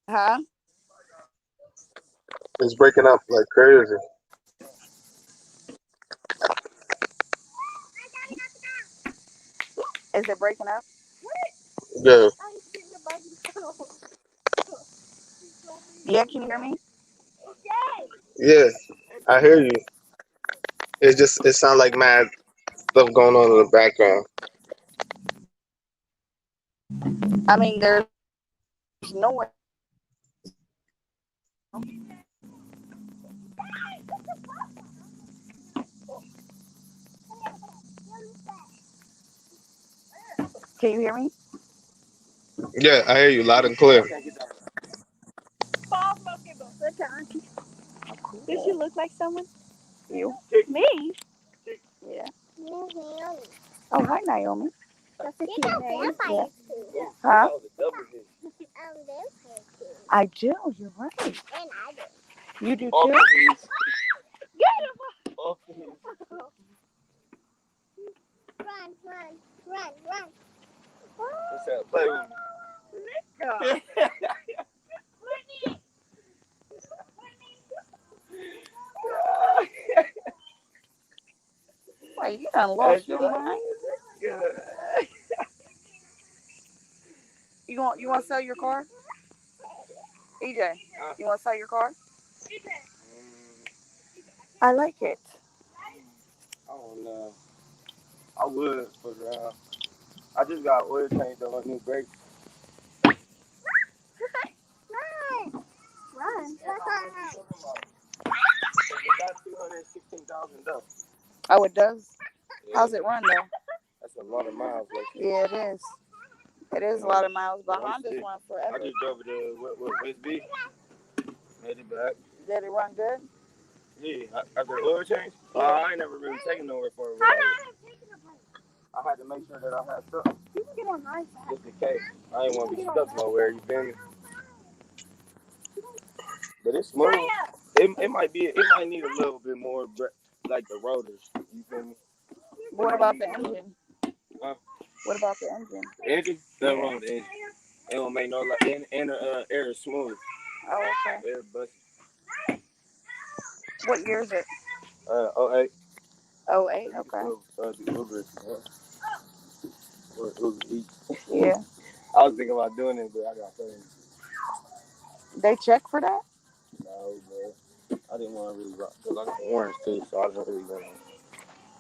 Huh? It's breaking up like crazy. Is it breaking up? Yeah, Yeah, can you hear me? yeah, I hear you. It sounds like mad stuff going on in the background. I mean, there's nowhere. Can you hear me? Yeah, I hear you loud and clear. Oh, Does she cool. look like someone? You? Me? Yeah. Oh, hi, Naomi. That's a cute name. Yeah. Huh? I do. You're right. You do too? Play with me. Wait, you done lost your mind? You want to sell your car? EJ, you want to sell your car? I like it. I don't know. I would, but I just got oil change on my new brakes. Run. It got 216,000 though. Oh, it does? Yeah, How's it run, though? that's a lot of miles. Like, Yeah, it is. It is a lot of miles, but I'm Honda's sick. run I forever. just drove it to West B, made it back. Did it run good? Yeah, after the oil change, I ain't never really taken nowhere for it. I had to make sure that I had something just in case. I ain't want to be stuck nowhere. You feel me? But it's smooth. It might need a little bit more, like the rotors. You feel me? What about the engine? Huh? What about the engine? The engine? Nothing wrong with the engine. It don't make no like and air is smooth. Oh, okay. Air busted. What year is it? Oh 08. Oh, 08, okay. The Uber. Or Uber Eats. Yeah. I was thinking about doing it, but I got things. They check for that? No, bro. I didn't want to really rock because I got warrants too, so I didn't really want to.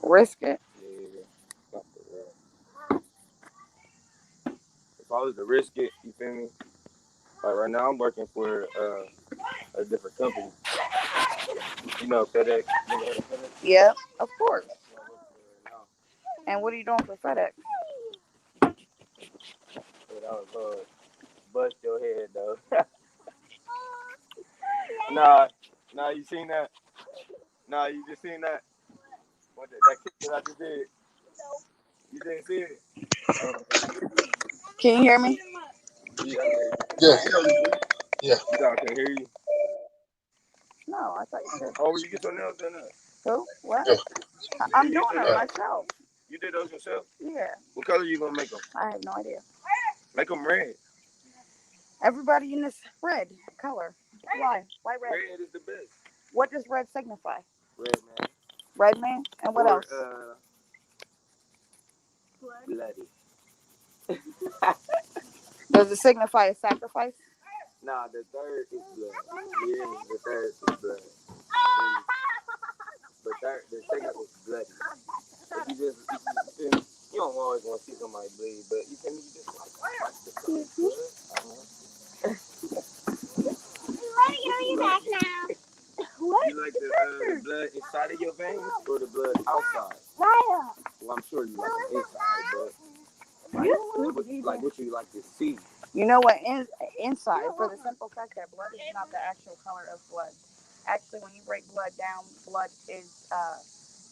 Risk it. Yeah, not for real. If I was to risk it, you feel me? Like right now, I'm working for a different company. You know, FedEx. You know FedEx? Yeah, of course. That's what I work for right now. And what are you doing for FedEx? But I was bust your head though. nah, nah, you seen that? Nah, you just seen that? That kick that I just did? You didn't see it? Can you hear me? Yeah. Yeah. Yeah. No, I can't hear you. No, I thought you said. Oh, you get your nails done up? Who? What? Yeah. I'm You doing get your it nails? myself. You did those yourself? Yeah. What color you gonna make them? I have no idea. Make them red. Everybody in this red color. Why? Why red? Red is the best. What does red signify? Red man. Red man? And what Or else? bloody. Does it signify a sacrifice? Nah, the third is blood. Yeah, the third is blood. But the second is bloody. But you don't always want to see somebody bleed, but you can just like the color blood. I don't know. Are you back now? What? You like the blood inside of your veins or the blood outside? Right. Well, I'm sure you like the inside, but like what you like to see. You know what? Inside, for the simple fact that blood is not the actual color of blood. Actually, when you break blood down, blood is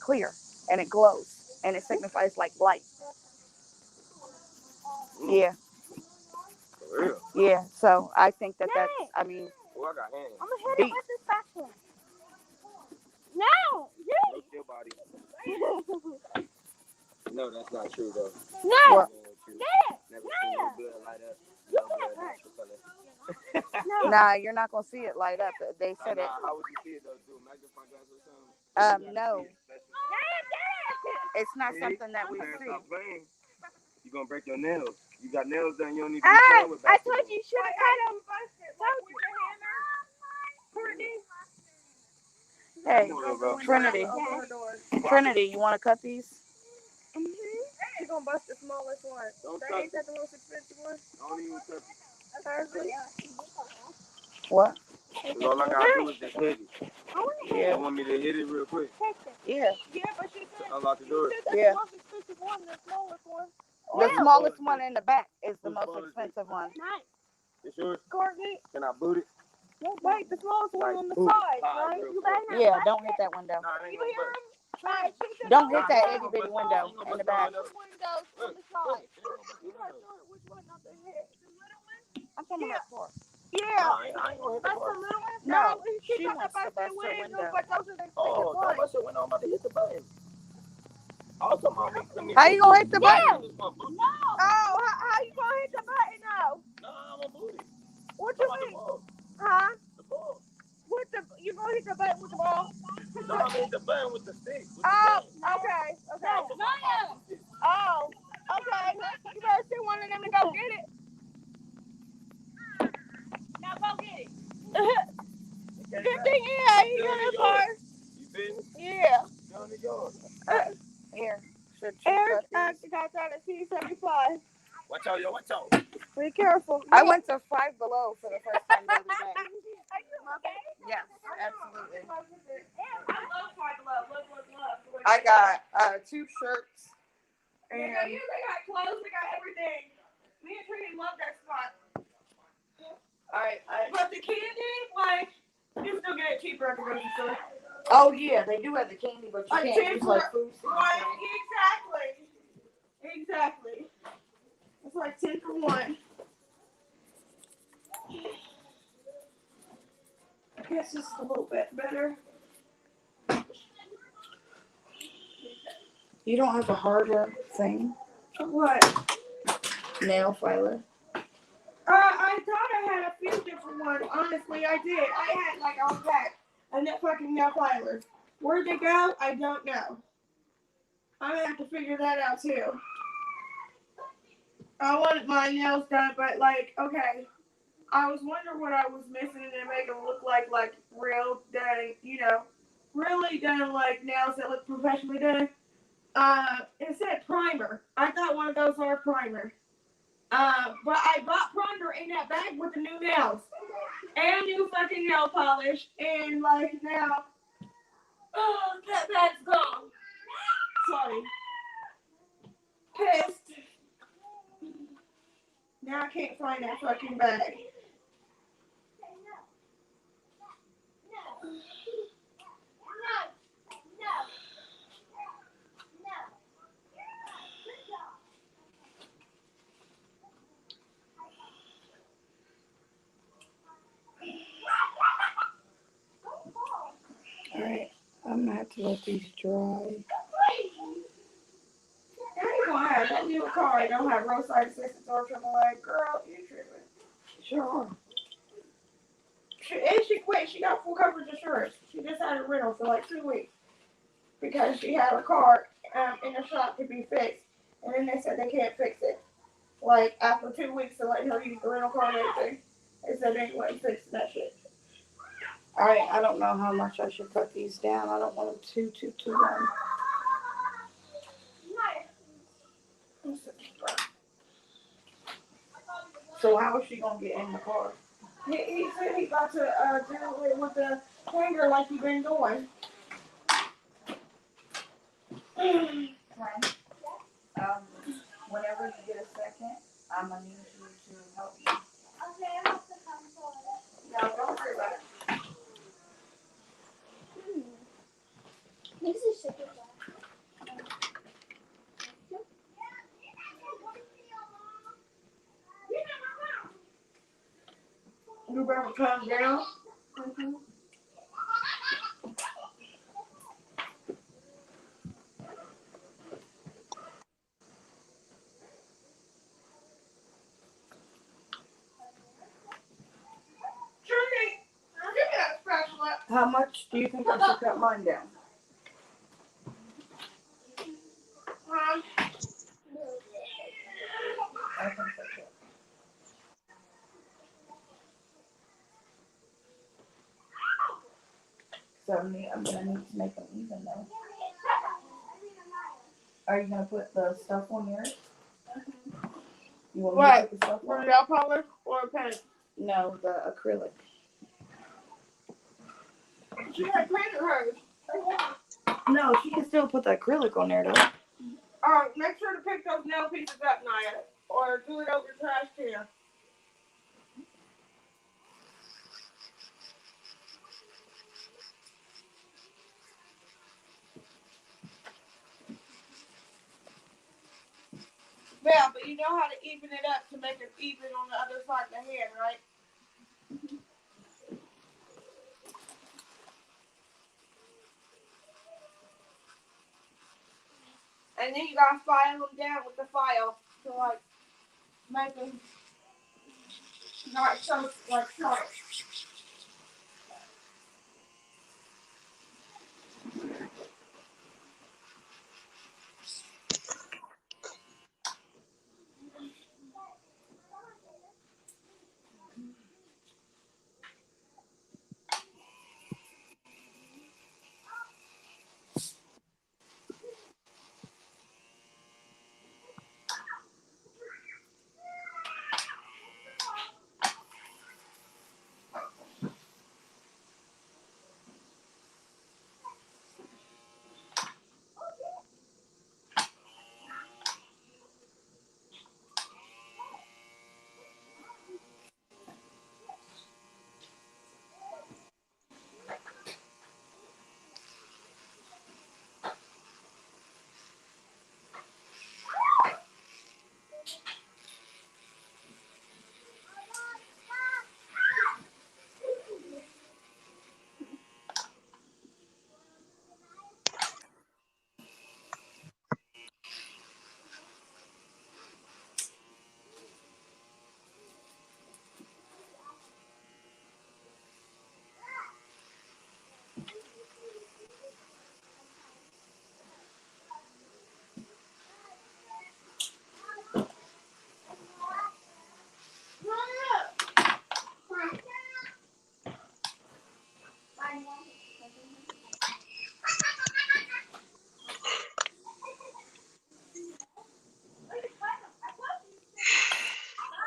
clear and it glows and it signifies like light. Yeah. For real? Yeah. So I think that's. I mean. Oh, I got hands. I'm gonna hit it with this fast one. No. Look your body. No, that's not true though. No. What? Get it. Never seen no blood light up. No blood. No. Nah, you're not gonna see it light up. They said it. How would you see it though? Do a magnifying glass or something? No, it's not See? something that we Parents, see. stop playing. You're gonna break your nails. You got nails done. You don't need to be Ah, playing with I basketball. told you should have cut him. Told you. Courtney. Hey, Come on, bro. Trinity. Yes. Trinity, you want to cut these? She's gonna bust the smallest one. Don't That touch ain't that the most expensive one? Don't even touch it. What? 'Cause all I gotta do is just hit it. You Yeah. want me to hit it real quick? Yeah. Yeah, but she said Unlock the door. that's Yeah. the most expensive one, the smallest one. The smallest one in the back is the most expensive one. Nice. It's yours. Courtney. Can I boot it? Wait, the smallest one Like, on the boot. side, Alright, right? real You quick. better not. Yeah, don't hit that window. Nah, it ain't You gonna hear bust. him? Right. Don't hit Nah, that it ain't itty gonna bitty bust. window It ain't gonna in the bust no back. window. Windows on the side. You gotta show it which one not to hit. I'm talking about car. Yeah. Nah, I ain't gonna hit the That's the bar. little one? No, she she thought wants that to bust her window, window. but those are the Oh, expensive don't ones. bust your window. I'm about to hit the button. I was talking about me. Let me How you gonna hit the button? No. How you gonna hit the button though? No, I'm gonna boot it. What I'm you about the mean? ball. Huh? The ball. With the you gonna hit the button with the ball? No, I'm gonna hit the button with the stick. With the Oh, thing. okay. I'll put my pocket stick. Oh, okay. You better send one of them to go get it. Now go get it. Good thing, yeah, he got a car. You feel me? Yeah. Down the yard. Here. Should she Eric cut these? got that at C75. Watch out, yo. Watch out. Be careful. I went to Five Below for the first time the other day. Are you okay? Yes, absolutely. I love Five Below. Look. I got 2 shirts and They got clothes, they got everything. Me and Trini love that spot. But the candy, like, you still get it cheaper at the grocery store. oh yeah, they do have the candy, but you Like can't use like food Right, stamps. exactly. It's like 10 for 1. I guess just a little bit better. You don't have a harder thing, What? nail filer. I thought I had a few different ones. Honestly, I did. I had like all that. And that fucking nail filer. Where'd they go? I don't know. I'm gonna have to figure that out too. I wanted my nails done, but like, okay. I was wondering what I was missing and make them look like real done, really done like nails that look professionally done. It said primer. I thought one of those are primer. But I bought primer in that bag with the new nails and new fucking nail polish, and like now, that bag's gone. Sorry. Pissed. Now I can't find that fucking bag. Alright, I'm gonna have to let these dry. I ain't gonna have that new car. I don't have roadside assistance or something like, girl, you tripping. Sure. She quit. She got full coverage insurance. She just had a rental for like 2 weeks because she had a car in the shop to be fixed, and then they said they can't fix it. Like after 2 weeks of letting her use the rental car and everything, they said they wasn't fixing that shit. Alright, I don't know how much I should cut these down. I don't want them too long. So how is she gonna get in the car? He said he got to do it with the hanger like he been doing. Whenever you get a second, I'm gonna need you to help me. Okay, I have to come for it. No, don't worry about it. This is super fun. You better calm down. Mm-hmm. How much do you think I should cut mine down? I think so too. So I'm gonna need to make them even though. Are you gonna put the stuff on yours? You want me to put the stuff For on? nail polish or paint? No, the acrylic. She had painted hers. No, she can still put the acrylic on there though. Make sure to pick those nail pieces up, Naya, or do it over trash can. Yeah, but you know how to even it up to make it even on the other side of the hand, right? And then you gotta file them down with the file to like make them not so like sharp.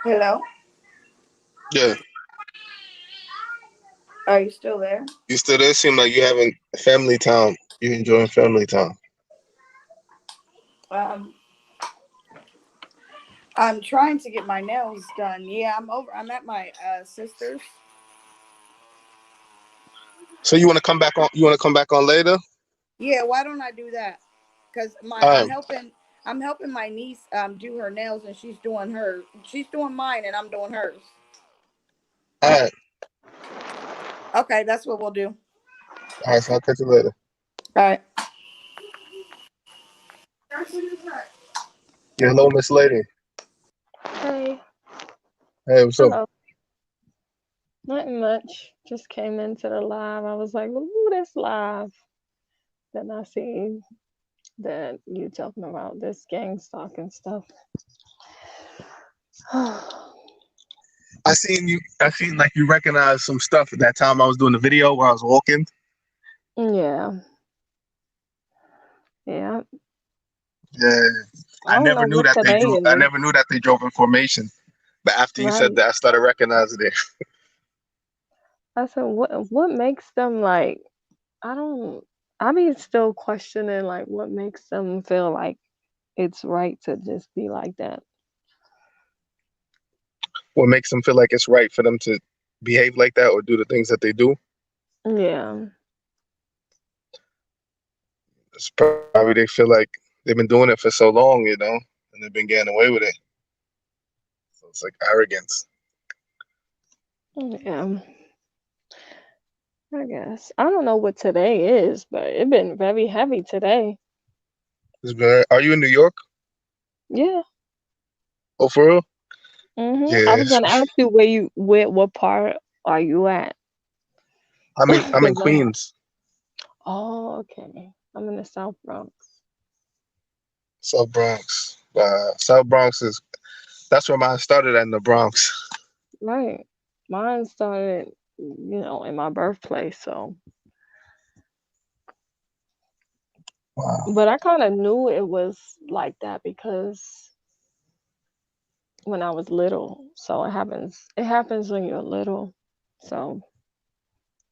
Hello? Yeah, Are you still there? you still there? Seem like you having family time. You enjoying family time. Um, I'm trying to get my nails done. Yeah, I'm at my sister's. So you want to come back on? You want to come back on later? Yeah, why don't I do that? Cause All I'm right, helping my niece do her nails and she's doing mine and I'm doing hers. all right, Okay, that's what we'll do. all right. So I'll catch you later. All right. Yeah, hello, Miss Lady. Hey, Hey, what's up? hello. Nothing much. Just came into the live. I was like, ooh, that's live. Then I see that you talking about this gang stalking stuff. I seen you. I seen like you recognize some stuff at that time I was doing the video where I was walking. Yeah, yeah. Yeah, I don't know what today I is. never knew that they drove in formation. But after you said Right. that, I started recognizing it. I said, what makes them like, I don't, I be still questioning like what makes them feel like it's right to just be like that. What makes them feel like it's right for them to behave like that or do the things that they do? Yeah. It's probably they feel like they've been doing it for so long, and they've been getting away with it. So it's like arrogance. Yeah. I guess. I don't know what today is, but it been very heavy today. Are you in New York? Yeah. Oh, for real? I was Yes. gonna ask you where what part are you at? I'm in Because I'm, Queens, oh, okay. I'm in the South Bronx. South Bronx. South Bronx is that's where mine started at in the Bronx. Right. Mine started, in my birthplace, so. Wow, But I kind of knew it was like that because when I was little. So it happens when you're little. So,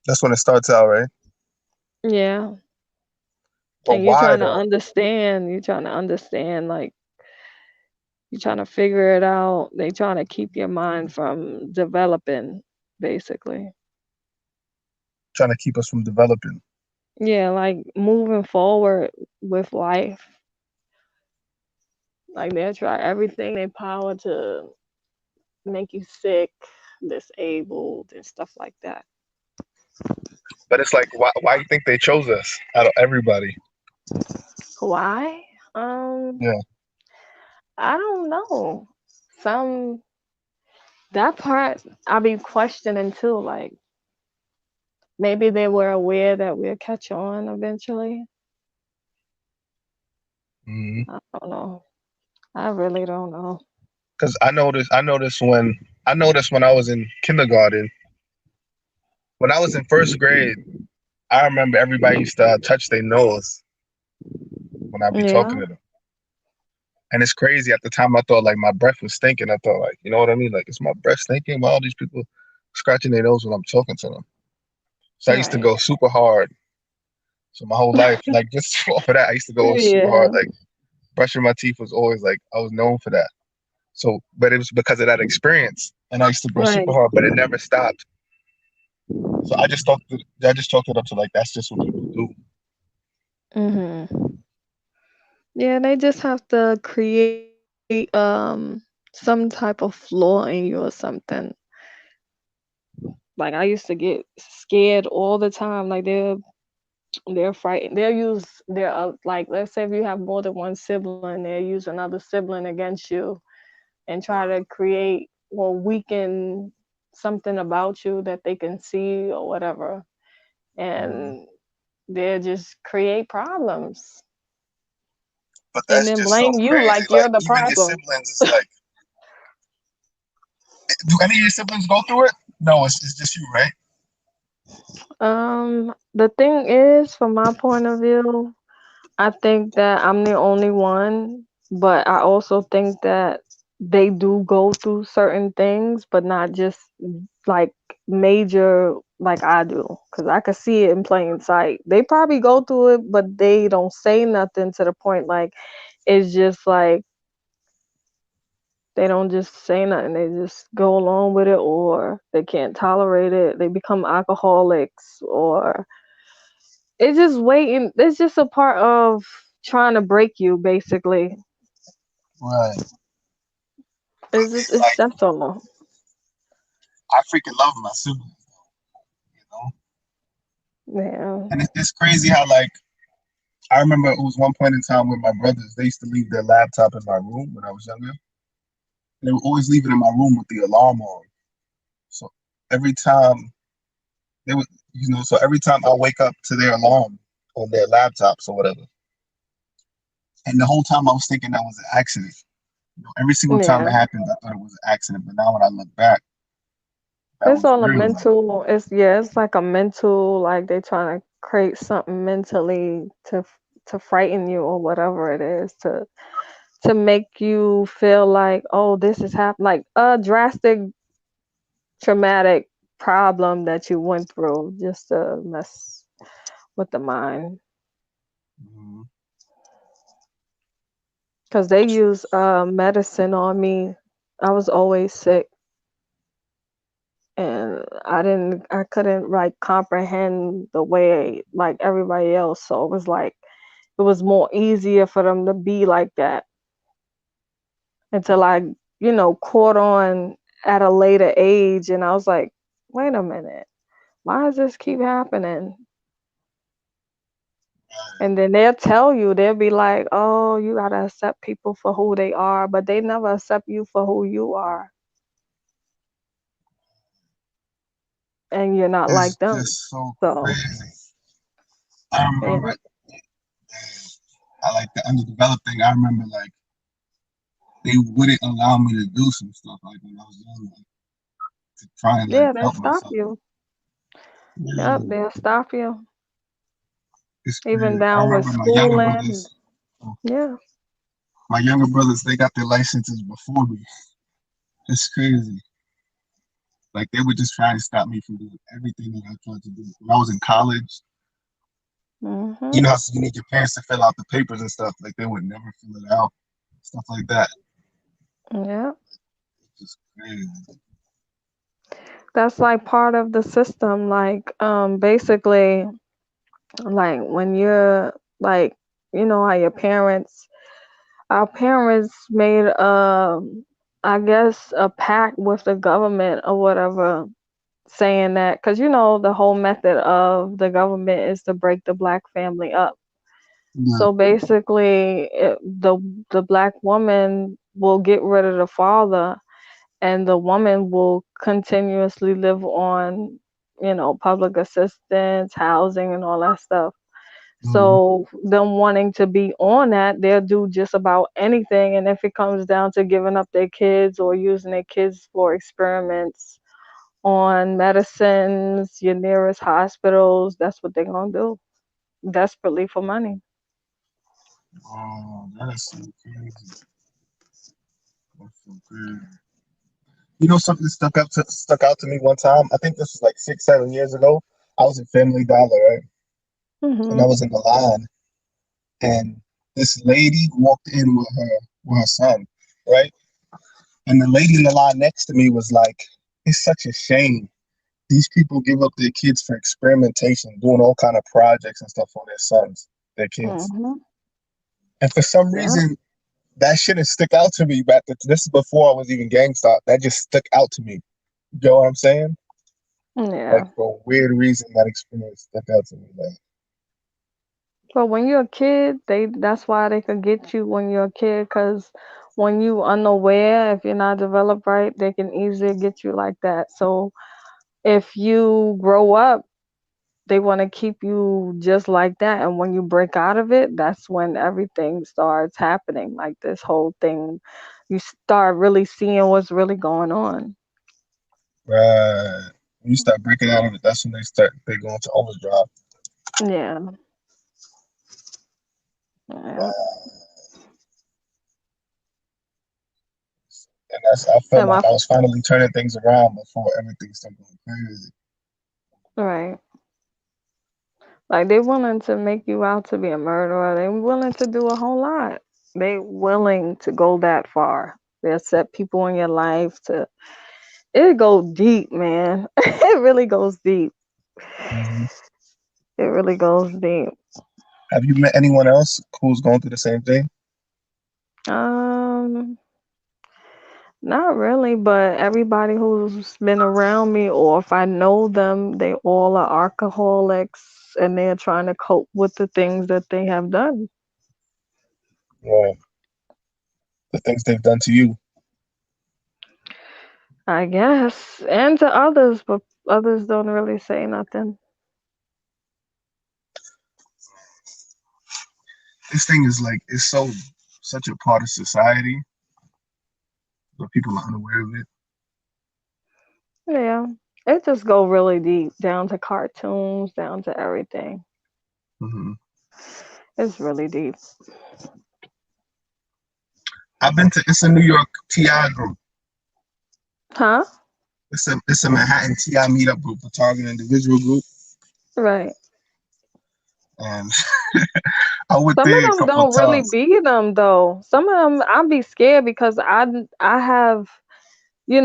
that's when it starts out, right? yeah. But And why though? you're trying to understand, like, you're trying to figure it out. They trying to keep your mind from developing, basically. Trying to keep us from developing. Yeah, like moving forward with life. Like they'll try everything they power to make you sick, disabled, and stuff like that. But it's like, why you think they chose us out of everybody? Why? Um, Yeah, I don't know. Some that part I be questioning too. Like maybe they were aware that we'll catch on eventually. I don't know. I really don't know. because I noticed when I was in kindergarten, when I was in first grade, I remember everybody used to touch their nose when I be talking Yeah, to them. And it's crazy. At the time, I thought like my breath was stinking. I thought like, you know what I mean? Like, is my breath stinking? Why all these people scratching their nose when I'm talking to them? So I used to right. go super hard. So my whole life, like just off of that, I used to go super hard. Yeah, Like brushing my teeth was always like I was known for that. So, but it was because of that experience, and I used to go super right. hard, but it never stopped. So I just talked it up to like that's just what people do. Mhm. Yeah, they just have to create some type of flaw in you or something. Like I used to get scared all the time. Like they're frightened. They'll use their like let's say if you have more than one sibling, they'll use another sibling against you and try to create or weaken something about you that they can see or whatever. Mhm. And they'll just create problems But and that's then just so blame you crazy. like Like you're the even your problem. siblings, it's like, do any of your siblings go through it? No, it's just you, right? The thing is, from my point of view, I think that I'm the only one, but I also think that they do go through certain things, but not just like major like I do, because I could see it in plain sight. They probably go through it, but they don't say nothing to the point like it's just like they don't just say nothing. They just go along with it, or they can't tolerate it. They become alcoholics, or it's just waiting. It's just a part of trying to break you, basically. Right. It's Like simple. I freaking love my siblings, you know. Yeah. And it's crazy how like I remember it was one point in time with my brothers. They used to leave their laptop in my room when I was younger. They would always leave it in my room with the alarm on. So every time they would, so every time I wake up to their alarm on their laptops or whatever, and the whole time I was thinking that was an accident. Every single time it Yeah. happened, I thought it was an accident. But now when I look back, that It's was all a real. Like, mental. It's like a mental. Like they trying to create something mentally to frighten you or whatever it is to make you feel like, oh, this is happening, like a drastic traumatic problem that you went through just to mess with the mind. mm, Because they use medicine on me. I was always sick, and I couldn't like comprehend the way like everybody else. So it was like it was more easier for them to be like that until I, caught on at a later age, and I was like, wait a minute, why does this keep happening? And then they'll tell you, they'll be like, oh, you gotta accept people for who they are, but they never accept you for who you are. and you're not like It's them. just so So crazy. I remember, yeah, I like the underdeveloped thing. I remember like they wouldn't allow me to do some stuff like when I was young, like, to try and like yeah, they'll help stop myself. you. Yep, Yeah, they'll stop you. it's Even crazy. I down with remember my younger schooling. brothers. oh, Yeah. My younger brothers, they got their licenses before me. It's crazy. Like they would just try and stop me from doing everything that I tried to do. When I was in college, you Mhm. know how you need your parents to fill out the papers and stuff. Like they would never fill it out, stuff like that. Yeah. It's just crazy. That's like part of the system. Like, basically, like when you're like, how your parents, our parents made, I guess, a pact with the government or whatever, saying that, because the whole method of the government is to break the black family up. Yeah. So basically, the black woman will get rid of the father, and the woman will continuously live on, public assistance, housing, and all that stuff. Mhm. So them wanting to be on that, they'll do just about anything. And if it comes down to giving up their kids or using their kids for experiments on medicines, your nearest hospitals, that's what they're gonna do. Desperately for money. Oh, that is so crazy. That's so crazy. You know something stuck out to me one time. I think this was like 6, 7 years ago. I was in Family Dollar, right? And I Mhm. was in the line, and this lady walked in with her son, right? And the lady in the line next to me was like, "It's such a shame. These people give up their kids for experimentation, doing all kind of projects and stuff on their sons, their kids." Mhm. And for some Yeah. reason, that shouldn't stick out to me. Back this is before I was even GameStop. That just stuck out to me. You know what I'm saying? Like Yeah. for a weird reason, that experience stuck out to me. Like, But when you're a kid, that's why they could get you when you're a kid, because when you unaware, if you're not developed right, they can easily get you like that. So if you grow up, they want to keep you just like that, and when you break out of it, that's when everything starts happening. Like this whole thing, you start really seeing what's really going on. right. When you start breaking out of it, that's when they go into overdrive. Yeah. Yeah. And I felt And like I was finally turning things around before everything started going crazy. right. Like they willing to make you out to be a murderer. They willing to do a whole lot. They willing to go that far. They'll set people in your life to. It goes deep, man. It really goes deep. Mhm. It really goes deep. Have you met anyone else who's going through the same thing? Um, Not really, but everybody who's been around me, or if I know them, they all are alcoholics and they're trying to cope with the things that they have done. Right. The things they've done to you. I guess, and to others, but others don't really say nothing. This thing is like it's so such a part of society, but people are unaware of it. Yeah, it just go really deep, down to cartoons, down to everything. Hmm. It's really deep. I've been to it's a New York TI group. Huh? It's a Manhattan TI meetup group, a target individual group, Right. and I went Some of there a them couple of don't really times. be them though. Some of them I'd be scared because I have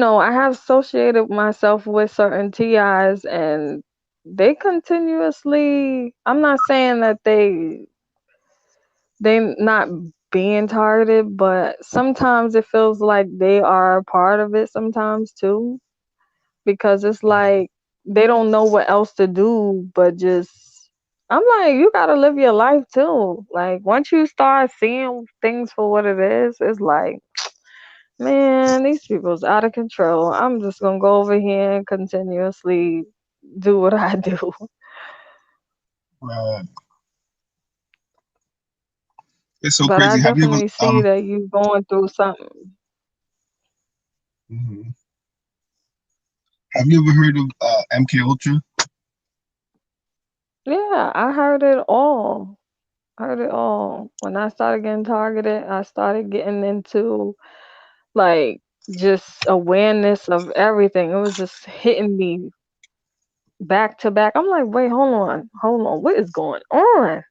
I have associated myself with certain TIs, and they continuously, I'm not saying that they not being targeted, but sometimes it feels like they are a part of it sometimes too, because it's like they don't know what else to do but just, I'm like, you gotta live your life too. Like once you start seeing things for what it is, it's like, man, these people's out of control. I'm just gonna go over here and continuously. do what I do. Right. It's so But I crazy. Have you ever definitely see that you going through something. mhm. Have you ever heard of MK Ultra? Yeah, I heard it all. Heard it all. When I started getting targeted, I started getting into like just awareness of everything. It was just hitting me back to back. I'm like, wait, hold on, what is going on?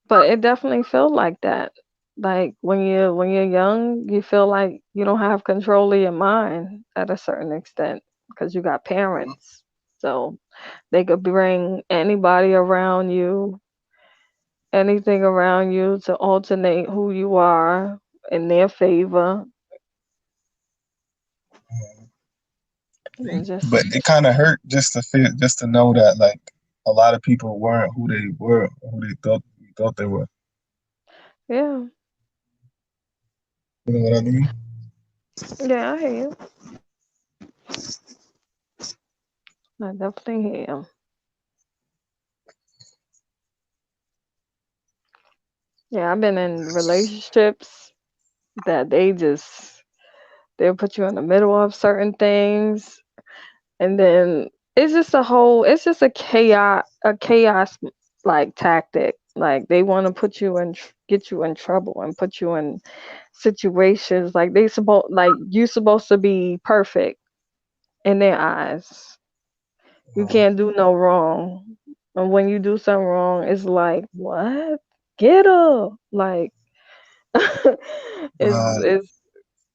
But it definitely felt like that. Like when you're young, you feel like you don't have control of your mind at a certain extent because you got parents. So they could bring anybody around you, anything around you to alternate who you are in their favor. And But just it kind of hurt just to feel, just to know that like a lot of people weren't who they were, who they thought they were. yeah, You know what I mean? yeah, I hear you. I definitely hear you. Yeah, I've been in relationships that they'll put you in the middle of certain things, and then it's just a chaos like tactic. Like they want to put you in get you in trouble and put you in situations like you supposed to be perfect in their eyes. You can't do no wrong. And when you do something wrong, it's like, what? Get up. Like Right. it's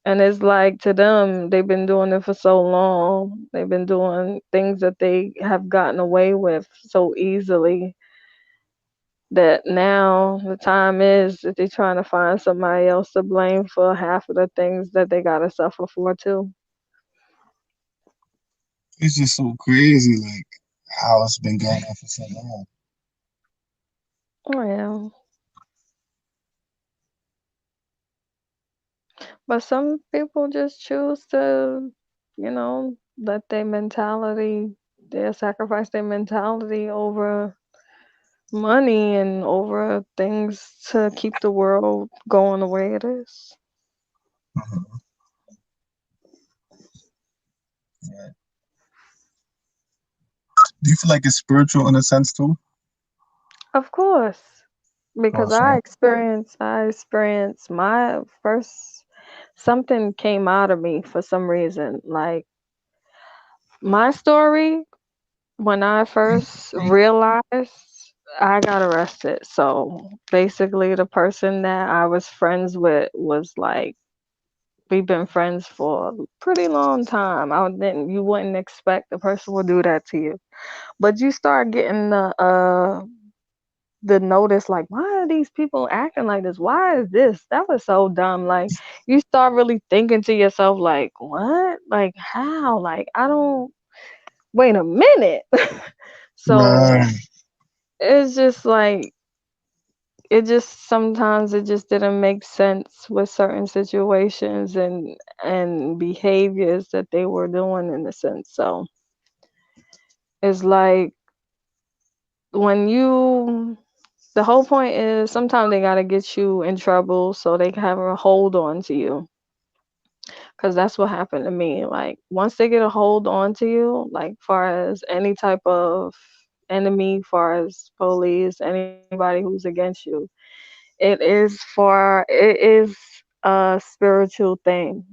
and it's like to them, they've been doing it for so long. They've been doing things that they have gotten away with so easily that now the time is that they're trying to find somebody else to blame for half of the things that they gotta suffer for too. It's just so crazy, like how it's been going on for so long. Oh yeah. But some people just choose to, let they'll sacrifice their mentality over money and over things to keep the world going the way it is. Mhm. Right. Do you feel like it's spiritual in a sense too? Of course, because Also, I experienced my first something came out of me for some reason. Like my story, when I first realized I got arrested. So basically, the person that I was friends with was like, we've been friends for a pretty long time. You wouldn't expect the person would do that to you, but you start getting the notice like, why are these people acting like this? Why is this? That was so dumb. Like you start really thinking to yourself, like, what? Like how? Like I don't. Wait a minute. So right. it's just like it just sometimes it just didn't make sense with certain situations and behaviors that they were doing in a sense. So it's like when you the whole point is sometimes they gotta get you in trouble so they can have a hold on to you. Cause that's what happened to me. Like once they get a hold on to you, like far as any type of enemy, far as police, anybody who's against you, it is a spiritual thing.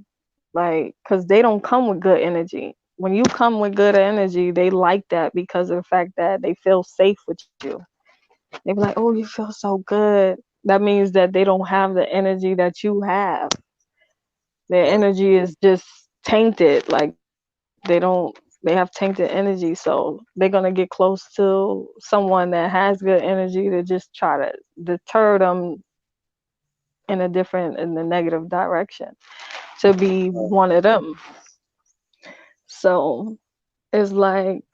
Like, cause they don't come with good energy. When you come with good energy, they like that because of the fact that they feel safe with you. They be like, "Oh, you feel so good." That means that they don't have the energy that you have. Their Right. energy is just tainted. Like they have tainted energy, so they're gonna get close to someone that has good energy to just try to deter them in the negative direction to be one of them. So it's like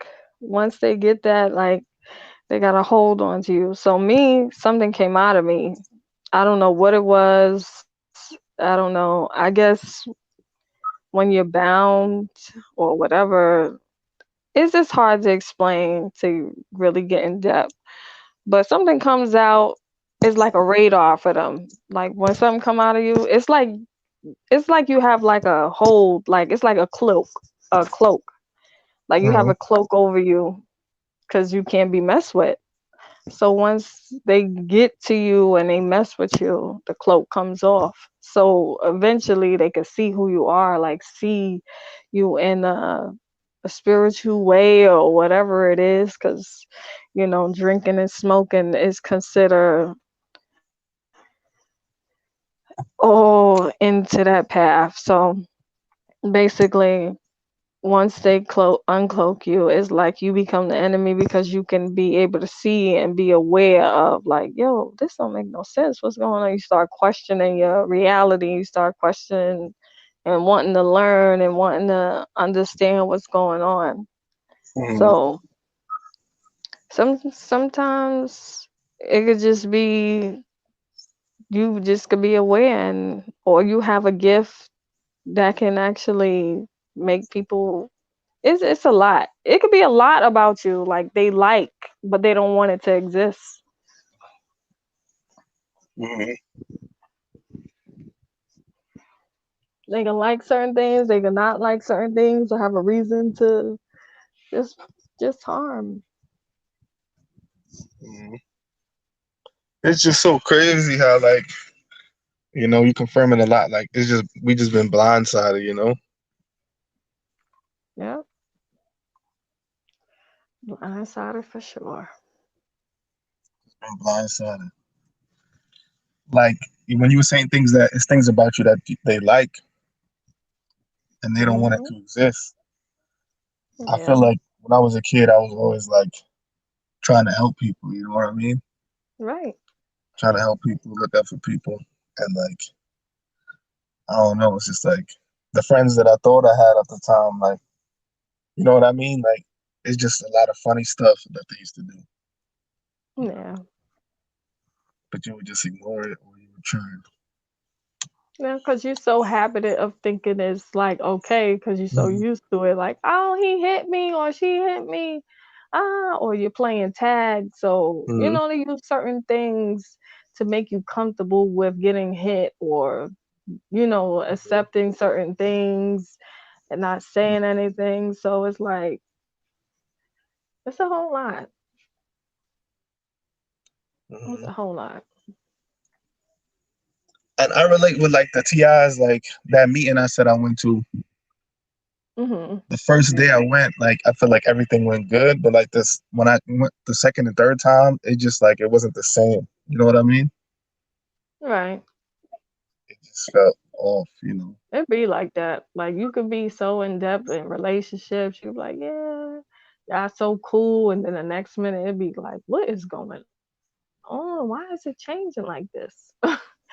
once they get that, like they got a hold on to you. So me, something came out of me. I don't know what it was. I don't know. I guess when you're bound or whatever, it's just hard to explain to really get in depth. But something comes out, it's like a radar for them. Like when something come out of you, it's like you have like a hold, like it's like a cloak. Like you have Mm-hmm. a cloak over you because you can't be messed with. So once they get to you and they mess with you, the cloak comes off. So eventually they can see who you are, like see you in a spiritual way or whatever it is, because drinking and smoking is considered all into that path. So basically, once they uncloak you, it's like you become the enemy because you can be able to see and be aware of, like, yo, this don't make no sense. What's going on? You start questioning your reality. You start questioning and wanting to learn and wanting to understand what's going on. Mm-hmm. So sometimes it could just be you just could be aware, and or you have a gift that can actually make people. It's a lot. It could be a lot about you, like they like, but they don't want it to exist. Mm-hmm. They can like certain things, they can not like certain things, or have a reason to just just harm. Mm-hmm. It's just so crazy how like you confirming a lot. Like it's just we just been blindsided. Yeah, blindsided for sure. Been blindsided. Like when you were saying things that it's things about you that they like and they don't want it Hmm. to exist. I feel Yeah, like when I was a kid, I was always like trying to help people. You know what I mean? right. Trying to help people, look out for people, and like I don't know. It's just like the friends that I thought I had at the time. Like you know what I mean? Like it's just a lot of funny stuff that they used to do, Yeah, but you would just ignore it or you would try. yeah, because you're so habited of thinking it's like okay, because you're so Mm-hmm. used to it. Like, oh, he hit me or she hit me, or you're playing tag. So Mm-hmm. they use certain things to make you comfortable with getting hit, or accepting certain things and not saying anything. So it's like it's a whole lot. It's Mm-hmm. a whole lot. And I relate with like the TIs, like that meeting I said I went to. Mhm. The first day I went, like I feel like everything went good, but like this when I went the second and third time, it just like it wasn't the same. You know what I mean? Right. It just felt off. It be like that. Like you could be so in depth in relationships. You be like, yeah, y'all so cool, and then the next minute it'd be like, what is going on? Why is it changing like this?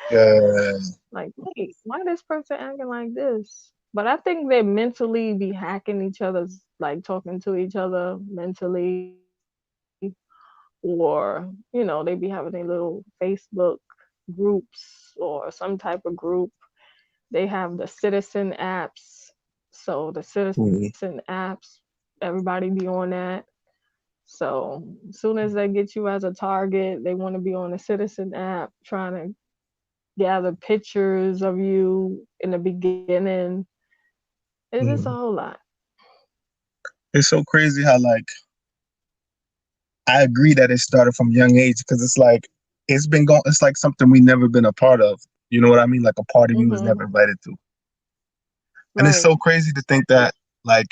Yeah. Like, wait, why this person acting like this? But I think they mentally be hacking each other's, like talking to each other mentally, or they be having their little Facebook groups or some type of group. They have the citizen apps. So the citizen Mhm. apps, everybody be on that. So as soon as they get you as a target, they want to be on the citizen app trying to gather pictures of you in the beginning. It's just a whole Mhm. lot. It's so crazy how like I agree that it started from a young age because it's like it's been going. It's like something we never been a part of. You know what I mean? Like a party we was Hmm. never invited to, and it's Right. so crazy to think that like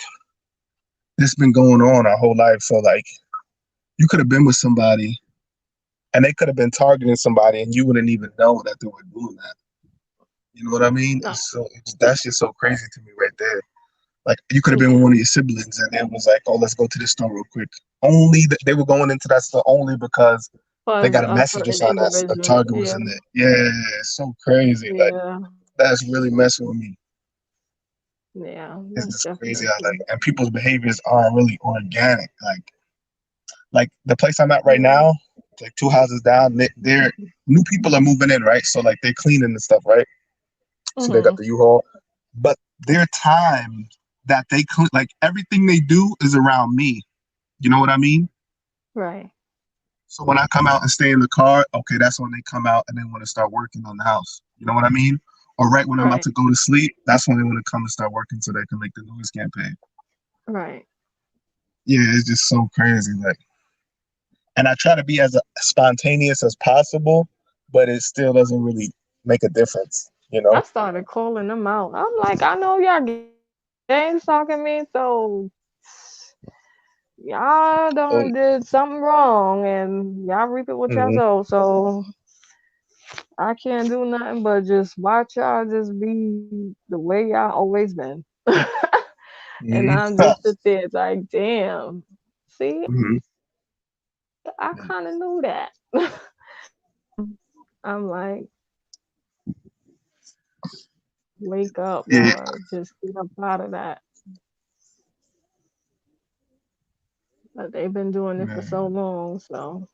this been going on our whole life. So like you could have been with somebody and they could have been targeting somebody and you wouldn't even know that they were doing that. You know what I mean? No. That's just so crazy to me right there. Like you could have been with Yeah. one of your siblings and it was like, oh, let's go to the store real quick. They were going into that store only because they For got a a message or certain something that a individual. target was Yeah. in there. Yeah, it's so crazy. Like Yeah. that's really messing with me. Yeah. It's Most just crazy how like definitely. and people's behaviors aren't really organic. Like the place I'm at right Yeah. now, like two houses down, they're new people are moving in, right? So like they're cleaning and stuff, right? So they got Hmm. the U-Haul, but their time that they clean, like everything they do is around me. You know what I mean? Right. So when I come out and stay in the car, okay, that's when they come out and they want to start working on the house. You know what I mean? Or right when I'm about Right. to go to sleep, that's when they want to come and start working so they can make the noise campaign. Right. Yeah, it's just so crazy. Like, and I try to be as spontaneous as possible, but it still doesn't really make a difference. You I know? started calling them out. I'm like, I know y'all gang stalking me, so y'all done Oh, did something wrong and y'all reap it what y'all mm-hmm, sow. So I can't do nothing but just watch y'all just be the way y'all always been. And mm-hmm, I'm just sit there like, damn. See, mm-hmm. I kind of knew that. I'm like, wake up, Yeah. Lord. Just get up out of that. But they've been doing it for so Man. long, so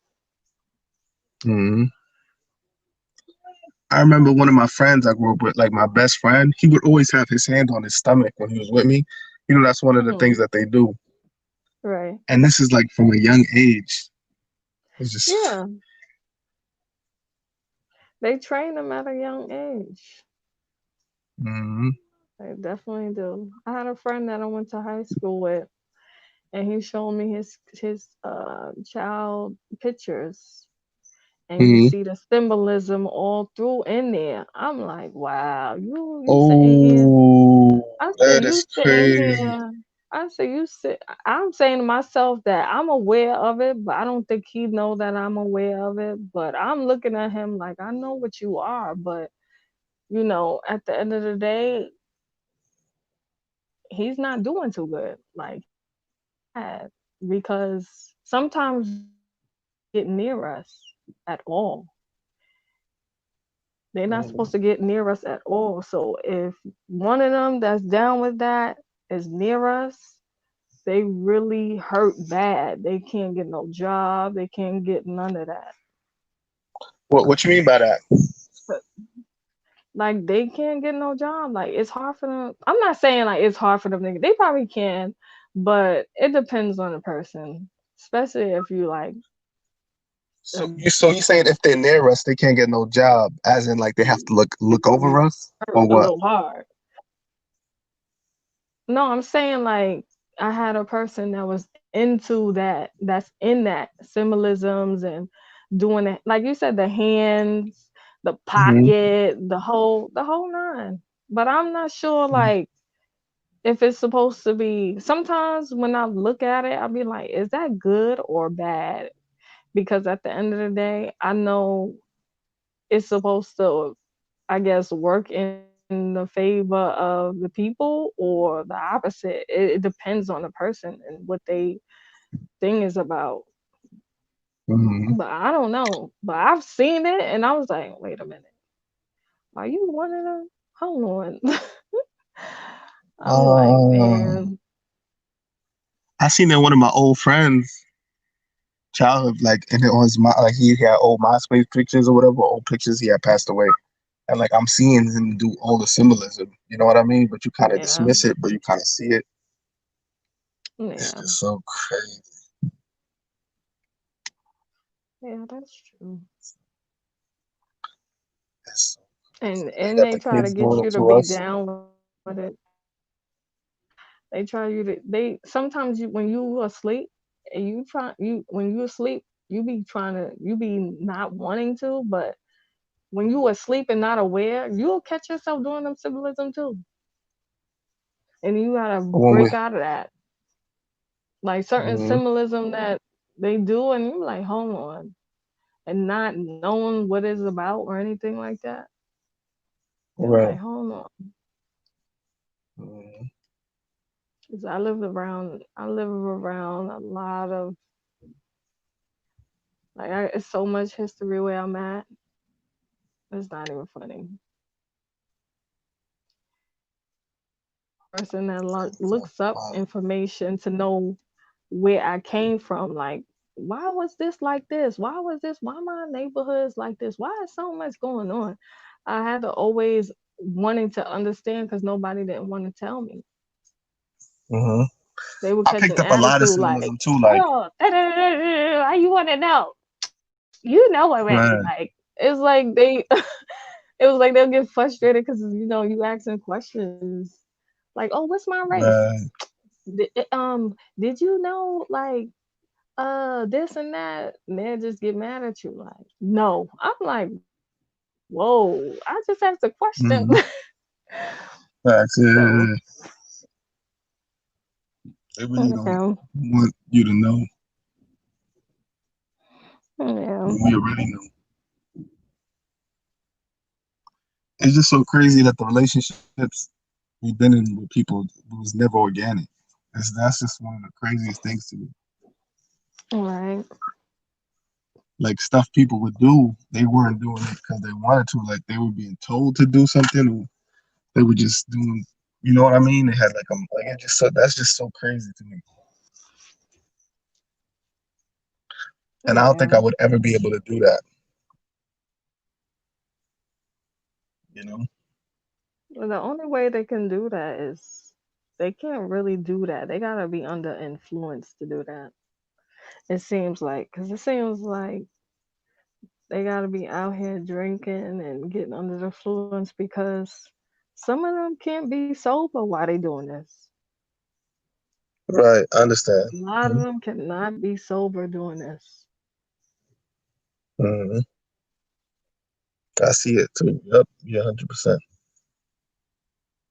Mm-hmm. I remember one of my friends I grew up with, like my best friend, he would always have his hand on his stomach when he was with me. You know, that's one of the hmm, things that they do. right. And this is like from a young age. It's just, Yeah, they train them at a young age. mm-hmm, They definitely do. I had a friend that I went to high school with, and he showed me his child pictures, and you mm-hmm. see the symbolism all through in there. I'm like, wow, you sitting here. Oh, I say that you is sitting crazy. here. I say you sit. I'm saying to myself that I'm aware of it, but I don't think he know that I'm aware of it. But I'm looking at him like I know what you are, but at the end of the day, he's not doing too good. Like he's doing bad because sometimes you're not supposed to get near us at all. They're not supposed Mm. to get near us at all. So if one of them that's down with that is near us, they really hurt bad. They can't get no job. They can't get none of that. What you mean by that? But, like they can't get no job. Like it's hard for them. I'm not saying like it's hard for them. They probably can, but it depends on the person. Especially if you like So you saying if they're near us, they can't get no job, as in like they have to look over us hurt or a what? little hard. No, I'm saying like I had a person that was into that, that's in that symbolisms and doing it, like you said, the hands, the Hmm. pocket, the whole nine. But I'm not sure like if it's supposed to be. Sometimes when I look at it, I'll be like, is that good or bad? Because at the end of the day, I know it's supposed to, I guess, work in the favor of the people or the opposite. It depends on the person and what they thing is about. Hmm. But I don't know. But I've seen it and I was like, wait a minute. Are you one of them? Hold on. I'm like, Uh, man, I seen that one of my old friends, childhood, like and it was my like he had old MySpace pictures or whatever, old pictures he had passed away. And like I'm seeing him do all the symbolism, you know what I mean? But you kind of yeah, dismiss it, but you kind of see it. It's yeah, just so crazy. yeah, that's true. It's so, they And got they the try to kids doing get it you to to be us. down with it. They try you to they sometimes you when you asleep and you try you when you asleep, you be not wanting to, but when you asleep and not aware, you'll catch yourself doing them symbolism too. And you gotta When we, break out of that. Like certain mhm, symbolism that they do and you're like, hold on. And not knowing what it's about or anything like that. You're right. like, hold on. Mhm. 'Cause I live around a lot of it's so much history where I'm at. It's not even funny. Person that looks up Wow. information to know where I came from. Like, why was this like this? Why was this? Why my neighborhood's like this? Why is so much going on? I had to always wanting to understand because nobody didn't want to tell me. Hmm. They would I catch picked an up a lot of attitude like, symbolism too. Like, oh, why you want to know? You know already. right, Like, it's like they, it was like they'll get frustrated because, you asking questions like, oh, what's my race? right, Did you know, like, this and that? And they'll just get mad at you, like, no. I'm like, whoa, I just asked a question. mm-hmm. Facts. Yeah, So, yeah, yeah. They really don't yeah, want you to know. yeah, We already know. It's just so crazy that the relationships we've been in with people was never organic. That's just one of the craziest things to me. right. Like stuff people would do, they weren't doing it because they wanted to. Like they were being told to do something, or they were just doing. You know what I mean? They had like it just so that's just so crazy to me. And I don't think Yeah. I would ever be able to do that. You know? Well, the only way they can do that is they can't really do that. They gotta be under influence to do that. It seems like, because it seems like they gotta be out here drinking and getting under the influence because some of them can't be sober while they doing this. Right. I understand. A lot of them cannot be sober doing this. Hmm. I see it too. Yep. Yeah, 100%.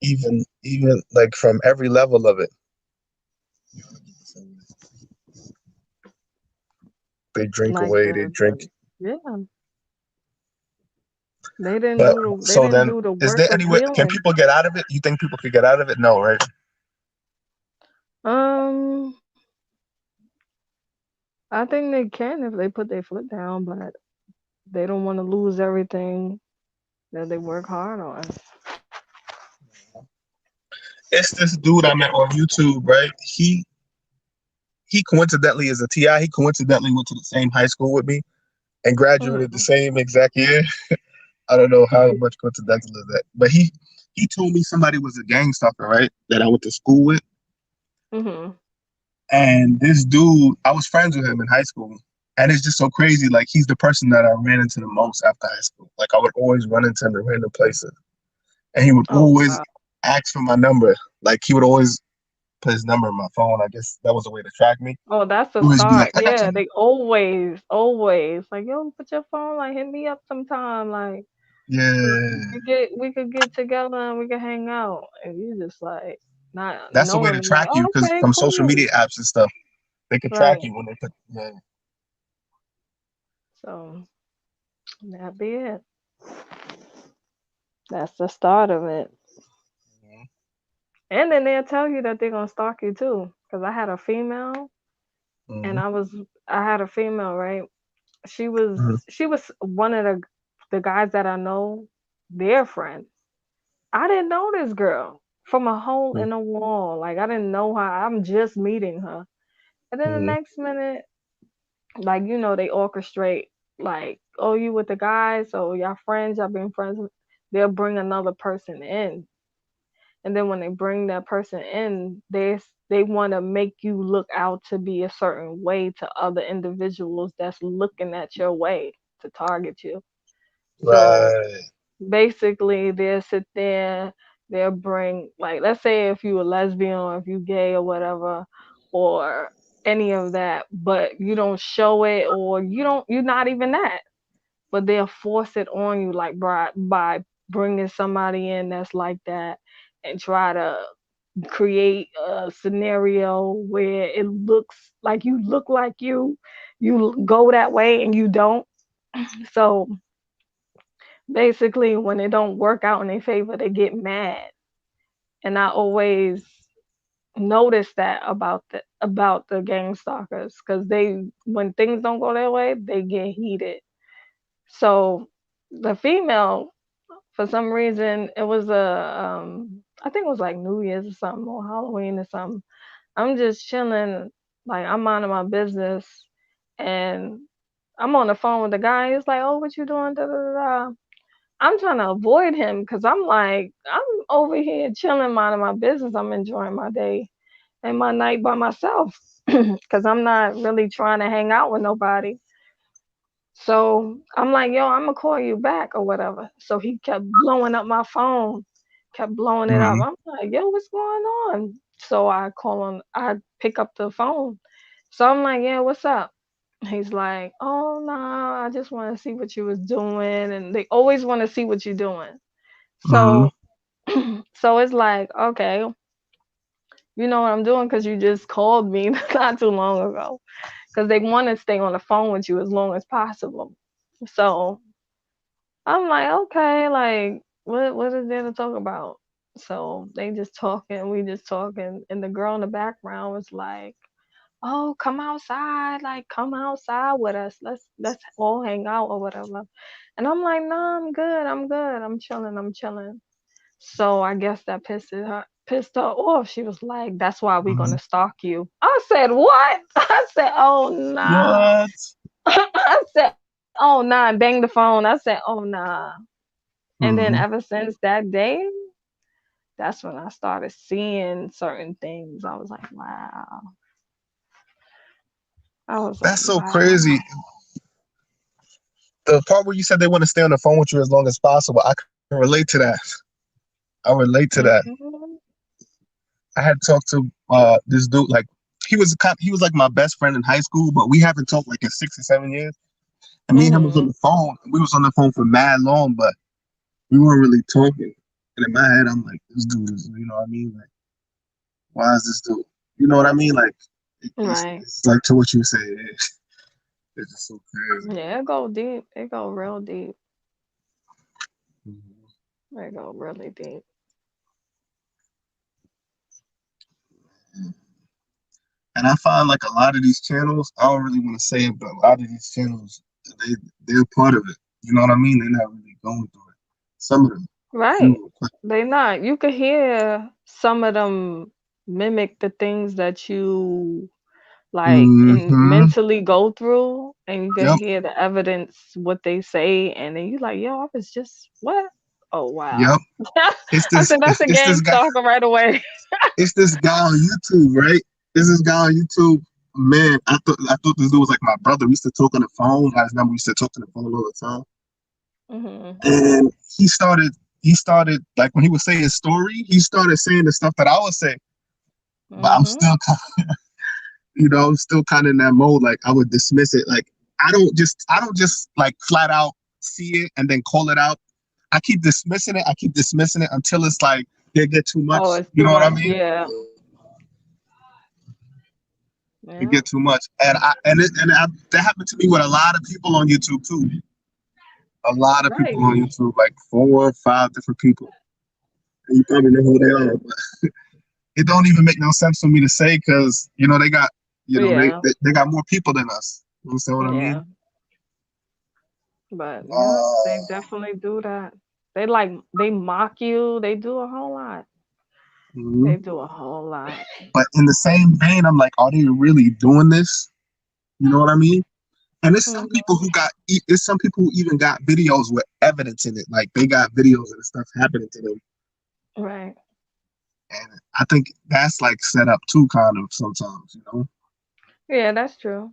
Even like from every level of it, they drink Like away. They drink. yeah, they didn't But do they so didn't then, do the is work there of any way? Can healing. people get out of it? You think people could get out of it? No, right? Um, I think they can if they put their foot down, but they don't want to lose everything that they work hard on. It's this dude I met on YouTube, right? He coincidentally is a TI. He coincidentally went to the same high school with me and graduated the Mm-hmm. same exact year. I don't know how much coincidental is that, but he told me somebody was a gang stalker, right? That I went to school with, Mm-hmm. and this dude, I was friends with him in high school, and it's just so crazy. Like he's the person that I ran into the most after high school. Like I would always run into him in random places, and he would Oh always wow. ask for my number. Like he would always put his number in my phone. I guess that was a way to track me. Oh, that's He a would always be like, start. "I got Yeah, your they always like, yo, put your phone, like hit me up sometime, like yeah." we could get together and we could hang out. And you just like not That's the way to knowing like, track you oh, because okay, from social cool. media apps and stuff, they can track Right. you when they put. Yeah. So that be it. That's the start of it. And then they'll tell you that they're gonna stalk you too. Cause I had a female and Mm-hmm. I had a female, right? She was Mm-hmm. she was one of the guys that I know, their friend. I didn't know this girl from a hole in a wall. Like I didn't know her. I'm just meeting her. And then the Mm-hmm. next minute, like they orchestrate like, oh, you with the guys, so y'all friends, y'all been friends. They'll bring another person in, and then when they bring that person in, they want to make you look out to be a certain way to other individuals that's looking at your way to target you. So Right. basically they'll sit there, they'll bring, like, let's say if you a lesbian or if you gay or whatever, or any of that, but you don't show it, or you're not even that, but they'll force it on you, like by bringing somebody in that's like that, and try to create a scenario where it looks like you look like you go that way and you don't. So basically when it don't work out in their favor, they get mad. And I always notice that about the gang stalkers, because they, when things don't go their way, they get heated. So the female, for some reason, it was I think it was like New Year's or something, or Halloween or something. I'm just chilling, like I'm minding my business, and I'm on the phone with the guy. He's like, "Oh, what you doing?" Da, da, da, da. I'm trying to avoid him because I'm like, I'm over here chilling, minding my business. I'm enjoying my day and my night by myself because I'm not really trying to hang out with nobody. So I'm like, yo, I'm gonna call you back or whatever. So he kept blowing up my phone, kept blowing it up. Mm-hmm. I'm like, yo, what's going on? So I pick up the phone. So I'm like, yeah, what's up? He's like, oh no, I just want to see what you was doing, and they always want to see what you're doing. Mm-hmm. So, so it's like, okay, you know what I'm doing because you just called me not too long ago. Because they want to stay on the phone with you as long as possible. So I'm like, okay, like what is there to talk about? So they just talking, we just talking, and the girl in the background was like, "Oh, come outside, like come outside with us. Let's all hang out or whatever." And I'm like, "Nah, I'm good. I'm good. I'm chilling. I'm chilling." So I guess that pissed her off. She was like, "That's why we Mm-hmm. gonna stalk you." I said, "What?" I said, "Oh nah." What? I said, "Oh nah," and banged the phone. I said, "Oh nah." And then ever Mm-hmm. since that day, that's when I started seeing certain things. I was like, wow. I was like, That's so wow. crazy. The part where you said they want to stay on the phone with you as long as possible, I can relate to that. I relate to that. Hmm. I had talked to this dude like he was like my best friend in high school, but we haven't talked like in 6 or 7 years. And me and him was on Hmm. the phone. And we was on the phone for mad long, but we weren't really talking. And in my head, I'm like, this dude is, you know what I mean? Like, why is this dude? You know what I mean? Like, Right. it's like to what you say. It's just so crazy. Yeah, it go deep. It go real deep. Mhm. It go really deep. And I find like a lot of these channels, I don't really want to say it, but a lot of these channels, they they're part of it. You know what I mean? They're not really going through it. Some of them, a Right. few. They not. You could hear some of them mimic the things that you like and Mm-hmm. mentally go through, and you can Yep. hear the evidence what they say, and then you like, yo, I was just what? Oh wow. Yep. It's I this. said that's a It's gang this guy. stalker right away. It's this guy on YouTube, right? It's this guy on YouTube. Man, I thought this dude was like my brother. We used to talk on the phone. I his number. We used to talk on the phone all the time. Mhm. And he started like when he would say his story, he started saying the stuff that I would say. But I'm Mhm. still still kind of in that mode. Like I would dismiss it. Like I don't just like flat out see it and then call it out. I keep dismissing it. I keep dismissing it until it's like they get too Oh, much. it's You too know what I much. mean? Yeah. It Yeah. get too much, that happened to me with a lot of people on YouTube too. A lot of Right. people on YouTube, like 4 or 5 different people. And you probably know who they are, but it don't even make no sense for me to say because they got Yeah. they got more people than us. You understand what I mean? Yeah. But yeah, they Uh, definitely do that. They mock you. They do a whole lot. mhm. They do a whole lot. But in the same vein, I'm like, are they really doing this? You know what I mean? And Mhm. there's some people who even got videos with evidence in it. Like they got videos of the stuff happening to them. Right. And I think that's like set up too, kind of sometimes. Yeah, that's true.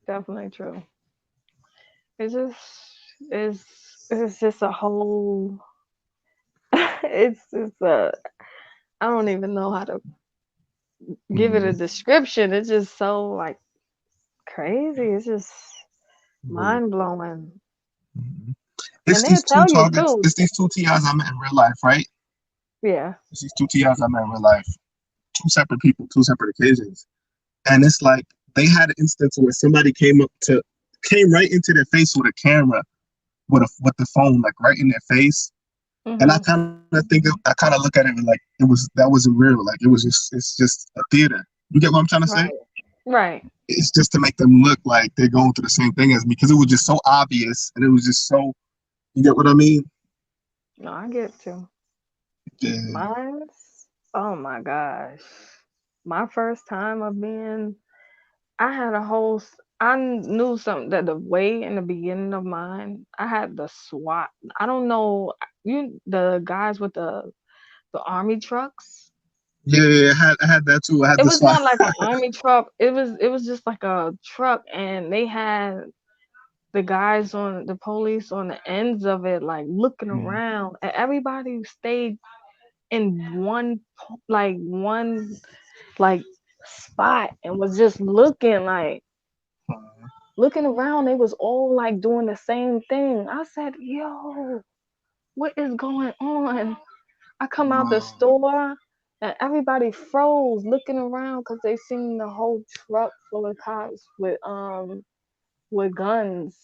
Definitely true. It's just it's just a whole it's just a I don't even know how to give it a Mhm. description. It's just so like crazy. It's just Mhm. mind blowing. Mhm. And It's they'll these two tell you targets. too. It's these two TIs I met in real life, right? Yeah. It's these two TIs I met in real life. Two separate people, two separate occasions. And it's like they had an instance where somebody came right into their face with a camera with the phone, like right in their face. And Mhm. I kind of look at it and like that wasn't real. Like it's just a theater. You get what I'm trying to say? Right. Right. It's just to make them look like they're going through the same thing as me because it was just so obvious and it was just so. You get what I mean? No, I get to. Yeah. Mine's oh my gosh. My first time of being I had a whole I knew something that the way in the beginning of mine, I had the SWAT. I don't know the guys with the army trucks. Yeah, yeah, yeah, I had that too. I had It this was one. not like an army truck. It was just like a truck, and they had the guys on the police on the ends of it, like looking Mhm. around, and everybody stayed in one like spot and was just looking around. They was all like doing the same thing. I said, "Yo, what is going on?" I come out the Wow. store and everybody froze looking around because they seen the whole truck full of cops with guns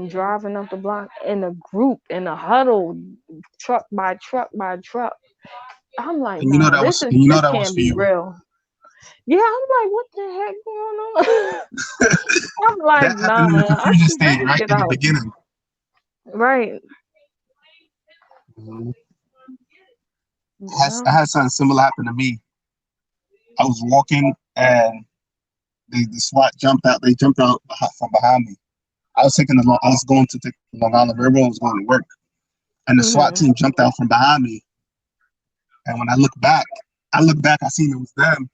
driving up the block in a group in a huddle, truck by truck by truck. I'm like, And you know nah, that this was is and you know this that was can't for be you. real. Yeah, I'm like, what the heck going on? I'm like, That happened in the nah, confusion stage, let me right get in the out. beginning. Right. Mhm. I Yeah. had something similar happen to me. I was walking and the SWAT jumped out. They jumped out from behind me. I was going to take the Long Island Railroad. I was going to work, and the SWAT Mhm. team jumped out from behind me. And when I looked back. I seen it was them.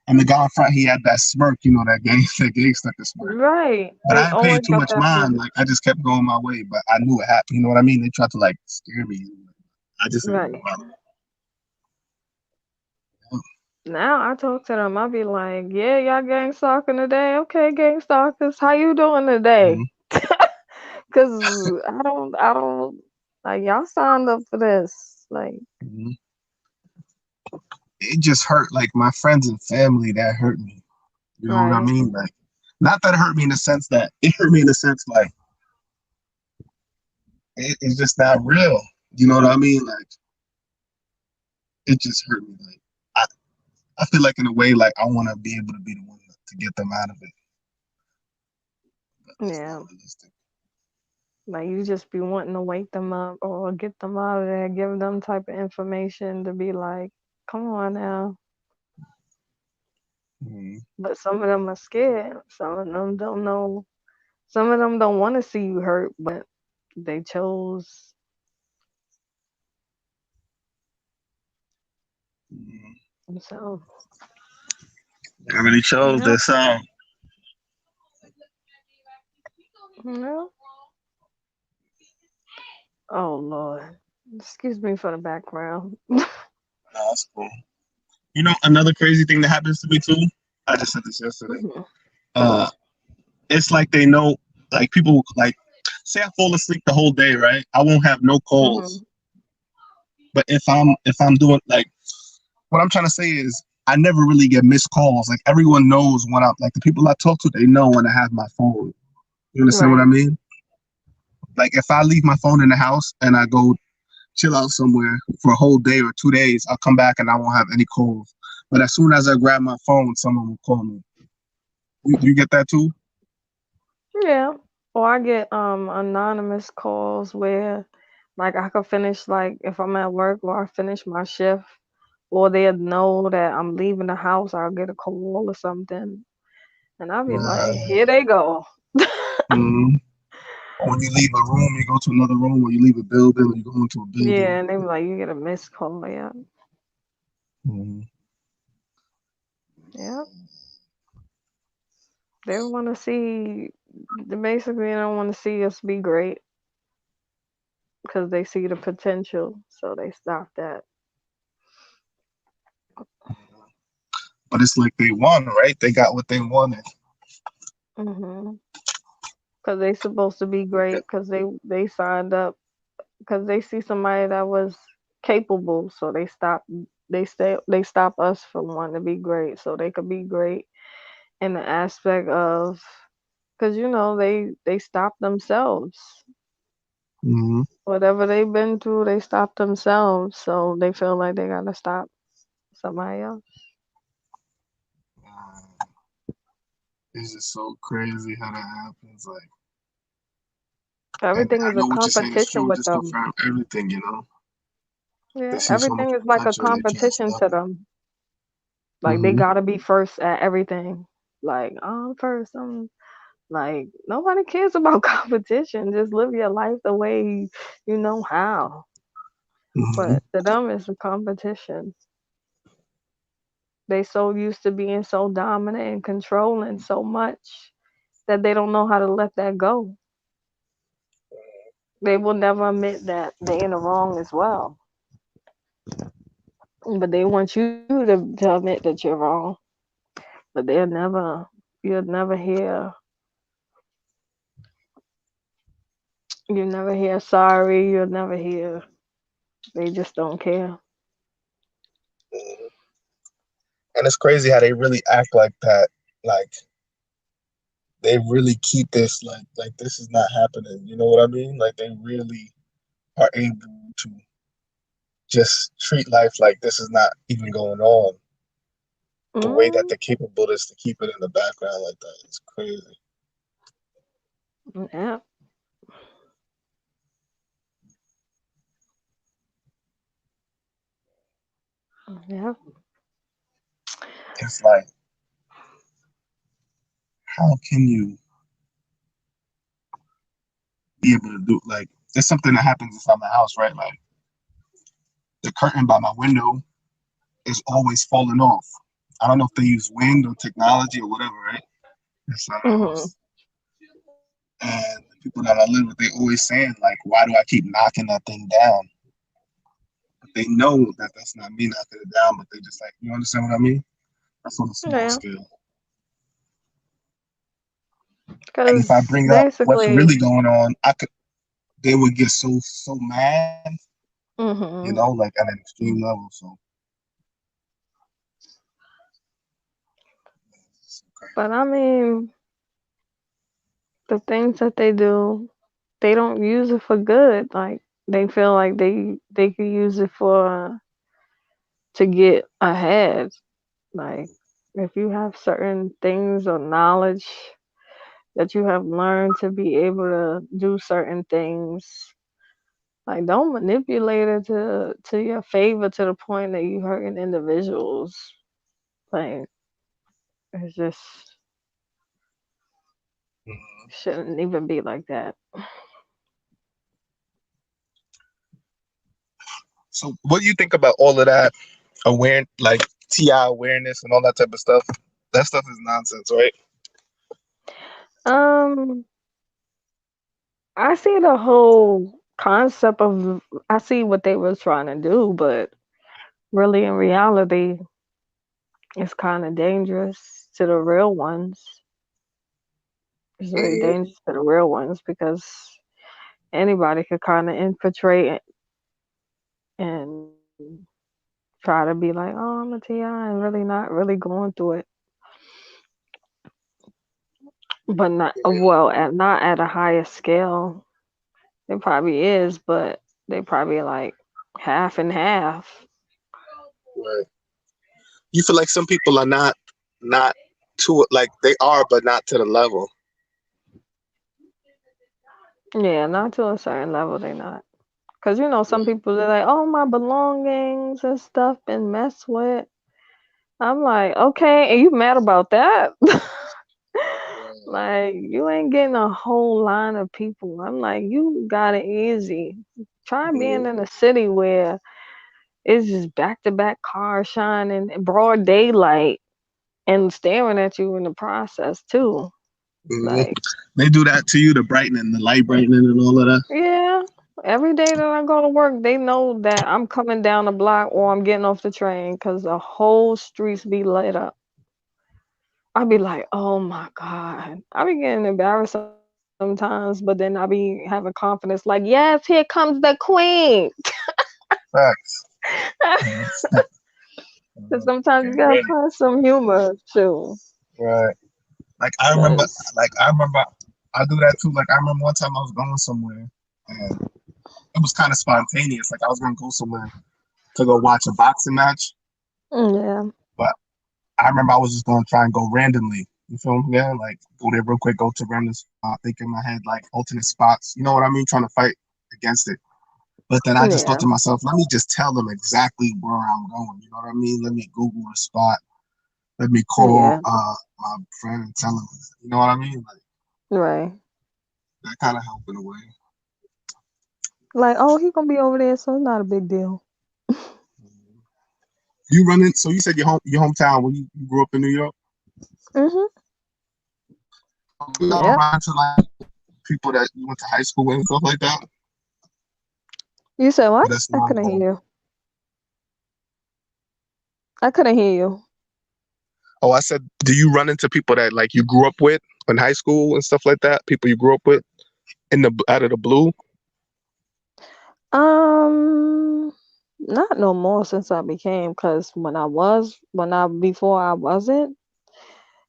And the guy in front, he had that smirk, that gang, that gangster smirk. Right. But I They didn't pay always too got much that mind. look. Like I just kept going my way, but I knew it happened. You know what I mean? They tried to like scare me. I just didn't Right. even bother. Now I talk to them. I be like, yeah, y'all gang stalking today. Okay, gang stalkers, how you doing today? Mm-hmm. Cause I don't like y'all signed up for this. Like, Mm-hmm. It just hurt like my friends and family that hurt me. You know what I right. mean? Like, not that it hurt me in the sense that it hurt me in the sense like it's just not real. You know what I mean? Like, it just hurt me. Like, I, I feel like in a way, like I want to be able to be the one to get them out of it, but that's not Yeah. realistic. Like you just be wanting to wake them up or get them out of there, give them type of information to be like, come on now. Mm-hmm. But some of them are scared. Some of them don't know. Some of them don't want to see you hurt, but they chose. Mm-hmm. So, I really chose yeah. this song. Yeah. Oh Lord. Excuse me for the background. No, that's cool. Another crazy thing that happens to me too. I just said this yesterday. Mhm. Uh, it's like they know, like people, like say I fall asleep the whole day, right? I won't have no calls. Mhm. But if I'm doing like what I'm trying to say is I never really get missed calls. Like everyone knows when I'm like the people I talk to, they know when I have my phone. You understand what I Right. mean? Like if I leave my phone in the house and I go chill out somewhere for a whole day or 2 days, I'll come back and I won't have any calls. But as soon as I grab my phone, someone will call me. You get that too? Yeah. Or I get anonymous calls where like I could finish like if I'm at work or I finish my shift or they'll know that I'm leaving the house, I'll get a call or something. And I'll be like, Right. here they go. Mm-hmm. Or when you leave a room, you go to another room, or you leave a building, or you go into a building. Yeah, and they be like, you get a missed call. Yeah. Mm-hmm. Yeah. They want to see, they basically don't want to see us be great because they see the potential. So they stop that. But it's like they won, right? They got what they wanted. Hmm. Because they supposed to be great because they signed up because they see somebody that was capable. So they stop us from wanting to be great so they could be great in the aspect of because they stop themselves. Mm-hmm. Whatever they've been through, they stop themselves, so they feel like they gotta stop somebody else. It's just so crazy how that happens. Like, and Everything I is a know what you're saying is competition true. with Just them. confirm everything. They Yeah, see so much everything is like a potential, they can't competition stop to it. them. Like they Mm-hmm. gotta be first at everything. Like, I'm first. I'm like, nobody cares about competition. Just live your life the way you know how. Hmm. But to them, it's a competition. They so used to being so dominant and controlling so much that they don't know how to let that go. They will never admit that they're in the wrong as well. But they want you to admit that you're wrong. But you'll never hear, you'll never hear sorry. You'll never hear, they just don't care. And it's crazy how they really act like that. Like they really keep this like this is not happening. You know what I mean? Like they really are able to just treat life like this is not even going on. The way that Mm, they're capable is to keep it in the background like that. It's crazy. yeah, yeah. It's like, how can you be able to do like there's something that happens inside my house, right? Like the curtain by my window is always falling off. I don't know if they use wind or technology or whatever, right? Inside the Hmm. house. And the people that I live with, they always saying like, "Why do I keep knocking that thing down?" But they know that that's not me knocking it down, but they just like, you understand what I mean? That's on a small Yeah, scale. And if I because bring up what's basically, really going on, I could they would get so mad, hmm, like at an extreme level. So it's crazy. but I mean, the things that they do, they don't use it for good. Like they feel like they could use it for to get ahead. Like if you have certain things or knowledge that you have learned to be able to do certain things, like don't manipulate it to your favor to the point that you hurting individuals. Like it's just Mhm. shouldn't even be like that. So what do you think about all of that like TI awareness and all that type of stuff? That stuff is nonsense, right? Um, I see the whole concept of I see what they were trying to do, but really in reality, it's kind of dangerous to the real ones. It's very Mhm. dangerous to the real ones because anybody could kind of infiltrate and try to be like, "Oh, I'm a TI," and really not really going through it, but not well, not at a higher scale. It probably is, but they probably like half and half. Right. You feel like some people are not to it, like they are, but not to the level. Yeah, not to a certain level, they not. Cause some Right. people they're like, "Oh, my belongings and stuff been messed with." I'm like, "Okay, and you mad about that?" Right. Like, you ain't getting a whole line of people. I'm like, "You got it easy. Try being Mhm. in a city where it's just back to back cars shining in broad daylight and staring at you in the process too." Mhm. Like, They do that to you, the brightening, the light brightening, and all of that. yeah. Every day that I go to work, they know that I'm coming down the block or I'm getting off the train because the whole streets be lit up. I be like, oh my God. I be getting embarrassed sometimes, but then I be having confidence like, yes, here comes the queen. Facts. Because sometimes you Get gotta ready. find some humor too. Right. Like I remember, Because, like I remember, I do that too. Like I remember one time I was going somewhere, and it was kind of spontaneous. Like I was gonna go somewhere to go watch a boxing match, yeah, but I remember I was just gonna try and go randomly. You feel me? Yeah, like go there real quick, go to random spot, think in my head like alternate spots. You know what I mean? Trying to fight against it. But then I just thought yeah, to myself, let me just tell them exactly where I'm going. You know what I mean? Let me Google a spot let me call Yeah, my friend and tell him. You know what I mean? Like right. that kind of help in a way. Like, oh, he gonna be over there, so it's not a big deal. You running? So you said your hometown when you grew up in New York. Mhm. Do you ever Yep. run into like people that you went to high school with and stuff like that? You said Or what? that's I not couldn't hear normal. you. I couldn't hear you. Oh, I said, do you run into people that like you grew up with in high school and stuff like that? People you grew up with in the out of the blue? Um, Not no more since I became, cause when I before I wasn't,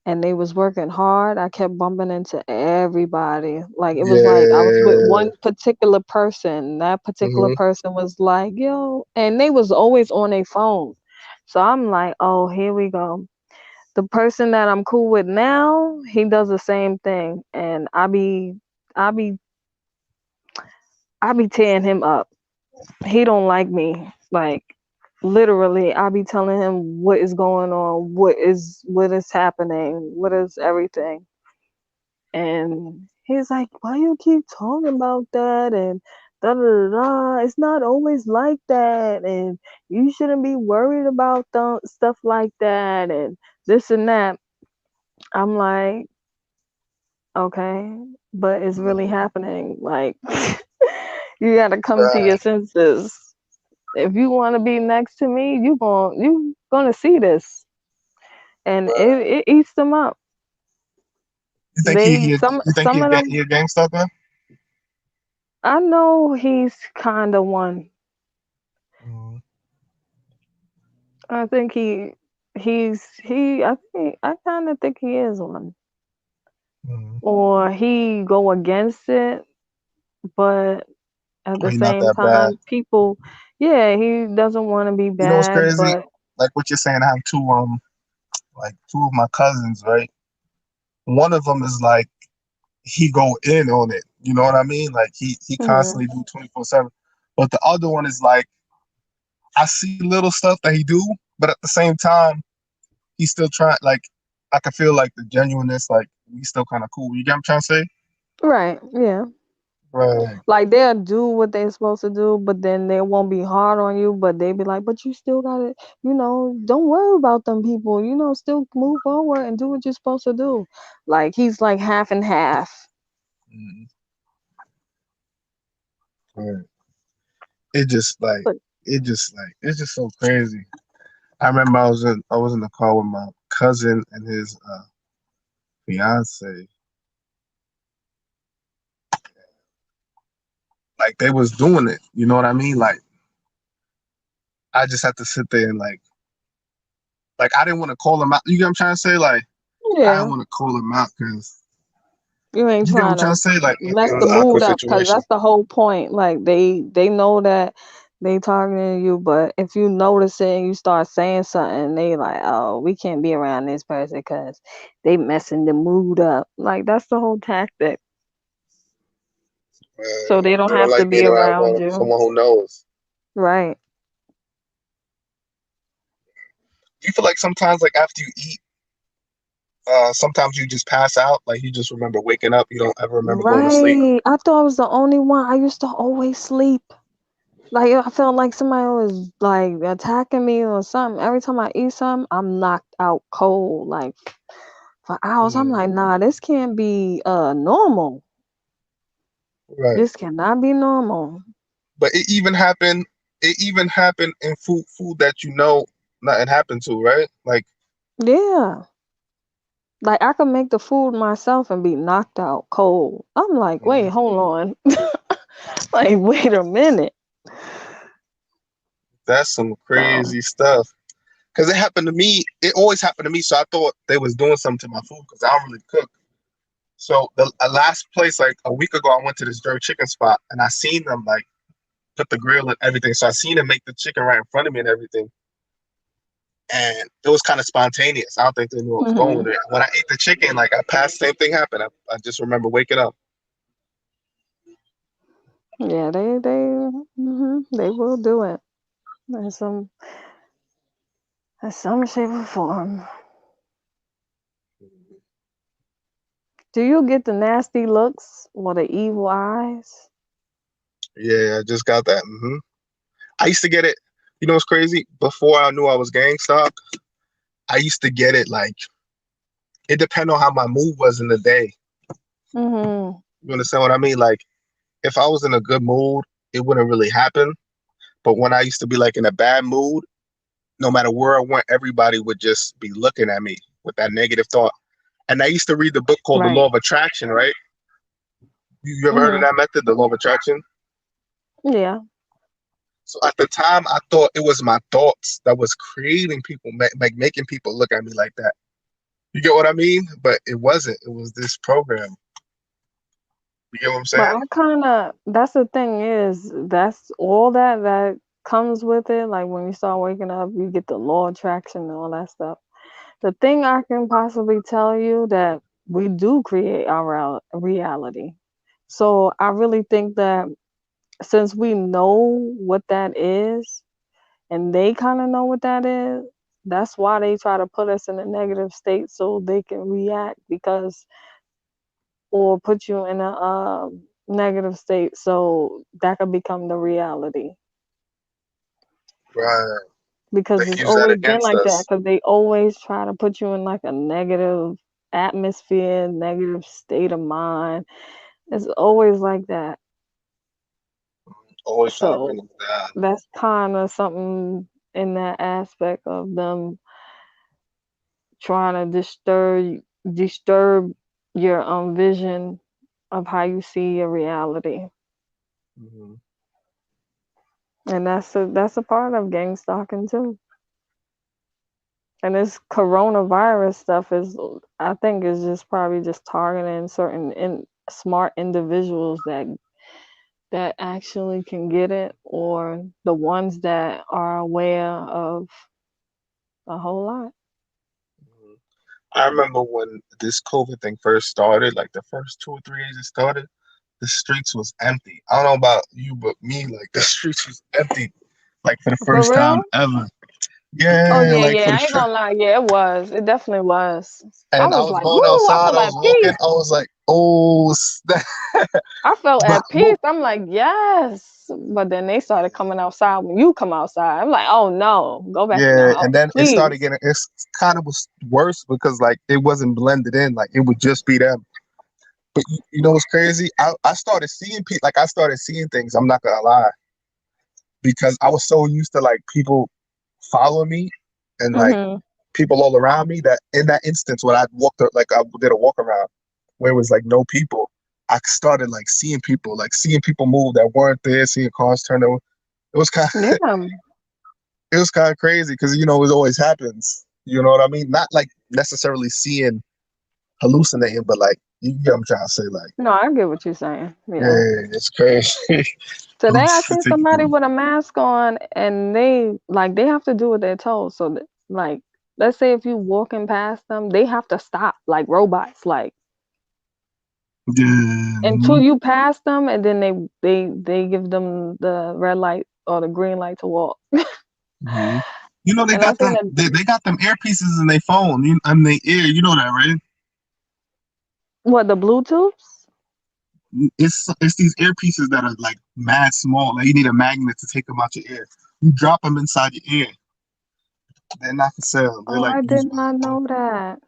and they was working hard, I kept bumping into everybody. Like it was like I was with Yeah. one particular person. That particular Hmm. person was like, yo, and they was always on their phone. So I'm like, oh, here we go. The person that I'm cool with now, he does the same thing, and I be, I be tearing him up. He don't like me. Like literally, I be telling him what is going on, what is happening, what is everything. And he's like, why you keep talking about that? And da da da da. It's not always like that. And you shouldn't be worried about stuff like that. And this and that. I'm like, okay, but it's really happening. Like, you gotta come to Right. your senses. If you want to be next to me, you gonna see this, and Right. it eats them up. You think They some of them. he a gangster then? I know he's kind of one. Mm-hmm. I think I kind of think he is one, Mm-hmm. or he go against it, but at Or the he not same that bad? time, people, yeah, he doesn't want to be You know what's bad, crazy? but Like what you're saying, I have two of my cousins, right? One of them is like he go in on it. You know what I mean? Like he mhm, constantly do 24/7. But the other one is like I see little stuff that he do, but at the same time he's still trying. Like I can feel like the genuineness. Like he's still kind of cool. You get what I'm trying to say? right, yeah. Right. Like they'll do what they're supposed to do, but then they won't be hard on you. But they be like, "But you still gotta, don't worry about them people. Still move forward and do what you're supposed to do." Like he's like half and half. Mm, right. It just like But it's just so crazy. I remember I was in the car with my cousin and his fiance. Like they was doing it. You know what I mean? Like I just had to sit there and like I didn't want to call him out. You get what I'm trying to say? Like I didn't yeah, want to call him out because you ain't you get what I'm trying trying to to say. Like it mess was the an awkward mood up, because situation. that's the whole point. Like they know that they talking to you, but if you notice it and you start saying something, they like, oh, we can't be around this person because they messing the mood up. Like that's the whole tactic. So they don't They don't have to like be being around around you. someone who knows. Right. You feel like sometimes, like after you eat, sometimes you just pass out. Like you just remember waking up. You don't ever remember going to sleep. Right. I thought I was the only one. I used to always sleep. Like I felt like somebody was like attacking me or something. Every time I eat something, I'm knocked out cold, like for hours. I'm Yeah, like, nah, this can't be normal. right. This cannot be normal. But it even happened. It even happened in food that you know nothing happened to, right? Like, Yeah. Like I could make the food myself and be knocked out cold. I'm like, wait, mhm, hold on. Like, wait a minute. that's some So, crazy stuff. Because it happened to me. It always happened to me. So I thought they was doing something to my food because I don't really cook. So the last place, like a week ago, I went to this jerk chicken spot and I seen them like put the grill and everything. So I seen them make the chicken right in front of me and everything. And it was kind of spontaneous. I don't think they knew I was going mhm. there. When I ate the chicken, like I passed, same thing happened. I just remember waking up. Yeah, they will do it in some shape or form. Do you get the nasty looks or the evil eyes? Yeah, I just got that. I used to get it. You know what's crazy? Before I knew I was gang stalk, I used to get it like it depended on how my mood was in the day. Mhm. You understand what I mean? Like if I was in a good mood, it wouldn't really happen. But when I used to be like in a bad mood, no matter where I went, everybody would just be looking at me with that negative thought. And I used to read the book called The Right. Law of Attraction, right? You ever heard of Mhm. that method, The Law of Attraction? Yeah. So at the time, I thought it was my thoughts that was creating people, like making people look at me like that. You get what I mean? But it wasn't. It was this program. You get what I'm But saying? I kind of, that's the thing is, that's all that comes with it. Like when you start waking up, you get the law of attraction and all that stuff. The thing I can possibly tell you that we do create our reality. So I really think that since we know what that is, and they kind of know what that is, that's why they try to put us in a negative state so they can react because or put you in a negative state so that could become the reality Right. They because it's use that always been against like that us. because they always try to put you in like a negative atmosphere, negative state of mind. It's always like that. Always trying to bring So us down. that's kind of something in that aspect of them trying to disturb your vision of how you see your reality. Hmm. And that's a part of gang stalking too. And this coronavirus stuff is, I think, is just probably just targeting certain smart individuals that actually can get it, or the ones that are aware of a whole lot. I remember when this COVID thing first started, like the first 2 or 3 days it started, the streets was empty. I don't know about you, but me, like the streets was empty, like for the For first time real? ever. Oh Yeah, yeah, like for yeah. the I ain't first. gonna lie. Yeah, it was. It definitely was. I And I was was like, going woo! I outside. felt I at was walking. peace. I was like, oh, snap. I felt But at peace. I'm like, yes. But then they started coming outside when you come outside. I'm like, oh no, go back in the yeah, and house, then it started please. getting. It's kind of was worse because like it wasn't blended in. Like it would just be them. But you know what's crazy? I started seeing people. Like I started seeing things. I'm not gonna lie, because I was so used to like people following me and like Mhm. people all around me that in that instance when I walked like I did a walk around where it was like no people, I started like seeing people move that weren't there, seeing cars turn over. It was kind of, Yeah. it was kind of crazy because you know it always happens. You know what I mean? Not like necessarily seeing hallucinating, but like you get what I'm trying to say. Like No, I get what you're saying. Yeah. yeah, it's crazy. Today I It's seen somebody ridiculous. with a mask on and they have to do what they're told. So like let's say if you walking past them, they have to stop like robots, like Yeah. until you pass them and then they give them the red light or the green light to walk. Mhm. You know they And I got seen them. that They got them earpieces in their phone in their ear. You know that, right? what the Bluetooths? It's these earpieces that are like mad small. Like you need a magnet to take them out your ear. You drop them inside your ear. They're not for sale. They're Oh, like I used did by not know that.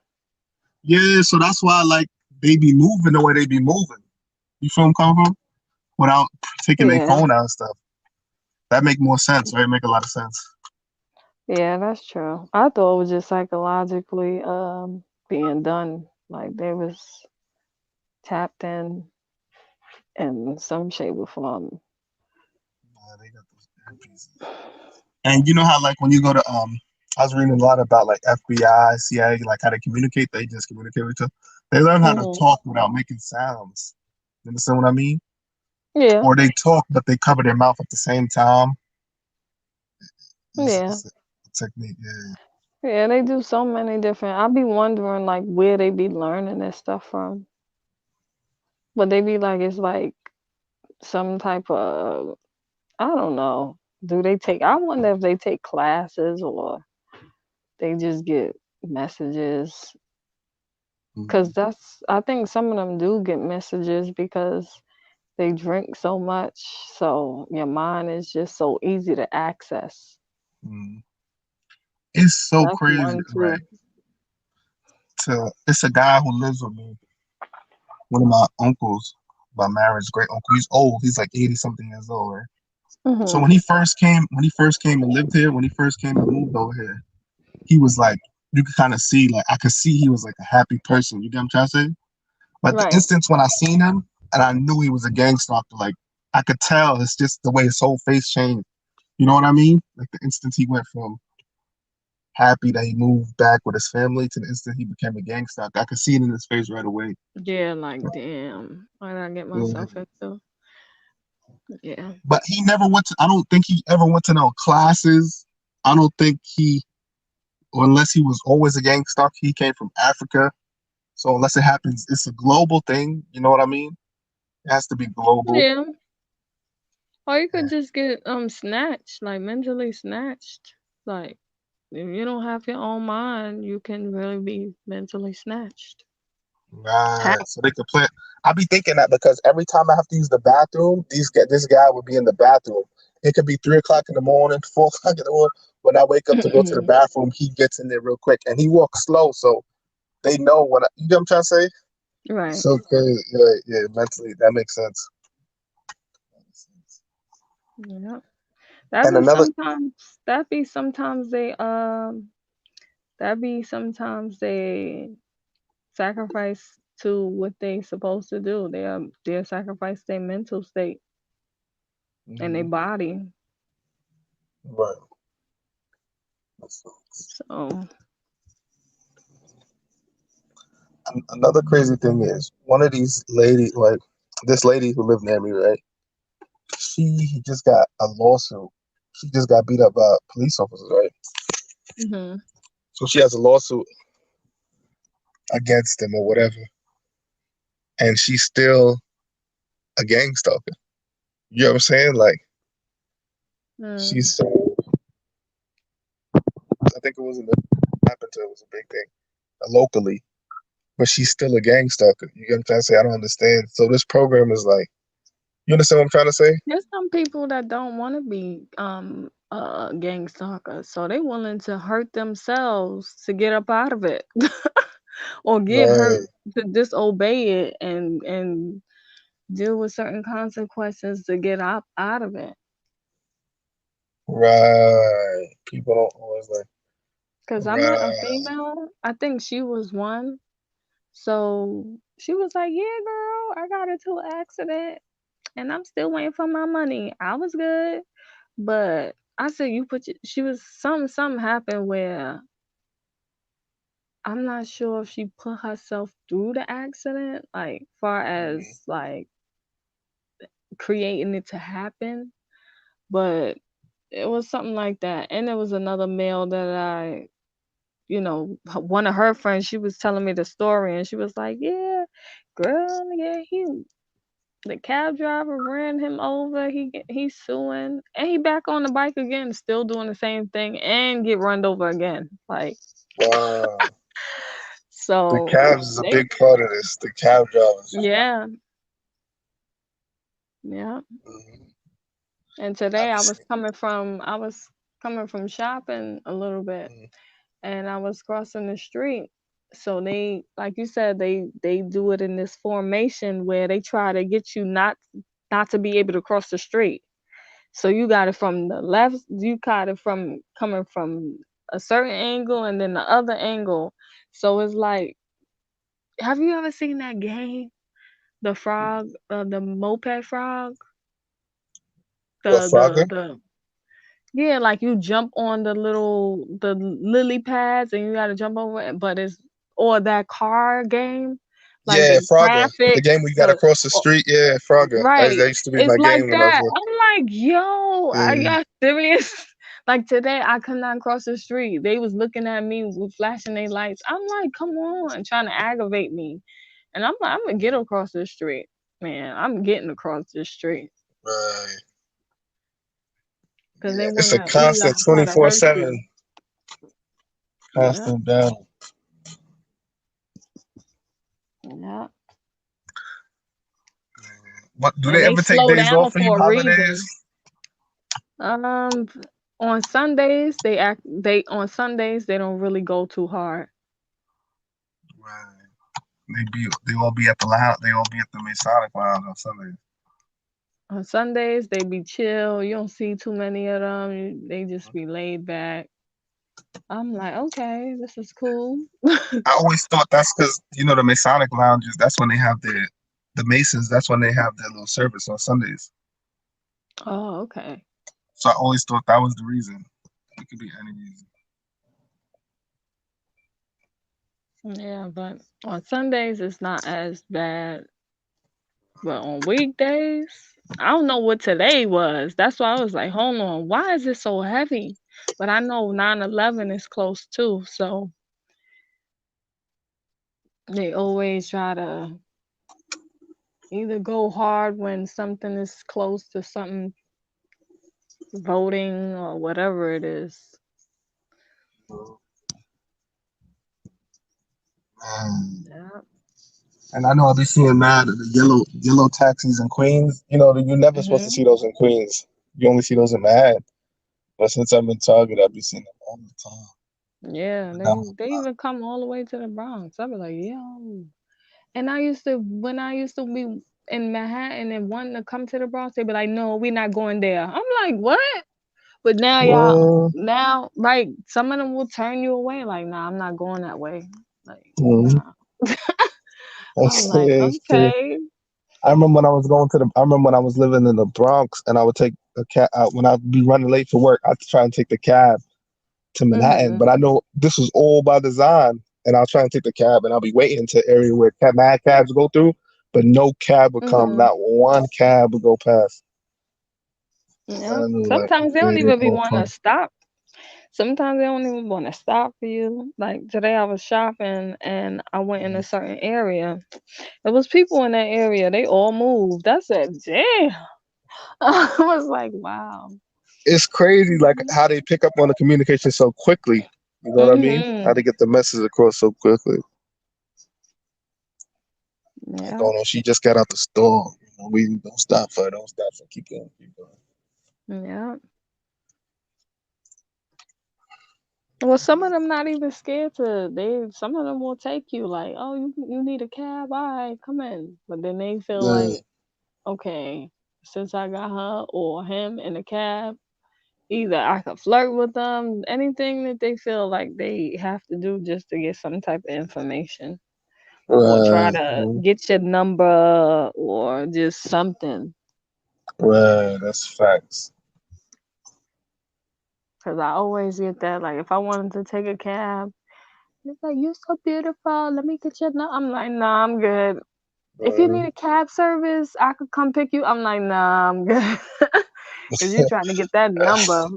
yeah. So that's why like they be moving the way they be moving. You feel them coming from without taking their Yeah. phone out and stuff. That make more sense, right? Make a lot of sense. Yeah, that's true. I thought it was just psychologically being done. Like they was tapped in some shape or form. Yeah, they got those earpieces. And you know how like when you go to I was reading a lot about like FBI, CIA, like how they communicate. They just communicate with each other. They learn how to Hmm. talk without making sounds. You understand what I mean? Yeah, Or they talk but they cover their mouth at the same time. yeah, It's a technique. Yeah. yeah. They do so many different. I be wondering like where they be learning this stuff from. But they be like it's like some type of I don't know. Do they take? I wonder if they take classes or they just get messages. Cause I think some of them do get messages because they drink so much, so your mind is just so easy to access. Mm. It's so That's crazy, one right? too. It's a guy who lives with me, one of my uncles by marriage, great uncle. He's old. He's like 80 something years old, right? So Mhm. when he first came and lived here, when he first came and moved over here, he was like, you could kind of see, like, I could see he was like a happy person. You get what I'm trying to say? But the Right. instance when I seen him and I knew he was a gangster, like, I could tell it's just the way his whole face changed. You know what I mean? Like the instant he went from happy that he moved back with his family to the instant he became a gangster, I could see it in his face right away. Yeah, like damn. What did I get Yeah. myself into? Yeah. But he never went to, I don't think he ever went to no classes. I don't think he, or unless he was always a gangster, he came from Africa. So unless it happens, it's a global thing. You know what I mean? It has to be global. Yeah. Or you could Yeah. just get snatched, like mentally snatched. Like if you don't have your own mind, you can really be mentally snatched. Right. Hack. So they could play. I be thinking that because every time I have to use the bathroom, this guy would be in the bathroom. It could be 3 o'clock in the morning, 4 o'clock in the morning. When I wake up to go to the bathroom, he gets in there real quick, and he walks slow, so they know when you get what I'm trying to say. Right. So crazy. Yeah, yeah. Mentally, that makes sense. Yeah. That And be another, sometimes that be sometimes they that be sometimes they sacrifice to what they supposed to do. They'll sacrifice their mental state and their mhm, body. right. So Another crazy thing is one of these lady, like this lady who lived near me, right? She just got a lawsuit. She just got beat up by police officers, right? mhm. So she has a lawsuit against them or whatever, and she's still a gang stalker. You know what I'm saying? Like Mm. she's so. I think it was in the happened to her, it was a big thing locally, but she's still a gang stalker. You get what I'm trying to say? I don't understand. So this program is like, you understand what I'm trying to say? There's some people that don't want to be gang stalkers, so they willing to hurt themselves to get up out of it, or get hurt Right, to disobey it and deal with certain consequences to get up out of it. right. People don't always like. Cause I met a Right, female, I think she was one. So she was like, "Yeah, girl, I got into an accident and I'm still waiting for my money. I was good." But I said, "You put your," she was something happened where I'm not sure if she put herself through the accident, like far mhm, as like creating it to happen, but it was something like that. And there was another male that one of her friends, she was telling me the story and she was like, "Yeah, girl, yeah, the cab driver ran him over. He's suing, and he back on the bike again, still doing the same thing, and get run over again. Like wow. The so, cabs is a they big part of this. The cab drivers. yeah, yeah. Mhm. And I today be seeing. I was coming from shopping a little bit, Mhm. and I was crossing the street. So they, like you said, they do it in this formation where they try to get you not to be able to cross the street. So you got it from the left, you got it from coming from a certain angle and then the other angle. So it's like, have you ever seen that game? The frog, the moped frog? What Frogger? The Yeah, like you jump on the lily pads and you gotta jump over it, but it's or that car game, like Yeah, the Frogger. The traffic, game we got the across the oh, street. Yeah, Frogger. right. That used to be It's my like game when I was that. little. I'm like, yo, are Yeah, y'all serious? Like today, I could not cross the street. They was looking at me with flashing their lights. I'm like, come on, trying to aggravate me. And I'm like, I'm gonna get across the street, man. I'm getting across the street right. because they Yeah, it's a wanna constant try to hurt 24/7 you. Yeah. constant battle. What do And they they ever take slow days off down for you for a holidays? reason. Um, on Sundays they don't really go too hard. Right. They all be at the lounge. They all be at the Masonic Lounge on Sundays. On Sundays they be chill. You don't see too many of them. They just be laid back. I'm like, okay, this is cool. I always thought that's because the Masonic lounges. That's when they have the Masons. That's when they have their little service on Sundays. Oh, okay. So I always thought that was the reason. It could be any reason. Yeah, but on Sundays it's not as bad. But on weekdays, I don't know what today was. That's why I was like, hold on, why is it so heavy? But I know 9/11 is close too, so they always try to either go hard when something is close to something voting or whatever it is. Um, Yeah. and I know I'll be seeing mad the yellow taxis in Queens. You're never supposed to Mhm. see those in Queens. You only see those in Manhattan. But since I'm in Target, I'll be seeing them all the time. Yeah, But they even come all the way to the Bronx. I be like, yo. And I used to when I used to be in Manhattan and wanting to come to the Bronx, they'd be like, no, we're not going there. I'm like, what? But now y'all well, now like some of them will turn you away. Like, nah, I'm not going that way. Like, mhm, nah. I'm that's, like, it's true. okay. I remember when I was living in the Bronx, and I would take a cab when I'd be running late for work. I'd try and take the cab to Manhattan, Mhm. but I know this was all by design. And I'll try and take the cab, and I'll be waiting to area where mad cabs go through, but no cab would come. Mhm. Not one cab would go past. Yeah. I knew, like, Sometimes they okay, don't they even be all wanting to punk. stop. Sometimes they don't even want to stop for you. Like today I was shopping and I went in a certain area. There was people in that area. They all moved. I said, damn. I was like, wow. It's crazy, like how they pick up on the communication so quickly. You know what I mean? How Mhm. they get the message across so quickly. Like, Yeah. oh no, she just got out the store. We don't stop for her. Don't stop for her. Keep going. Keep going. Yeah. Well, some of them not even scared to. They some of them will take you like, oh, you need a cab, all right, come in. But then they feel Yeah, like, okay, since I got her or him in the cab, either I could flirt with them, anything that they feel like they have to do just to get some type of information or try right, to get your number or just something. right. That's facts. Cause I always get that. Like if I wanted to take a cab, it's like you're so beautiful. Let me get your number. I'm like, nah, I'm good. If you need Uh, a cab service, I could come pick you. I'm like, nah, I'm good. Cause you trying to get that number.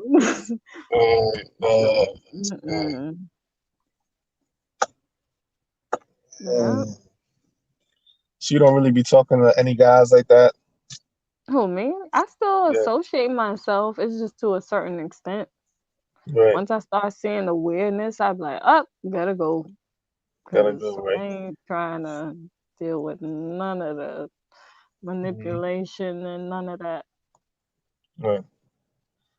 Mm-mm. Yeah. uh, so you don't really be talking to any guys like that. Who me? I still Yeah, associate myself. It's just to a certain extent. right. Once I start seeing the weirdness, I'd be like, up, gotta go. Gotta Cause go, I right. ain't trying to deal with none of the Mhm, manipulation and none of that. right.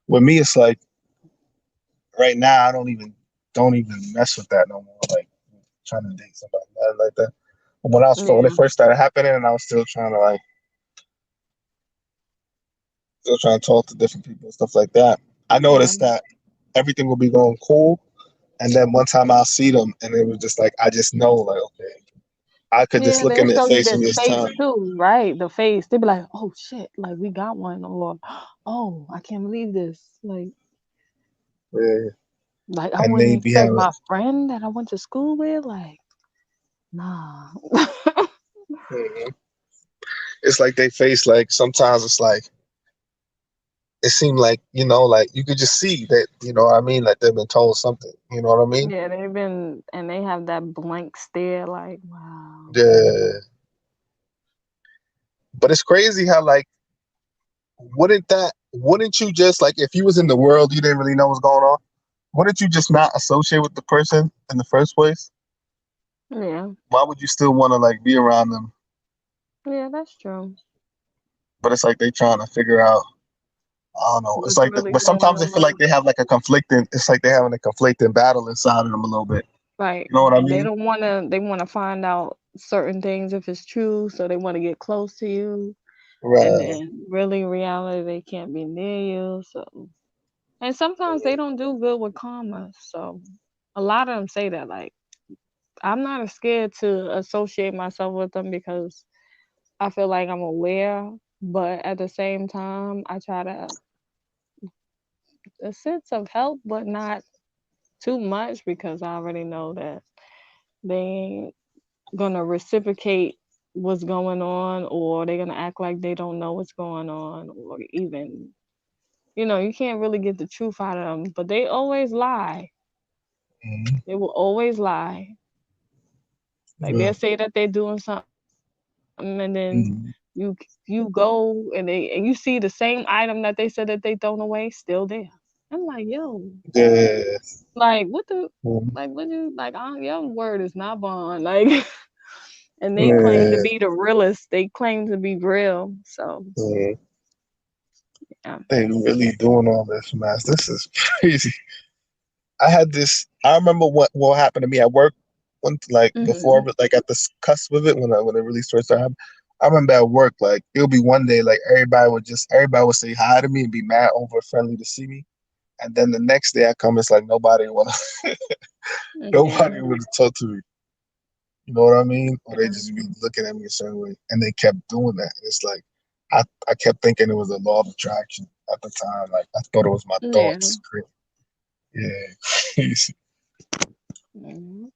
With me, it's like right now, I don't even mess with that no more. Like trying to date somebody nothing like that. But when it Yeah, first started happening, and I was still trying to talk to different people and stuff like that. I yeah. noticed that everything will be going cool, and then one time I'll see them, and it was just like I just know, like, okay, I could just Yeah, look they in their show you face the and just face tell. too, right? The face. They be like, oh shit, like we got one, or oh, I can't believe this. Yeah. Like I And they wouldn't be expect having. my friend that I went to school with, like, nah. Mhm. It's like they face, like sometimes it's like it seemed like like you could just see that what I mean, like they've been told something. You know what I mean? Yeah, they've been and they have that blank stare like, wow. Yeah. But it's crazy how, like, wouldn't you just, like, if you was in the world, you didn't really know what's going on, wouldn't you just not associate with the person in the first place? Yeah. Why would you still want to, like, be around them? Yeah, that's true. but it's like they trying to figure out. I don't know. It's what's like, really but going sometimes I feel like on. they have like a conflicting. It's like they having a conflicting battle inside of them a little bit. Right. You know what I And they mean? don't want to, they want to find out certain things if it's true. So they want to get close to you. And Right. then really in reality, they can't be near you. So, and sometimes they don't do good with karma. So a lot of them say that, like, I'm not scared to associate myself with them because I feel like I'm aware. But at the same time, I try to a sense of help, but not too much because I already know that they ain't gonna reciprocate what's going on, or they're gonna act like they don't know what's going on, or even, you can't really get the truth out of them, but they always lie. Mhm. They will always lie. Like Yeah. they'll say that they're doing something, and then you Mhm. you go and you see the same item that they said that they thrown away still there. I'm like, yo, Yeah. like what the, Mhm. like what you like? Your word is not bond, like. And they claim to Yeah. be the realest. They claim to be real. So Yeah. yeah. They really doing all this, man. This is crazy. I had this. I remember what happened to me at work. One like before, Hmm. like at the cusp of it, when it really started to happen. I remember at work, like it'll be one day, like everybody would say hi to me and be mad over friendly to see me, and then the next day I come, it's like Yeah. nobody would talk to me. You know what I mean? Or they just be looking at me a certain way, and they kept doing that. And it's like I kept thinking it was a law of attraction at the time. Like I thought it was my Yeah. thoughts. Yeah. Hmm.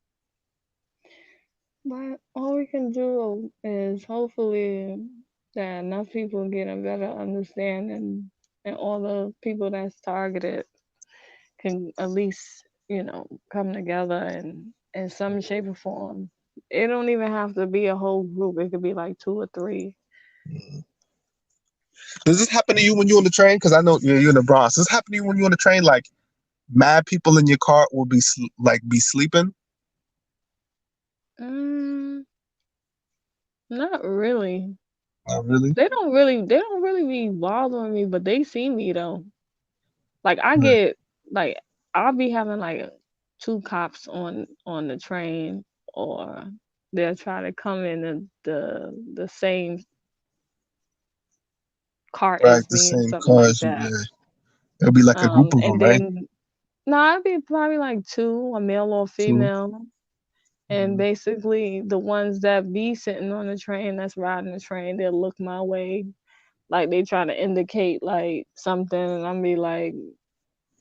But all we can do is hopefully that enough people get a better understanding, and all the people that's targeted can at least, come together and in some shape or form. It don't even have to be a whole group. It could be like two or three. Does this happen to you when you're on the train? Because I know you're in the Bronx. Does this happen to you when you're on the train? Like mad people in your car will be sleeping. Mm, not really. Oh, really? They don't really be bothering me, but they see me though. Like I Right. get like I'll be having like two cops on the train, or they'll try to come in the same car Right. as The me or same something like cars. that. Yeah. It'll be like a group of And them, right? then no, I'd be probably like two, a male or Two. female. And Mhm. basically the ones that be sitting on the train that's riding the train, they'll look my way like they trying to indicate like something, and I'm be like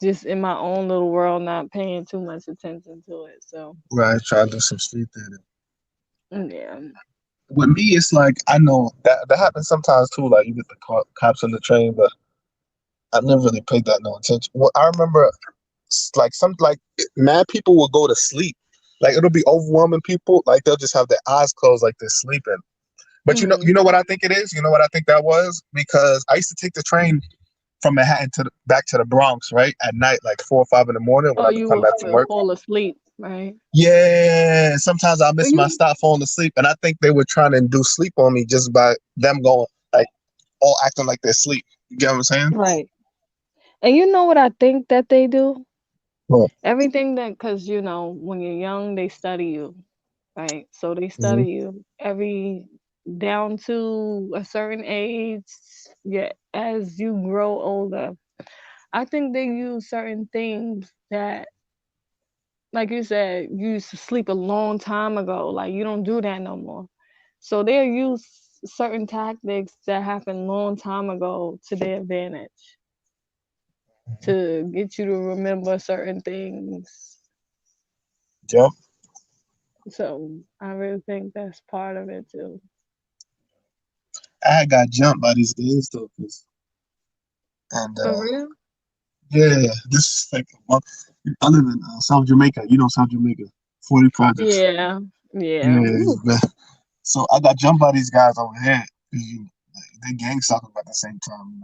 just in my own little world, not paying too much attention to it. So Right. Try to do some street theater. yeah. With me, it's like I know that happens sometimes too. Like you get the cops on the train, but I never really paid that no attention. Well, I remember like mad people will go to sleep. Like it'll be overwhelming people. Like they'll just have their eyes closed, like they're sleeping. But you Hmm. know what I think it is. You know what I think that was because I used to take the train from Manhattan back to the Bronx, right at night, like 4 or 5 in the morning when Or I would you come will back from work. fall asleep, right? Yeah, sometimes I Well, miss my you stop falling asleep, and I think they were trying to induce sleep on me just by them going like all acting like they're asleep. You get what I'm saying? right. And you know what I think that they do? Well, Everything that, because when you're young, they study you, right? So they mhm. study you every down to a certain age. Yeah, as you grow older, I think they use certain things that, like you said, you used to sleep a long time ago. Like you don't do that no more. So they'll use certain tactics that happened long time ago to their advantage to get you to remember certain things. Yep. So I really think that's part of it too. I had got jumped by these gangs talkers, and For real? yeah, this is like a month. I live in South Jamaica. You know South Jamaica, 40 projects. Yeah. Yeah. Yeah, Ooh. so I got jumped by these guys over here. 'Cause they gang talking at the same time.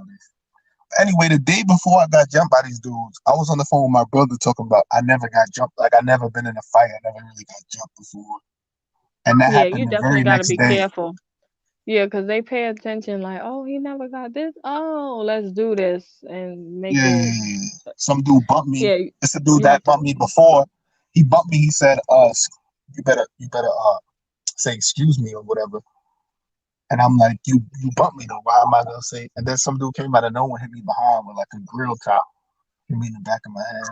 Anyway, the day before I got jumped by these dudes, I was on the phone with my brother talking about I never got jumped. Like I never been in a fight. I never really got jumped before. And that Yeah, happened you the definitely very got to next be day. careful. Yeah, 'cause they pay attention like, "Oh, he never got this. Oh, let's do this and make Yeah, yeah, it." yeah, yeah. Some dude bumped me. Yeah, It's a dude you have that to. bumped me before. He bumped me. He said, you better say excuse me or whatever." And I'm like, you bumped me though. Why am I gonna say? And then some dude came out of nowhere, hit me behind with like a grill top, hit me in the back of my head.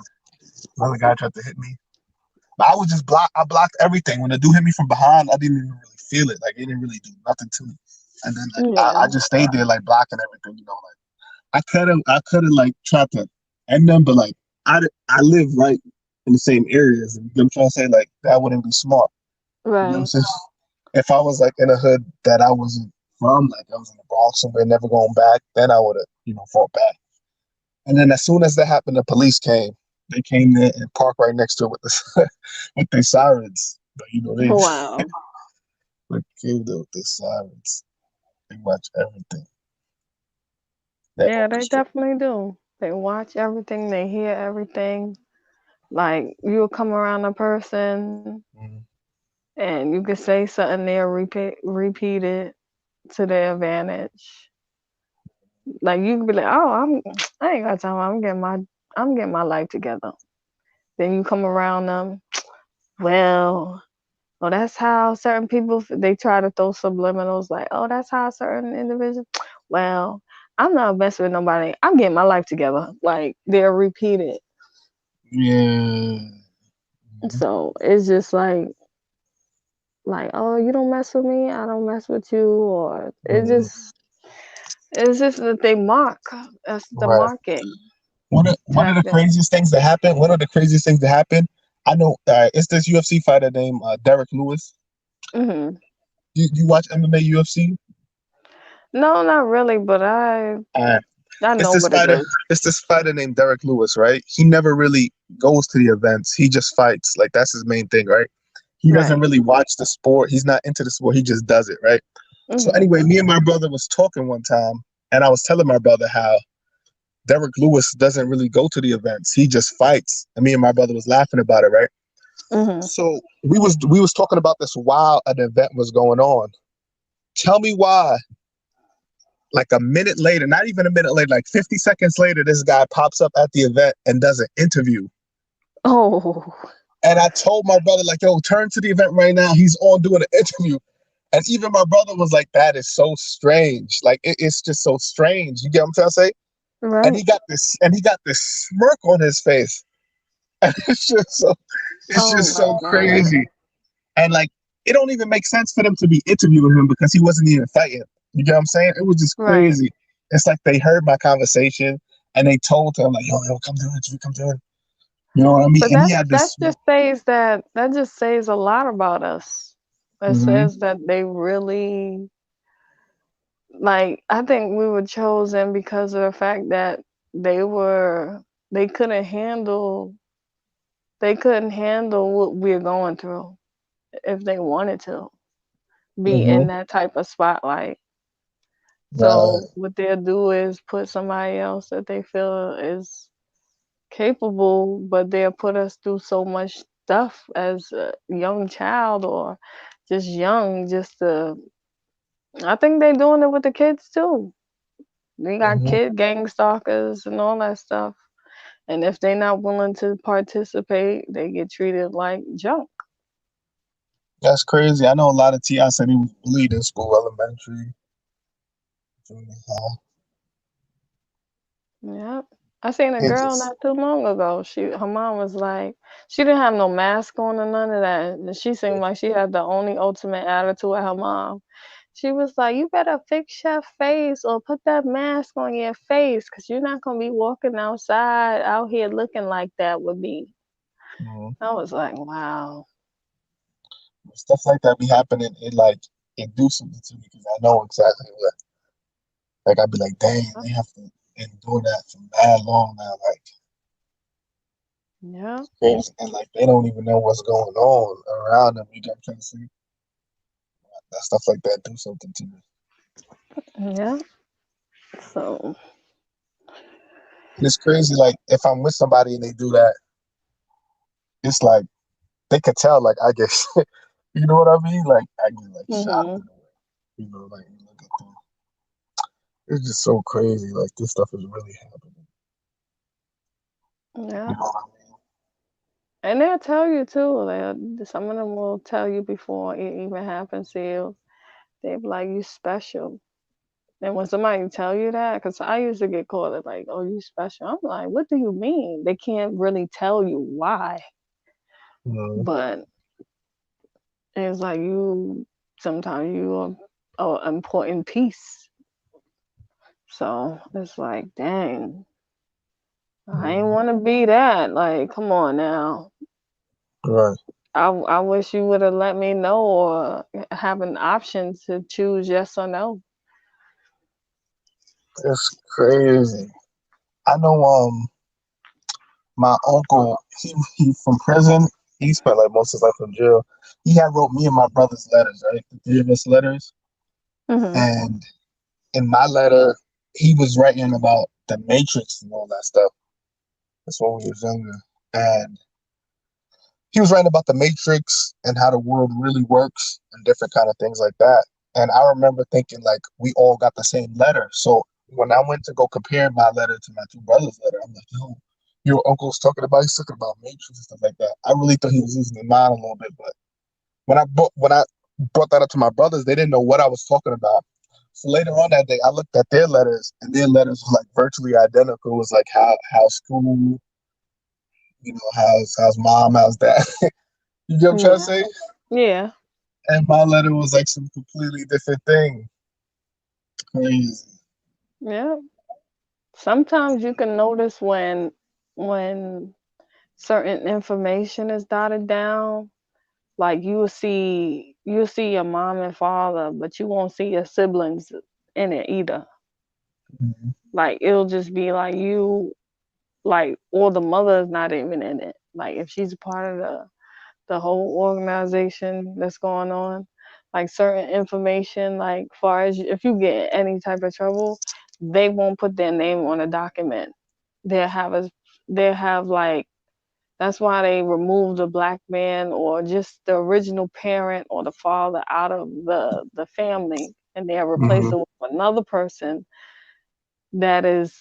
Another guy tried to hit me. But I was just block. I blocked everything. When the dude hit me from behind, I didn't even really feel it. Like it didn't really do nothing to me. And then like I Yeah. just stayed there like blocking everything. Like I could have like tried to end them, but like I live right in the same areas. You know what I'm trying to say? Like that wouldn't be smart. You know what I'm Right. saying? If I was like in a hood that I wasn't from, like I was in the Bronx somewhere, never going back, then I would have, fought back. And then as soon as that happened, the police came. They came there and parked right next to it with the with their sirens. But they Wow. like came there with their sirens. They watch everything. They Yeah, they orchestrate. definitely do. They watch everything, they hear everything. Like you'll come around a person Mhm. and you could say something, they'll repeat it to their advantage. Like you could be like, "Oh, I ain't got time. I'm getting my life together." Then you come around them. Well, oh, that's how certain people they try to throw subliminals like, "Oh, that's how certain individuals." Well, I'm not messing with nobody. I'm getting my life together. Like they'll repeat it. Yeah. So it's just like, "Oh, you don't mess with me. I don't mess with you," or Mhm. it's just that they mock. That's the Right. marking One of tap the in. craziest things that happened. One of the craziest things that happened. I know it's this UFC fighter named Derek Lewis. Hmm. You watch MMA UFC? No, not really, but Uh, I it's know this what it fighter. is. It's this fighter named Derek Lewis, right? He never really goes to the events. He just fights. Like that's his main thing, right? He doesn't Right. really watch the sport. He's not into the sport. He just does it, right? So Hmm. anyway, me and my brother was talking one time, and I was telling my brother how Derek Lewis doesn't really go to the events. He just fights. And me and my brother was laughing about it, right? Hmm. So we was talking about this while an event was going on. Tell me why, like a minute later, not even a minute later, like 50 seconds later, this guy pops up at the event and does an interview. Oh, And I told my brother, like, yo, turn to the event right now. He's on doing an interview. And even my brother was like, that is so strange. Like it's just so strange. You get what I'm trying to say? And right. he got this smirk on his face. And it's Oh just my so God. crazy. And like it don't even make sense for them to be interviewing him because he wasn't even fighting. You get what I'm saying? It was just Right. crazy. It's like they heard my conversation and they told him like, yo, come do it, come do it. You know what I mean? But And he that had that this. just says that just says a lot about us. It Mhm. says that they really like I think we were chosen because of the fact that they were they couldn't handle they couldn't handle what we're going through if they wanted to be in Mhm. that type of spotlight. Right. So what they'll do is put somebody else that they feel is capable, but they'll put us through so much stuff as a young child or just young, just to. I think they're doing it with the kids too. We got Mhm. kid gang stalkers and all that stuff. And if they're not willing to participate, they get treated like junk. That's crazy. I know a lot of Ti said he was bullied in school, elementary, junior high. Yep. I seen a It girl just. not too long ago. Her mom was like, she didn't have no mask on or none of that. And she seemed like she had the only ultimate attitude at her mom. She was like, "You better fix your face or put that mask on your face, 'cause you're not gonna be walking outside out here looking like that with me." Mhm. I was like, wow. Stuff like that be happening. It do something to me because I know exactly what. Like I'd be like, dang, they have to endure that for mad long now. Like Yeah, crazy, and like they don't even know what's going on around them. You get what I'm trying to say? That stuff like that do something to me. yeah. So, And it's crazy. Like if I'm with somebody and they do that, it's like they could tell. Like I guess, you know what I mean? Like I get like shocked hmm in a way. Like you look at them, it's just so crazy. Like this stuff is really happening. You Yeah. know what I And they'll tell you too. Some of them will tell you before it even happens to you. They be like, you special. And when somebody tell you that, because I used to get called it like, oh, you special. I'm like, what do you mean? They can't really tell you why. mean? But it's like sometimes you are an important piece. So it's like, dang, I ain't Mhm. want to be that. Like, come on now. Right. I wish you would have let me know or have an option to choose yes or no. It's crazy. I know. My uncle, he from prison. He spent like most of his life in jail. He had wrote me and my brother's letters, right? The three of us letters. Hmm. And in my letter, he was writing about the Matrix and all that stuff. That's when we was younger. And he was writing about the Matrix and how the world really works and different kind of things like that. And I remember thinking like we all got the same letter. So when I went to go compare my letter to my two brothers' letter, I'm like, yo, your uncle's talking about he's talking about Matrix and stuff like that. I really thought he was losing his mind a little bit, but when I brought that up to my brothers, they didn't know what I was talking about. So later on that day, I looked at their letters, and their letters were like virtually identical. It was like how's school, how's mom, how's dad. You get what I'm trying to Yeah. say? Yeah. And my letter was like some completely different thing. Crazy. Yeah. Sometimes you can notice when certain information is dotted down. Like you'll see your mom and father, but you won't see your siblings in it either. Mhm. Like it'll just be like you, like, or the mother is not even in it. Like if she's a part of the whole organization that's going on, like certain information, like far as if you get in any type of trouble, they won't put their name on a document. They'll have a they'll have like that's why they remove the black man or just the original parent or the father out of the family, and they'll replace Mhm. it with another person that is,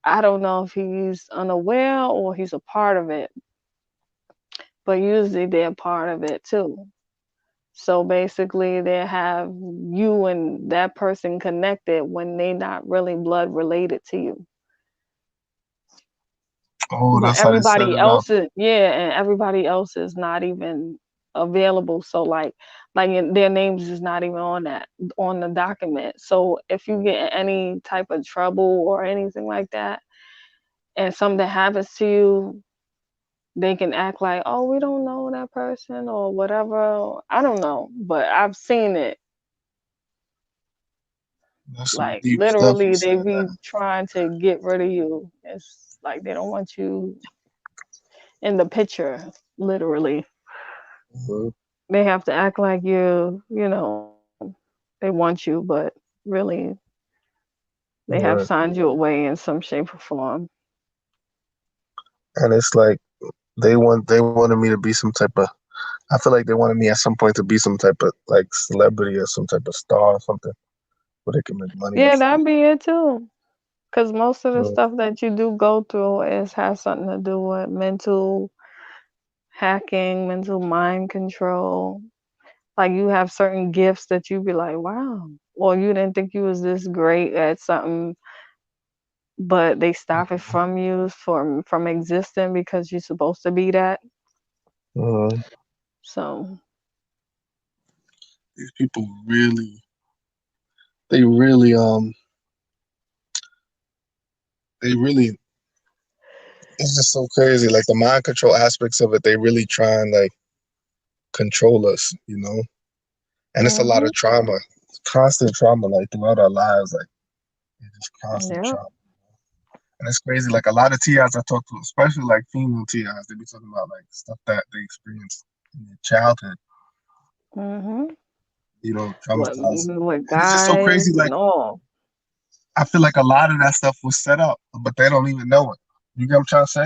I don't know if he's unaware or he's a part of it, but usually they're part of it too. So basically, they have you and that person connected when they not really blood related to you. Oh, But that's how they set everybody it up. else is, yeah, and everybody else is not even available. So their names is not even on the document. So if you get in any type of trouble or anything like that, and something happens to you, they can act like, oh, we don't know that person or whatever. I don't know, but I've seen it. That's some Like deep stuff you literally, they saying be that. trying to get rid of you. It's like they don't want you in the picture. Literally, Mhm. they have to act like they want you, but really, they have Right. signed you away in some shape or form. And it's like they wanted me to be some type of. I feel like they wanted me at some point to be some type of like celebrity or some type of star or something where they can make money and Yeah, stuff. that'd be it too. Because most of the Right. stuff that you do go through is has something to do with mental hacking, mental mind control. Like you have certain gifts that you be like, wow, or you didn't think you was this great at something, but they stop it from you from existing because you're supposed to be that. Mhm. So These people they really, they really, it's just so crazy. Like the mind control aspects of it, they really try and like control us. And it's a lot hmm of trauma, constant trauma, like throughout our lives, like it's just constant yeah. trauma. And it's crazy. Like a lot of TIs I talk to, especially like female TIs, they be talking about like stuff that they experienced in their childhood, hmm What traumatized. with And it's just so guys crazy. Like and all. I feel like a lot of that stuff was set up, but they don't even know it. You get what I'm trying to say?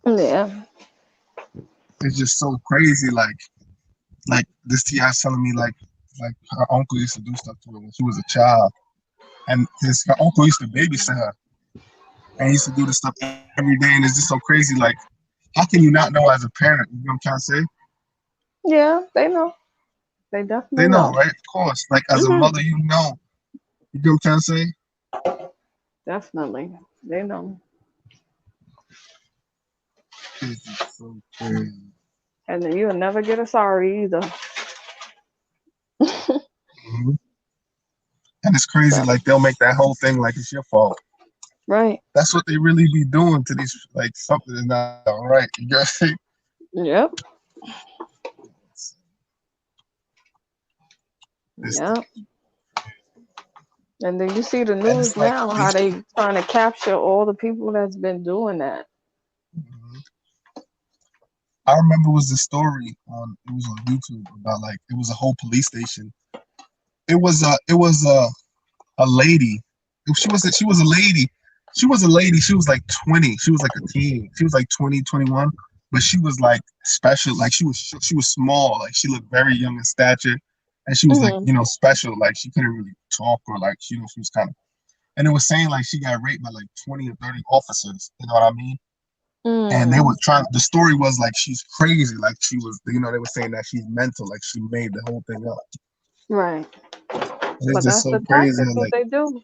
Yeah. It's just so crazy. Like this T.I.'s telling me like like her uncle used to do stuff to her when she was a child, and her uncle used to babysit her, and he used to do this stuff every day, and it's just so crazy. Like, how can you not know as a parent? You know what I'm trying to say? Yeah, they know. They They definitely know, know. right? Of course. Like as a Hmm. mother, you know. You know what I'm trying to say? Definitely. They know. This is so crazy. And then you'll never get a sorry either. Mhm. And it's crazy. So, Like they'll make that whole thing like it's your fault. right. That's what they really be doing to these. Like something is not right. You gotta say Yep. this. Yep. And then you see the And it's news like now, how this. they trying to capture all the people that's been doing that. Mhm. I remember it was a story on. It was on YouTube about like it was a whole police station. It was a lady. She was a lady. She was a lady. She was like 20. She was like a teen. She was like 20, 21. But she was like special. Like she was small. Like she looked very young in stature. And she was like, Hmm. special. Like she couldn't really talk or like she was kind of and it was saying like she got raped by like 20 or 30 officers. You know what I mean? And they were Mm. trying the story was like she's crazy. Like she was they were saying that she's mental, like she made the whole thing up. Right. And it's But just that's so the crazy tactics how that like they do.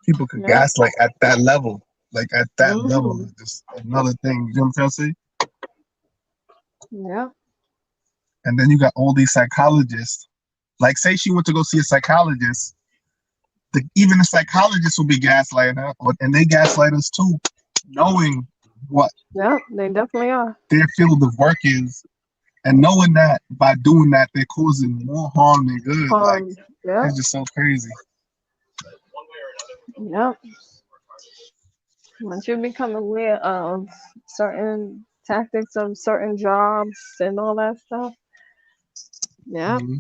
people could Yep. gaslight at that level. Like at that level Hmm. is just another thing. You know what I'm trying to say? Yep. And then you got all these psychologists. Like say she went to go see a psychologist, even the psychologist will be gaslighting her, and they gaslight us too, knowing what Yep. They definitely are. their field of work is, and knowing that by doing that they're causing more harm than good. Like Yep. it's just so crazy. Yep. Once you become aware of certain tactics of certain jobs and all that stuff, yeah, Mm-hmm.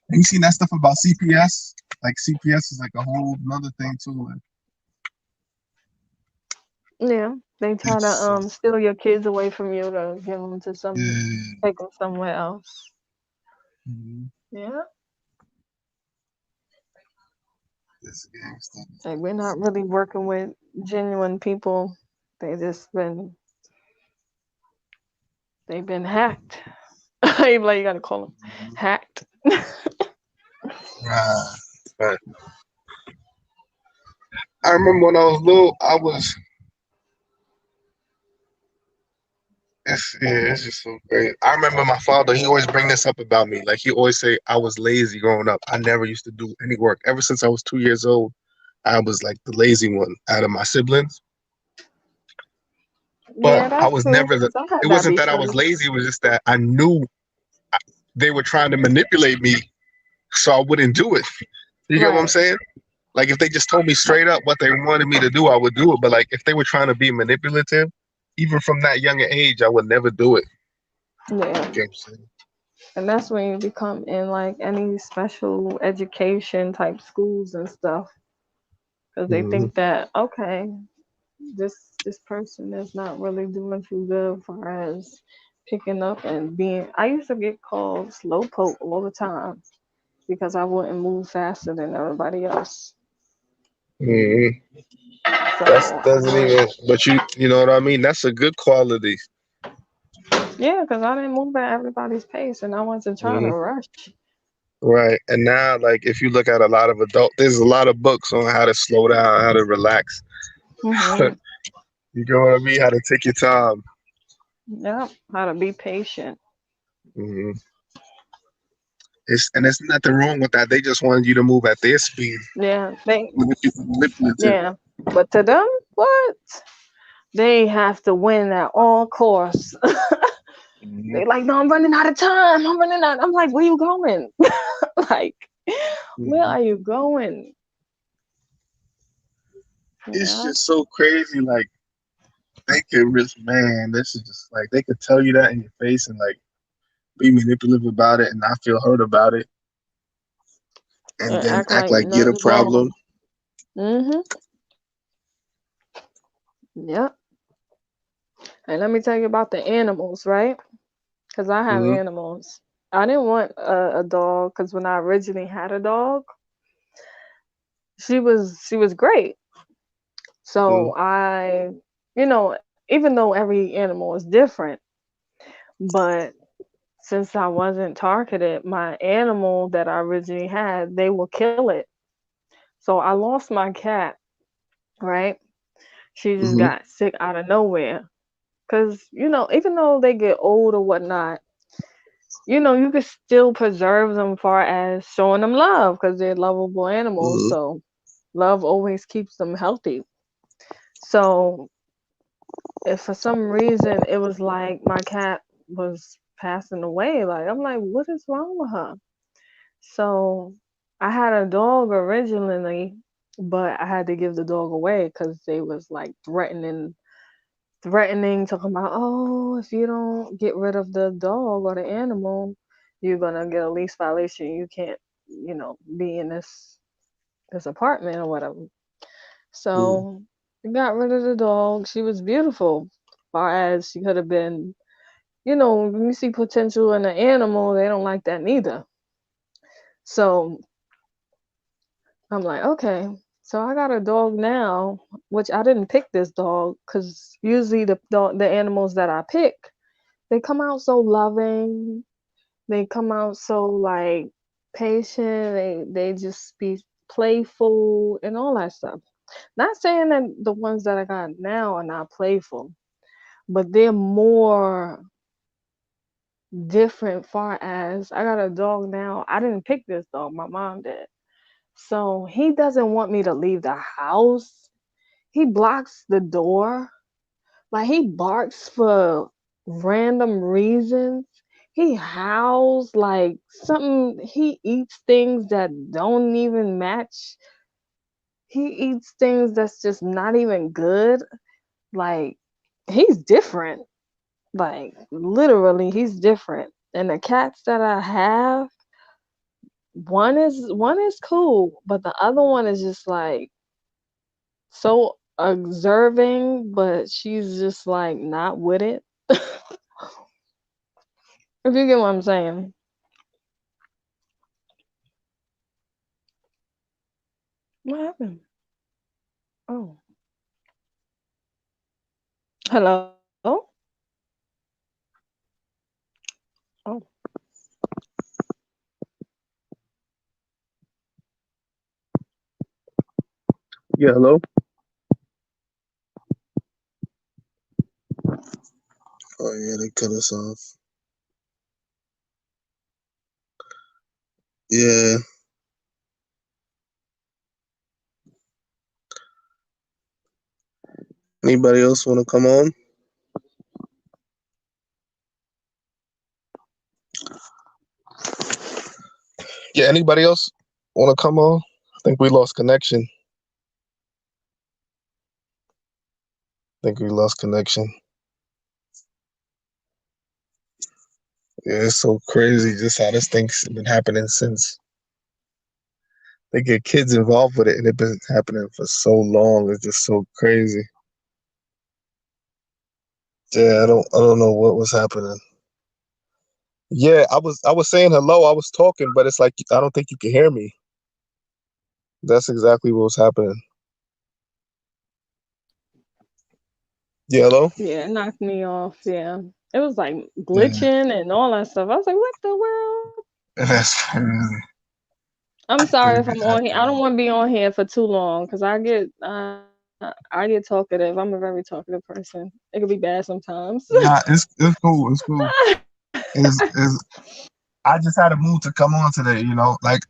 And you seen that stuff about CPS? Like CPS is like a whole another thing too. Like, yeah, they try to it's so steal your kids away from you to give them to yeah. take them somewhere else. Mm-hmm. Yeah, This gang stuff is like we're not crazy. really working with genuine people. They just been they've been hacked. Even like you gotta call them Mhm. hacked. Right. But I remember when I was little, I was. It's just so great. I remember my father. He always bring this up about me. Like he always say I was lazy growing up. I never used to do any work. Ever since I was 2 years old, I was like the lazy one out of my siblings. But Yeah, I that's was true. never the. 'Cause I It had that wasn't that I was before. lazy. It was just that I knew they were trying to manipulate me, so I wouldn't do it. You get what I'm Right. saying? Like if they just told me straight up what they wanted me to do, I would do it. But like if they were trying to be manipulative, even from that younger age, I would never do it. Yeah. You get what I'm saying? And that's when you become in like any special education type schools and stuff, because they Hmm. think that okay, this person is not really doing too good for as picking up and being. I used to get called slowpoke all the time because I wouldn't move faster than everybody else. Hmm. That's So I doesn't didn't. even. But you know what I mean. That's a good quality. Yeah, because I didn't move at everybody's pace, and I wasn't trying to Hmm. rush. Right. And now, like if you look at a lot of there's a lot of books on how to slow down, how to relax. Hmm. You know what I mean? How to take your time. Yep. How to be patient. Hmm. It's nothing wrong with that. They just wanted you to move at their speed. Yeah. They. Manipulative. Yeah. But to them, what? They have to win at all costs. Hmm. They like, no, I'm running out of time. I'm running out. I'm like, where you going? Like, where Hmm. are you going? It's Yeah. just so crazy. Like they could really, man, this is just like they could tell you that in your face and like be manipulative about it and not feel hurt about it, and And then act act like like you're the nothing's problem. wrong. Mhm. Yep. And let me tell you about the animals, right? Because I have Hmm. animals. I didn't want a dog because when I originally had a dog, she was great. Mm, So even though every animal is different, but since I wasn't targeted, my animal that I originally had, they will kill it. So I lost my cat, right? She just mm-hmm, got sick out of nowhere. Cause even though they get old or whatnot, you could still preserve them far as showing them love because they're lovable animals. mm-hmm, So love always keeps them healthy. So if for some reason it was like my cat was passing away, like I'm like, what is wrong with her? So I had a dog originally, but I had to give the dog away because they was like threatening, talking about, oh, if you don't get rid of the dog or the animal, you're gonna get a lease violation. You can't, be in this apartment or whatever. mm. So we got rid of the dog. She was beautiful, far as she could have been. When you see potential in an animal, they don't like that neither. So I'm like, okay. So I got a dog now, which I didn't pick this dog because usually the animals that I pick, they come out so loving. They come out so like patient. They just be playful and all that stuff. Not saying that the ones that I got now are not playful, but they're more different far as I got a dog now. I didn't pick this dog, my mom did. So he doesn't want me to leave the house. He blocks the door. Like he barks for random reasons. He howls like something. He eats things that don't even match. He eats things that's just not even good. Like he's different. Like literally, he's different. And the cats that I have, one is cool, but the other one is just like so observing, but she's just like not with it. If you get what I'm saying. What happened? Oh, hello. Oh, Yeah, hello. Oh yeah, they cut us off. Yeah. Anybody else want to come on? Yeah. Anybody else want to come on? I think we lost connection. I think we lost connection. Yeah, it's so crazy just how this thing's been happening since they get kids involved with it, and it's been happening for so long. It's just so crazy. Yeah, I don't know what was happening. Yeah, I was saying hello. I was talking, but it's like I don't think you can hear me. That's exactly what was happening. Yeah, hello. yeah, it knocked me off. Yeah, it was like Yeah, glitching and all that stuff. I was like, what the world? that's crazy. I'm They sorry if be I'm on here. I acting don't up. want to be on here for too long because I get talkative. I'm a very talkative person. It could be bad sometimes. Nah, it's cool. It's cool. Is I just had a mood to come on today. Like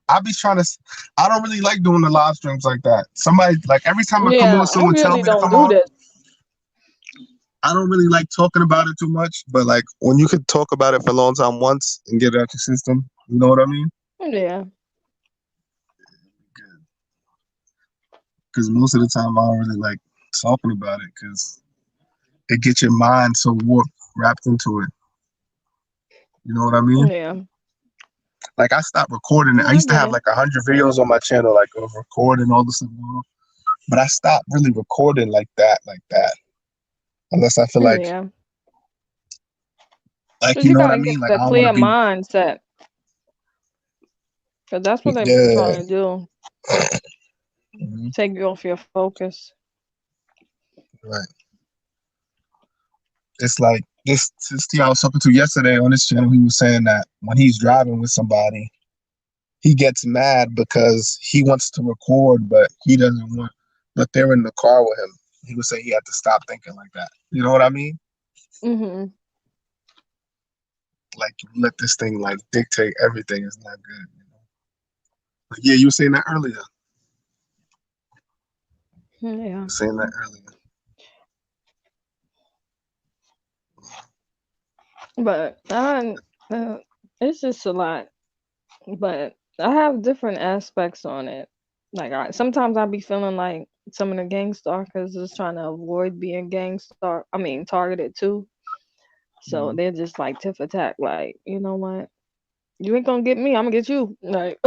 I be trying to. I don't really like doing the live streams like that. Somebody like every time I come Yeah, on, I someone tell usually me to don't come do on. this. I don't really like talking about it too much, but like when you could talk about it for a long time once and get it out your system, you know what I mean? Yeah, Because most of the time I don't really like talking about it because it gets your mind so warped, wrapped into it. You know what I mean? yeah. Like I stopped recording it. No, I I used to get have it. like 100 videos on my channel, like of recording all this stuff, but I stopped really recording like that, unless I feel like Yeah, Like, Cause you you know what I gotta get mean? Like, a I don't want clear to be. mindset. Cause that's what they be Yeah. trying to do. Mhm. Take you off your focus. Right. It's like this tea I was talking to yesterday on this channel. He was saying that when he's driving with somebody, he gets mad because he wants to record, but he doesn't want. But they're in the car with him. He would say he had to stop thinking like that. You know what I mean? Mhm. Like, you let this thing like dictate everything is not good. You know? Like, yeah, you were saying that earlier. You Yeah. were saying that earlier. But it's just a lot. But I have different aspects on it. Like sometimes I be feeling like some of the gang stalkers is trying to avoid being targeted too. So Mhm. they're just like tiff attack. Like, you know what? You ain't gonna get me. I'm gonna get you. Like,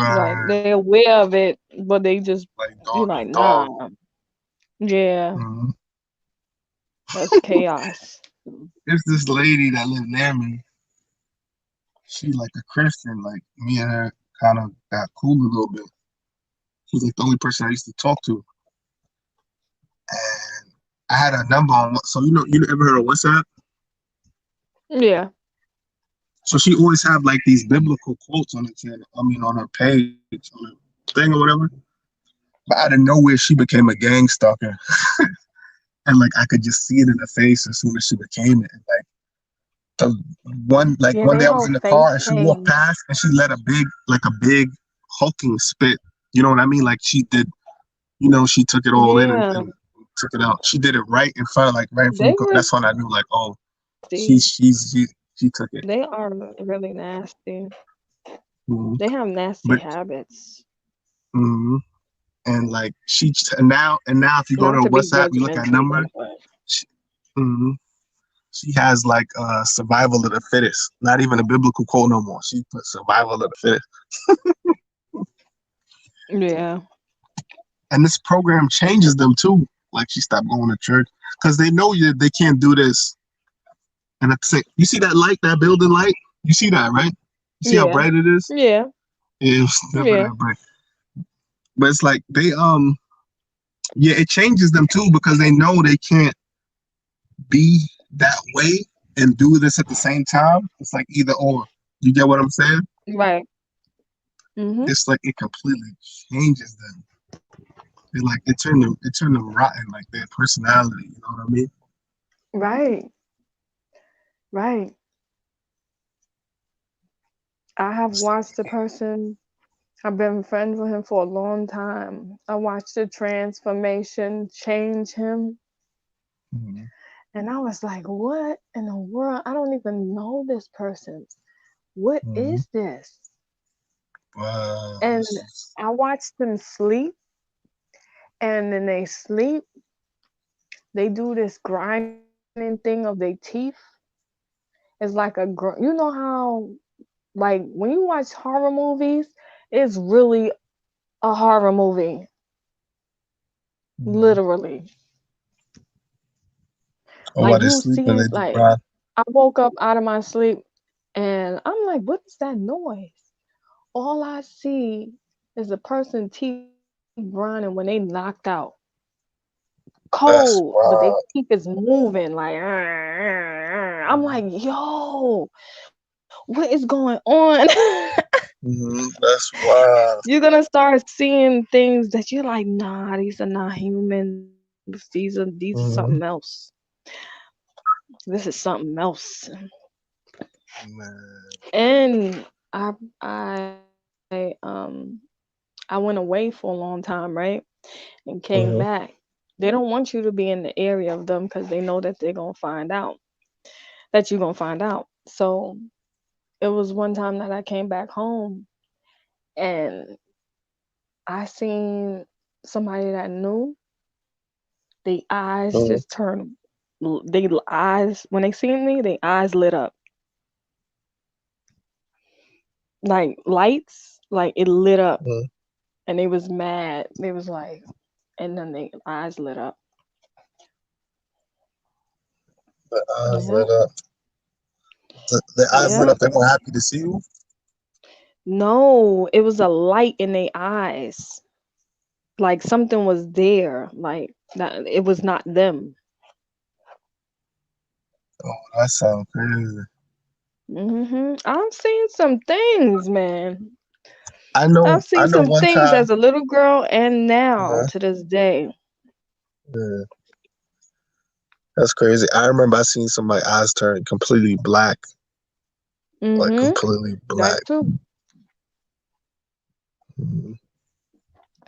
like Right. they're aware of it, but they just Like be dog like, eat nah. dog. Yeah, Mhm. that's chaos. There's this lady that lived near me. She like a Christian. Like me and her kind of got cool a little bit. She's like the only person I used to talk to. And I had a number on. So you ever heard of WhatsApp? Yeah, So she always have like these biblical quotes on her channel. I mean, on her page, on her thing or whatever. But out of nowhere, she became a gang stalker, and like I could just see it in her face as soon as she became it. And, like the yeah. one They day I was whole in the face car and she walked change. past and she let a big hulking spit. You know what I mean? Like she did. She took it all in Yeah, and took it out. She did it right in front of right in front they of. really That's when I knew like, oh, nasty. she took it. They are really nasty. Mhm. They have nasty But habits. mhm. And like and now if you go to Not her to be WhatsApp, you look at number. judgmental, but She, mhm. She has like survival of the fittest. Not even a biblical quote no more. She put survival of the fittest. yeah, And this program changes them too. Like she stopped going to church because they know they can't do this. And at the same, you see that light, that building light. You see that, right? You see how yeah, bright it is. yeah, It was never yeah. that bright. But it's like yeah, it changes them too because they know they can't be that way and do this at the same time. It's like either or. You get what I'm saying? Right. Mhm. It's like it completely changes them. It turned them rotten, like their personality. You know what I mean? Right. Right. I have It's like, watched the person. I've been friends with him for a long time. I watched the transformation change him. mhm. And I was like, what in the world? I don't even know this person. What Mhm. is this? Wow, And this is. I watched them sleep. And then they sleep. They do this grinding thing of their teeth. It's like you know how, like, when you watch horror movies, it's really a horror movie. Mhm. Literally. Oh, Like while they you sleep and see, they do like grind. I woke up out of my sleep and I'm like, what is that noise? All I see is a person teeth grinding when they knocked out. Cold, That's but they wild. teeth is moving like I'm like, yo, what is going on? That's wild. You're gonna start seeing things that you're like, nah, these are not humans. These are something Hmm. else. This is something else. Man. And I went away for a long time, right? And came back. Hmm. They don't want you to be in the area of them because they know that they're gonna find out that you're gonna find out. So it was one time that I came back home and I seen somebody that knew. They eyes Hmm. just turned. They eyes when they seen me, they eyes lit up like lights, like it lit up, Hmm. and they was mad. They was like, and then they eyes lit up. The eyes Yeah, lit up. The eyes lit Yep. up. They were happy to see you. No, it was a light in their eyes. Like something was there. Like that it was not them. Oh, that sounds crazy. I've seen some things, man. I've I seen know some one things time. as a little girl and now Yeah, to this day. yeah, that's crazy. I remember I seen some like eyes turn completely black, like Mm-hmm. completely That black. too. Mhm.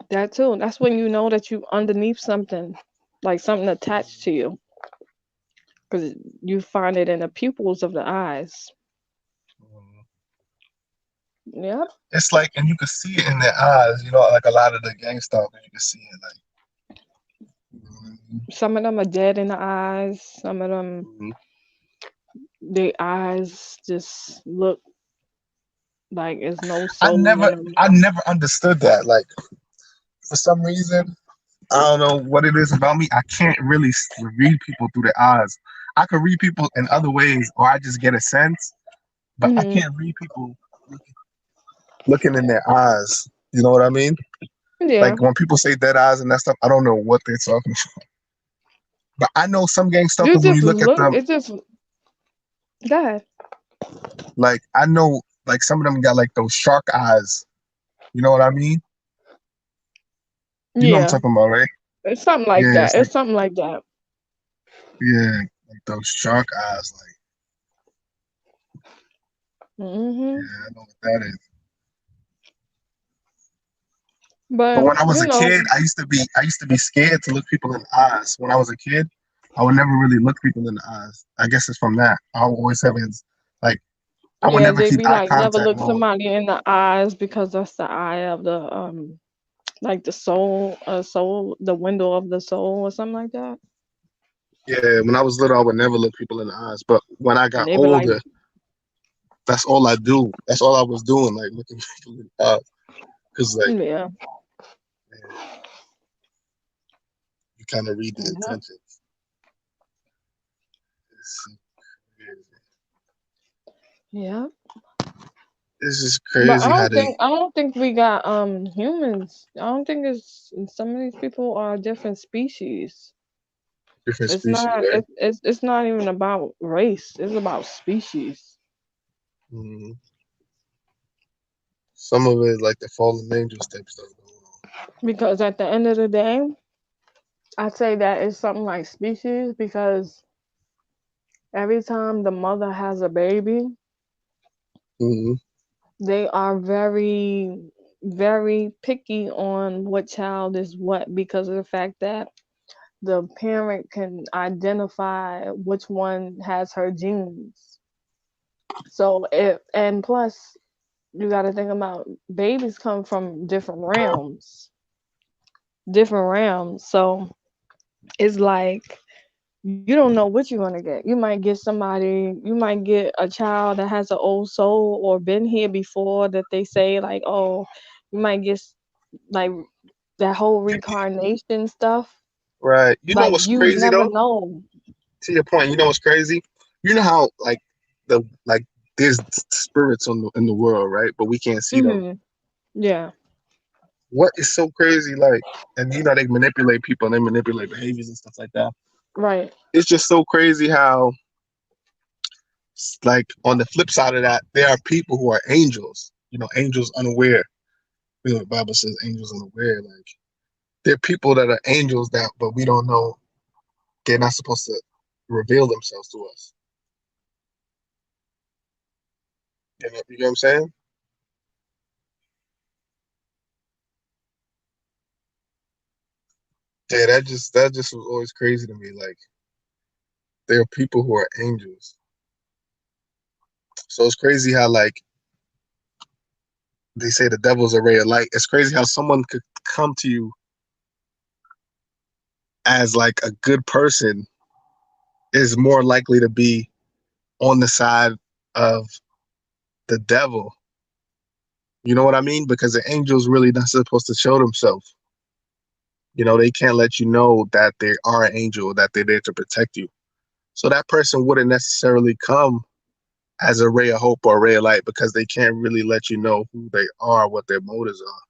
That too. That's when you know that you underneath something, like something attached to you, because you find it in the pupils of the eyes. Yep. It's like, and you can see it in their eyes. You know, like a lot of the gang stalkers, you can see it. Like, you know what I mean? Some of them are dead in the eyes. Some of them, Mhm. their eyes just look like there's no soul in them. I never understood that. Like, for some reason, I don't know what it is about me. I can't really read people through their eyes. I can read people in other ways, or I just get a sense, but I Hmm. can't read people looking in their eyes. You know what I mean? Yeah. Like when people say dead eyes and that stuff, I don't know what they're talking about. But I know some gang You stalkers when just you look at look. them, It just. Go ahead. like I know like some of them got like those shark eyes. You know what I mean? You know what I'm Yeah. talking about, right? It's something like Yeah, that. it's like It's something like that. yeah, like those shark eyes. Like Hmm. yeah, I know what that is. But But when I was you a know, kid, I used to be scared to look people in the eyes. When I was a kid, I would never really look people in the eyes. I guess it's from that. I would always have his like I would yeah, never they keep be eye like never contact. look No. somebody in the eyes because that's the eye of the like the soul, the window of the soul or something like that. Yeah, when I was little, I would never look people in the eyes. But when I And got they be like, older, that's all I do. That's all I was doing, like looking people in the eyes. Cause like yeah, you kind of read the yeah. intentions. It's, Yeah. it's just But crazy how they I don't think we got humans. I don't think it's some of these people are different species. different It's species, not right? it's not even about race. It's about species. Hmm. Some of it like the fallen angels type stuff going on. Because at the end of the day, I say that it's something like species because every time the mother has a baby, Hmm. they are very, very picky on what child is what because of the fact that the parent can identify which one has her genes. So it and plus you got to think about babies come from different realms. So it's like you don't know what you're gonna get. You might get somebody, you might get a child that has an old soul or been here before that they say like, oh, you might get like that whole reincarnation stuff. Right. You know Like what's you crazy never though? know. To your point, you know what's crazy? You know how like there's spirits on in the world, right? But we can't see them. Hmm. Yeah. What is so crazy? Like, and you know they manipulate people and they manipulate behaviors and stuff like that. Right. It's just so crazy how like on the flip side of that, there are people who are angels. You know, angels unaware. You know, the Bible says angels unaware. Like there are people that are angels that, but we don't know. They're not supposed to reveal themselves to us. You know what I'm saying? Yeah, that just was always crazy to me. Like there are people who are angels. So it's crazy how like they say the devil's a ray of light. It's crazy how someone could come to you as like a good person is more likely to be on the side of the devil. You know what I mean? Because the angels really not supposed to show themselves. You know, they can't let you know that they are an angel, that they're there to protect you. So that person wouldn't necessarily come as a ray of hope or a ray of light because they can't really let you know who they are, what their motives are.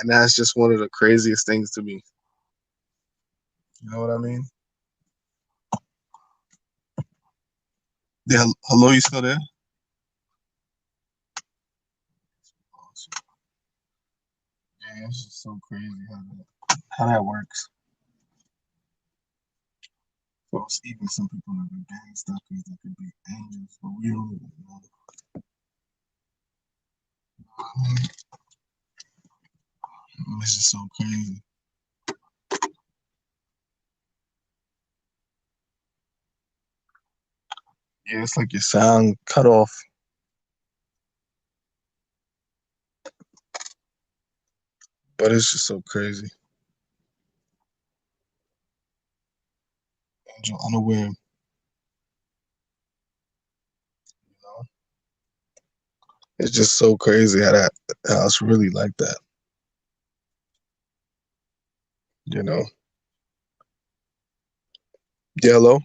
And that's just one of the craziest things to me. You know what I mean? Yeah, hello, you still there? Yeah, it's just so crazy how that works. So it's even some people that are gang stalkers that could be angels, but we don't even know. It's just so crazy. Yeah, it's like your sound cut off, but it's just so crazy. Angel unaware, you know? It's just so crazy how it's really like that, you know. Yeah, hello?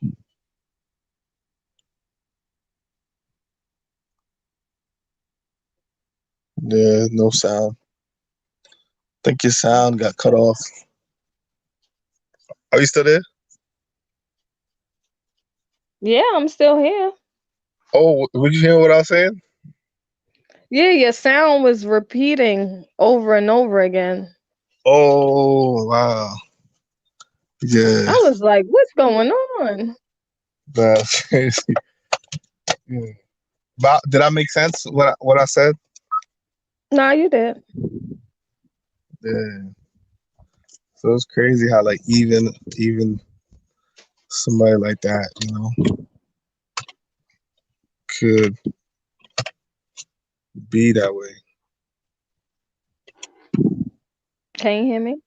Yeah, no sound. I think your sound got cut off. Are you still there? Yeah, I'm still here. Oh, would you hear what I was saying? Yeah, your sound was repeating over and over again. Oh, wow. Yeah, I was like, what's going on? that's crazy. Yeah. But did I make sense what I said? Nah, you did. Yeah. So it's crazy how like even somebody like that, could be that way. Can you hear me?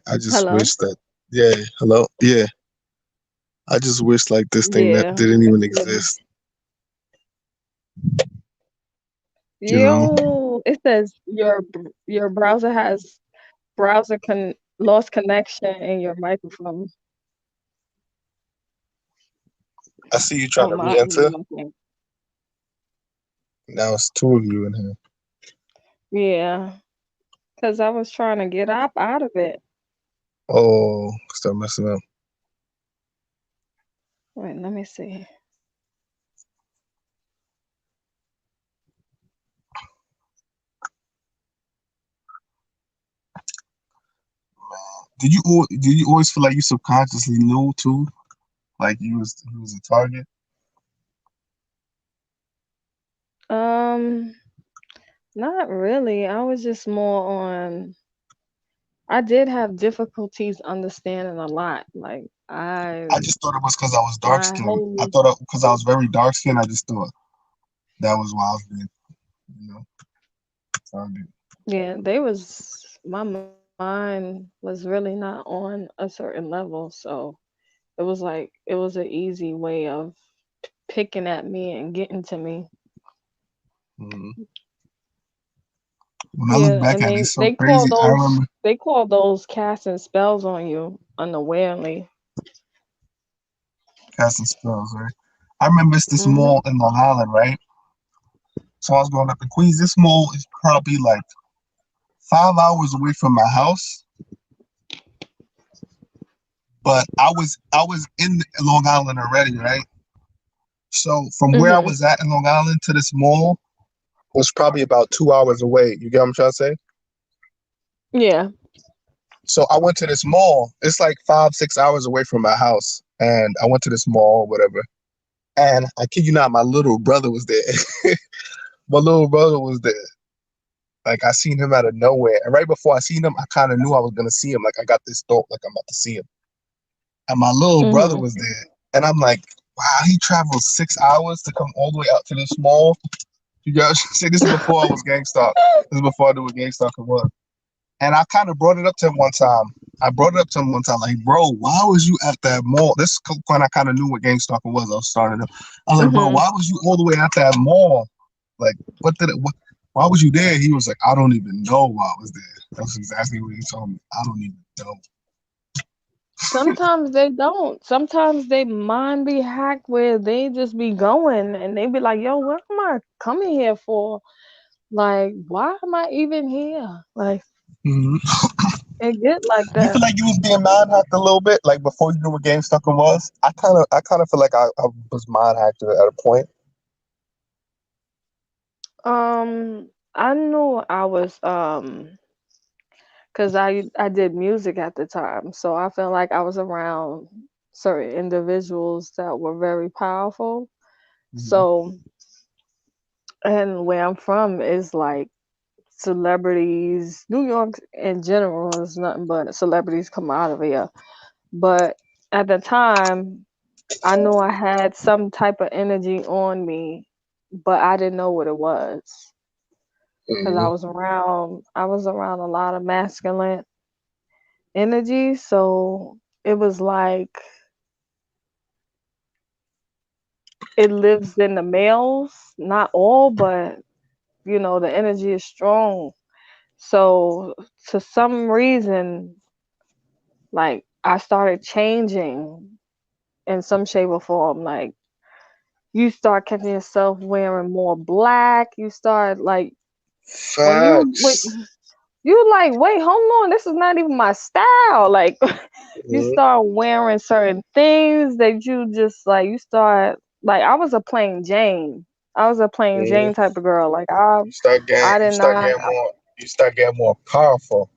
I just Hello? wish that yeah, hello? Yeah. I just wish like this thing that Yeah. didn't It's even weird. exist, you know? Yo, it says your browser has lost connection in your microphone I see you trying on to my re-enter. end, I think. Now it's two of you in here. Yeah, because I was trying to get up out of it. Oh, start messing up. Wait, let me see. Did you always feel like you subconsciously knew too? Like you was a target? Um, Not really. I was just more on. I did have difficulties understanding a lot. Like I just thought it was because I was dark my skinned. I whole thought because I was very dark skinned, I just thought that was why I was being, targeted. yeah, they was my mind was really not on a certain level, so it was an easy way of picking at me and getting to me. Mhm. When I look Yeah, back and at it, it's so crazy. I remember they call those casting spells on you unawarely. casting spells, right? I remember it's this Mhm. mall in Long Island, right? So I was growing up in Queens. This mall is probably like 5 hours away from my house, but I was in Long Island already, right? So from where I Mhm. was at in Long Island to this mall was probably about 2 hours away. You get what I'm trying to say? Yeah. So I went to this mall. It's like 5, 6 hours away from my house, and I went to this mall, whatever. And I kid you not, my little brother was there. My little brother was there. Like I seen him out of nowhere, and right before I seen him, I kind of knew I was gonna see him. Like I got this thought, like I'm about to see him. And my little brother Mhm. was there, and I'm like, wow, he traveled 6 hours to come all the way out to this mall. You guys say this is before I was Gangstalk. This is before I knew what Gangstalk was. And I kind of brought it up to him one time. I brought it up to him one time, like, bro, why was you at that mall? This is when I kind of knew what GameStalker was. I was starting to. I was like, bro, Mhm. why was you all the way at that mall? Like, what did it? What? Why was you there? He was like, I don't even know why I was there. That's exactly what he told me. I don't even know. Sometimes they don't. Sometimes they mind be hacked where they just be going and they be like, yo, what am I coming here for? Like, why am I even here? Like, Hmm. it get like You feel that. like you was being mind hacked a little bit, like before you knew what game stucking was. I kind of feel like I was mind hacked at a point. I knew I was cause I did music at the time, so I felt like I was around certain individuals that were very powerful. Hmm. So, and where I'm from is like celebrities. New York in general is nothing but celebrities come out of here. But at the time, I knew I had some type of energy on me, but I didn't know what it was because Hmm. I was around a lot of masculine energy, so it was like it lives in the males, not all, but the energy is strong. So to some reason, like I started changing in some shape or form. Like you start catching yourself wearing more black. You start like when Facts. you like, wait, hold on, this is not even my style. Like you Hmm. start wearing certain things that you just like you start like I was a plain Jane. I was a plain Jane Hmm. type of girl. Like I You did start not getting more, you start getting more powerful.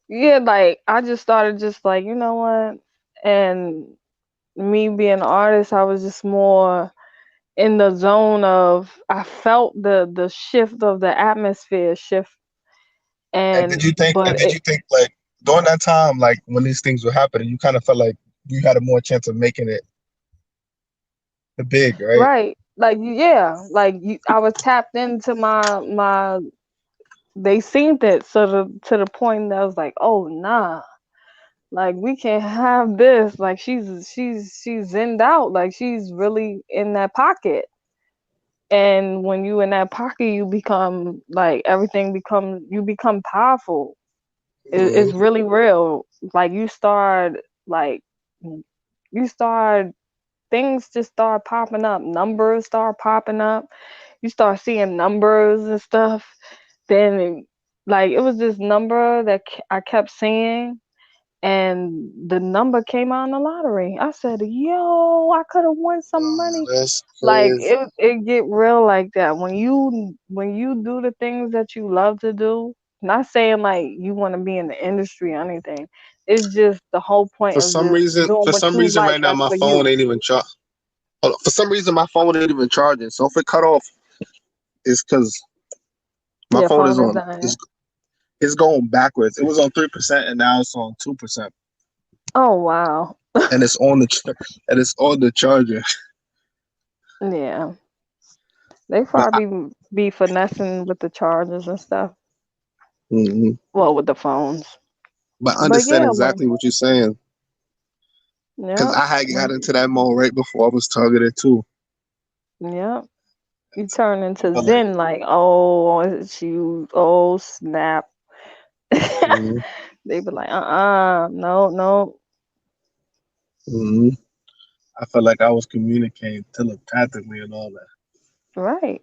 yeah, like I just started just like, you know what? And me being an artist, I was just more in the zone of I felt the shift of the atmosphere shift and And but did it you think like during that time, like when these things were happening, you kind of felt like you had a more chance of making it big, right? right like yeah like I was tapped into my they seen it so to the point that I was like oh nah like we can't have this like she's zenned out like she's really in that pocket and when you in that pocket you become like everything become you become powerful it's Hmm. really real like like you start things just start popping up numbers start popping up you start seeing numbers and stuff then like it was this number that I kept seeing and the number came out in the lottery. I said, "Yo, I could have won some Oh, money." that's Like crazy. it get real like that when you do the things that you love to do. Not saying like you want to be in the industry or anything. It's just the whole point of just doing For what some you reason, like. right now That's my for phone you. ain't even charged. For some reason, my phone ain't even charging. So if it cut off, it's because my Your phone is phone is on. dying. It's going backwards. It was on 3% and now it's on 2%, Oh wow. and it's on the and it's on the charger. Yeah, they But probably be finessing with the chargers and stuff. mhm. Well, with the phones. But I But understand yeah, but exactly what you're saying because yeah, I had got when into that mode right before I was targeted too. yeah. You turn I into felt like, Zen, like, oh, it's you, oh, snap. mhm, They be like, no, no, mhm. I felt like I was communicating telepathically and all that. right.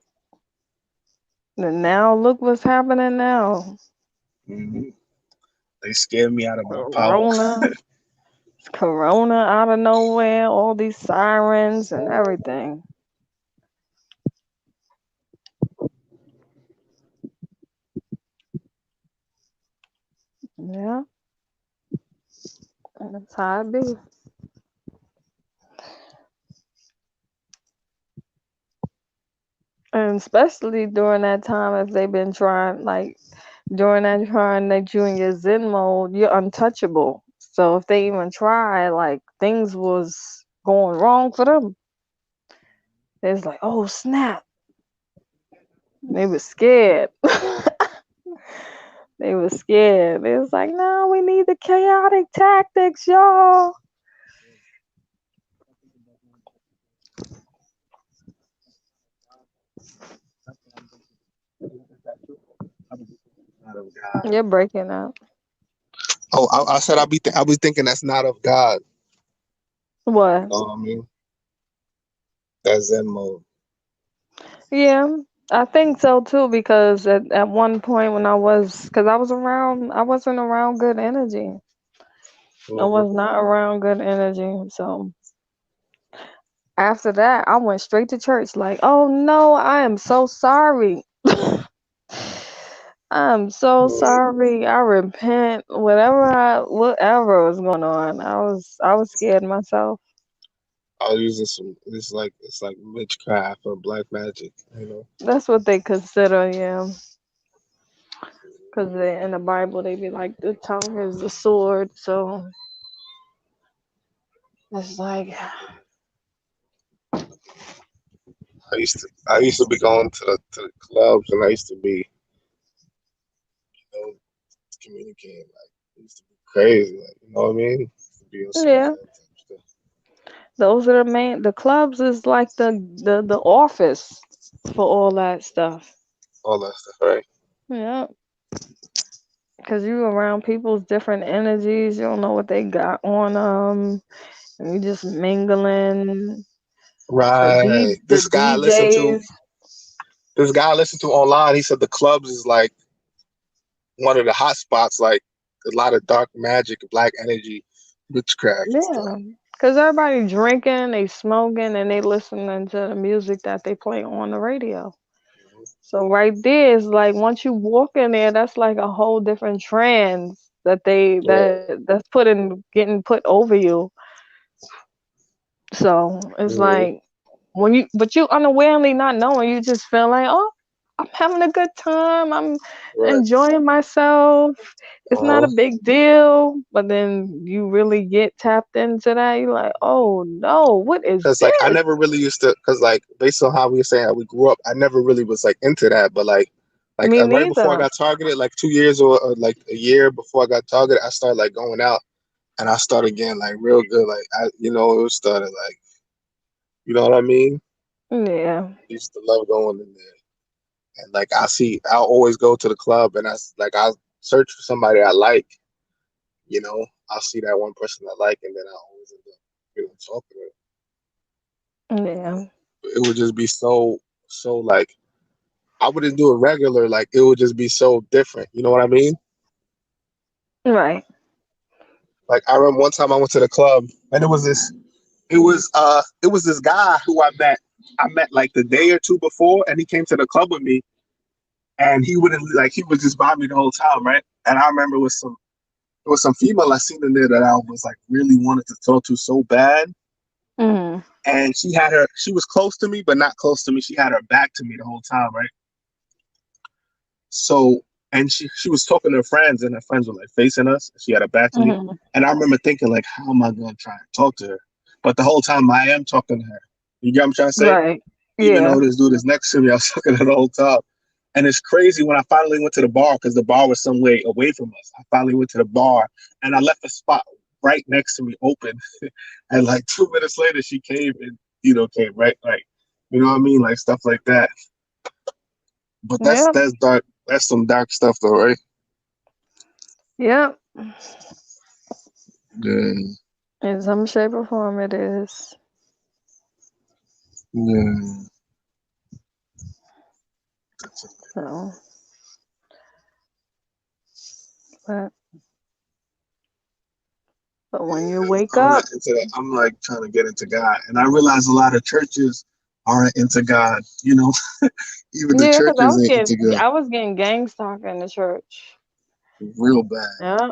And now look what's happening now. Hmm. They scared me out of my power. Corona, Corona out of nowhere, all these sirens and everything. Yeah, that's how it be. And especially during that time, if they've been trying, like, during that time that you in your Zen mode, you're untouchable. So if they even try, like things was going wrong for them, it's like, oh snap, they was scared. They was scared. They was like, no, we need the chaotic tactics, y'all. You're breaking up. Oh, I said I was thinking that's not of God. You What? know what I mean? That Zen mode. Yeah, I think so too. Because at one point when because I was around, I wasn't around good energy. I Hmm. was not around good energy. So after that, I went straight to church. Like, oh no, I am so sorry. I'm so sorry. I repent. Whatever was going on, I was scared myself. I was using some. It's like witchcraft or black magic. You know. That's what they consider, yeah. Because in the Bible, they be like, the tongue is the sword. So it's like, I used to be going to the clubs, and I used to be, you know, communicating. Like, it used to be crazy. Like, you know what I mean? Used to be on some yeah, Zen type stuff. those are the clubs is like the office for all that stuff. All that stuff, right? Yeah. Because you around people's different energies. You don't know what they got on and you just mingling. Right. The DJs. This guy I listened to online. He said the clubs is like one of the hot spots. Like a lot of dark magic, black energy, witchcraft and stuff. Yeah. Because everybody drinking, they smoking, and they listening to the music that they play on the radio. So right there is like once you walk in there, that's like a whole different trance Yeah. that's getting put over you. So it's Mhm. like when you unawarely not knowing, you just feel like, oh, I'm having a good time. I'm Right. enjoying myself. It's not Uh-huh. a big deal. But then you really get tapped into that. You're like, oh no, what is Cause like I this? never really used to, cause like based on how we were saying how we grew up, I never really was like into that. But like Me right before I neither. got targeted, like 2 years or like a year before I got targeted, I started like going out and I started getting like real good. Like it was started like, you know what I mean? Yeah. Used to love going in there, and like I'll always go to the club, and I'll search for somebody I like. You know, I'll see that one person I like, and then I always end up, talking to Yeah. them. It would just be so like I wouldn't do it regular. Like it would just be so different. You know what I mean? Right. Like I remember one time I went to the club, and it was this guy who I met like the day or two before, and he came to the club with me, and he was just by me the whole time, right? And I remember it was some female I seen in there that I was like really wanted to talk to so bad. Mm. And she was close to me, but not close to me. She had her back to me the whole time, right? So, and she was talking to her friends, and her friends were like facing us. She had her back to me. Hmm. And I remember thinking, like, how am I going to try and talk to her? But the whole time I am talking to her. You get what I'm trying to say? Right. Even though Yeah. this dude is next to me, I was talking to her the whole time. And it's crazy when I finally went to the bar because the bar was some way away from us. I finally went to the bar and I left the spot right next to me open. And like 2 minutes later, she came and, came right. You know what I mean? Like stuff like that. But Yep. that's dark. That's some dark stuff though, right? Yep. Yeah. In some shape or form, it is. Yeah. So, but when you wake I'm not up, into that. I'm like trying to get into God. And I realize a lot of churches aren't into God, Even the yeah, because churches ain't into God. I was getting gang stalked in the church. Real bad. Yeah.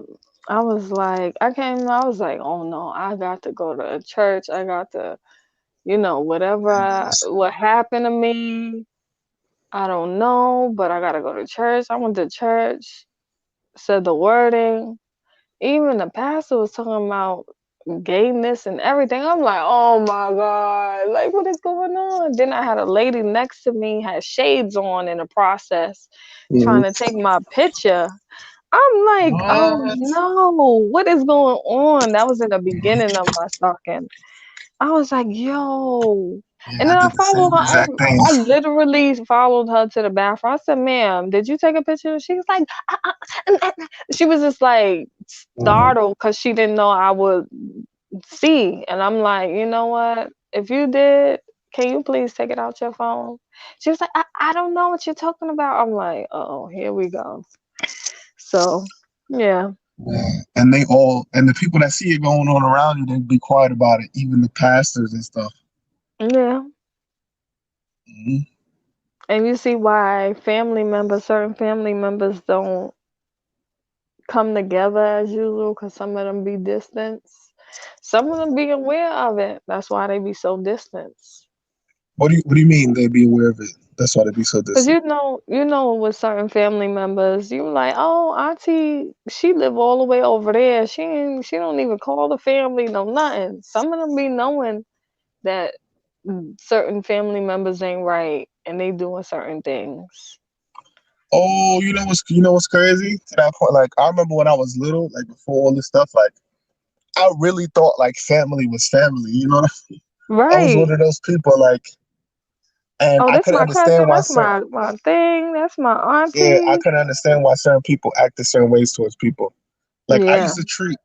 I was like, I was like, oh no, I got to go to a church. I got to, what happened to me, I don't know, but I got to go to church. I went to church, said the wording. Even the pastor was talking about gayness and everything. I'm like, oh my God, like what is going on? Then I had a lady next to me, had shades on in the process, trying Mhm. to take my picture. I'm like, oh What? no, what is going on? That was in the beginning of my stalking. I was like, yo. Yeah, And I then I did the followed same her. exact thing. I literally followed her to the bathroom. I said, "Ma'am, did you take a picture?" She was like, she was just like Mhm. startled because she didn't know I would see. And I'm like, you know what? If you did, can you please take it out your phone? She was like, I don't know what you're talking about. I'm like, oh, here we go. So, yeah, Yeah. And they all, and the people that see it going on around you, they be quiet about it. Even the pastors and stuff. yeah. Mhm. And you see why certain family members don't come together as usual because some of them be distant. Some of them be aware of it. That's why they be so distant. What do you mean they be aware of it? That's why they be so Cause distant. you know, with certain family members, you like, oh, auntie, she live all the way over there. She don't even call the family, no nothing. Some of them be knowing that certain family members ain't right, and they doing certain things. Oh, you know what's crazy? To that point, like I remember when I was little, like before all this stuff, like I really thought like family was family. You know, I was one Right. of those people like, and Oh, I that's couldn't my cousin. understand why That's certain, my thing. That's my yeah, I auntie. couldn't understand why certain people acted certain ways towards people. Like I Yeah. used to treat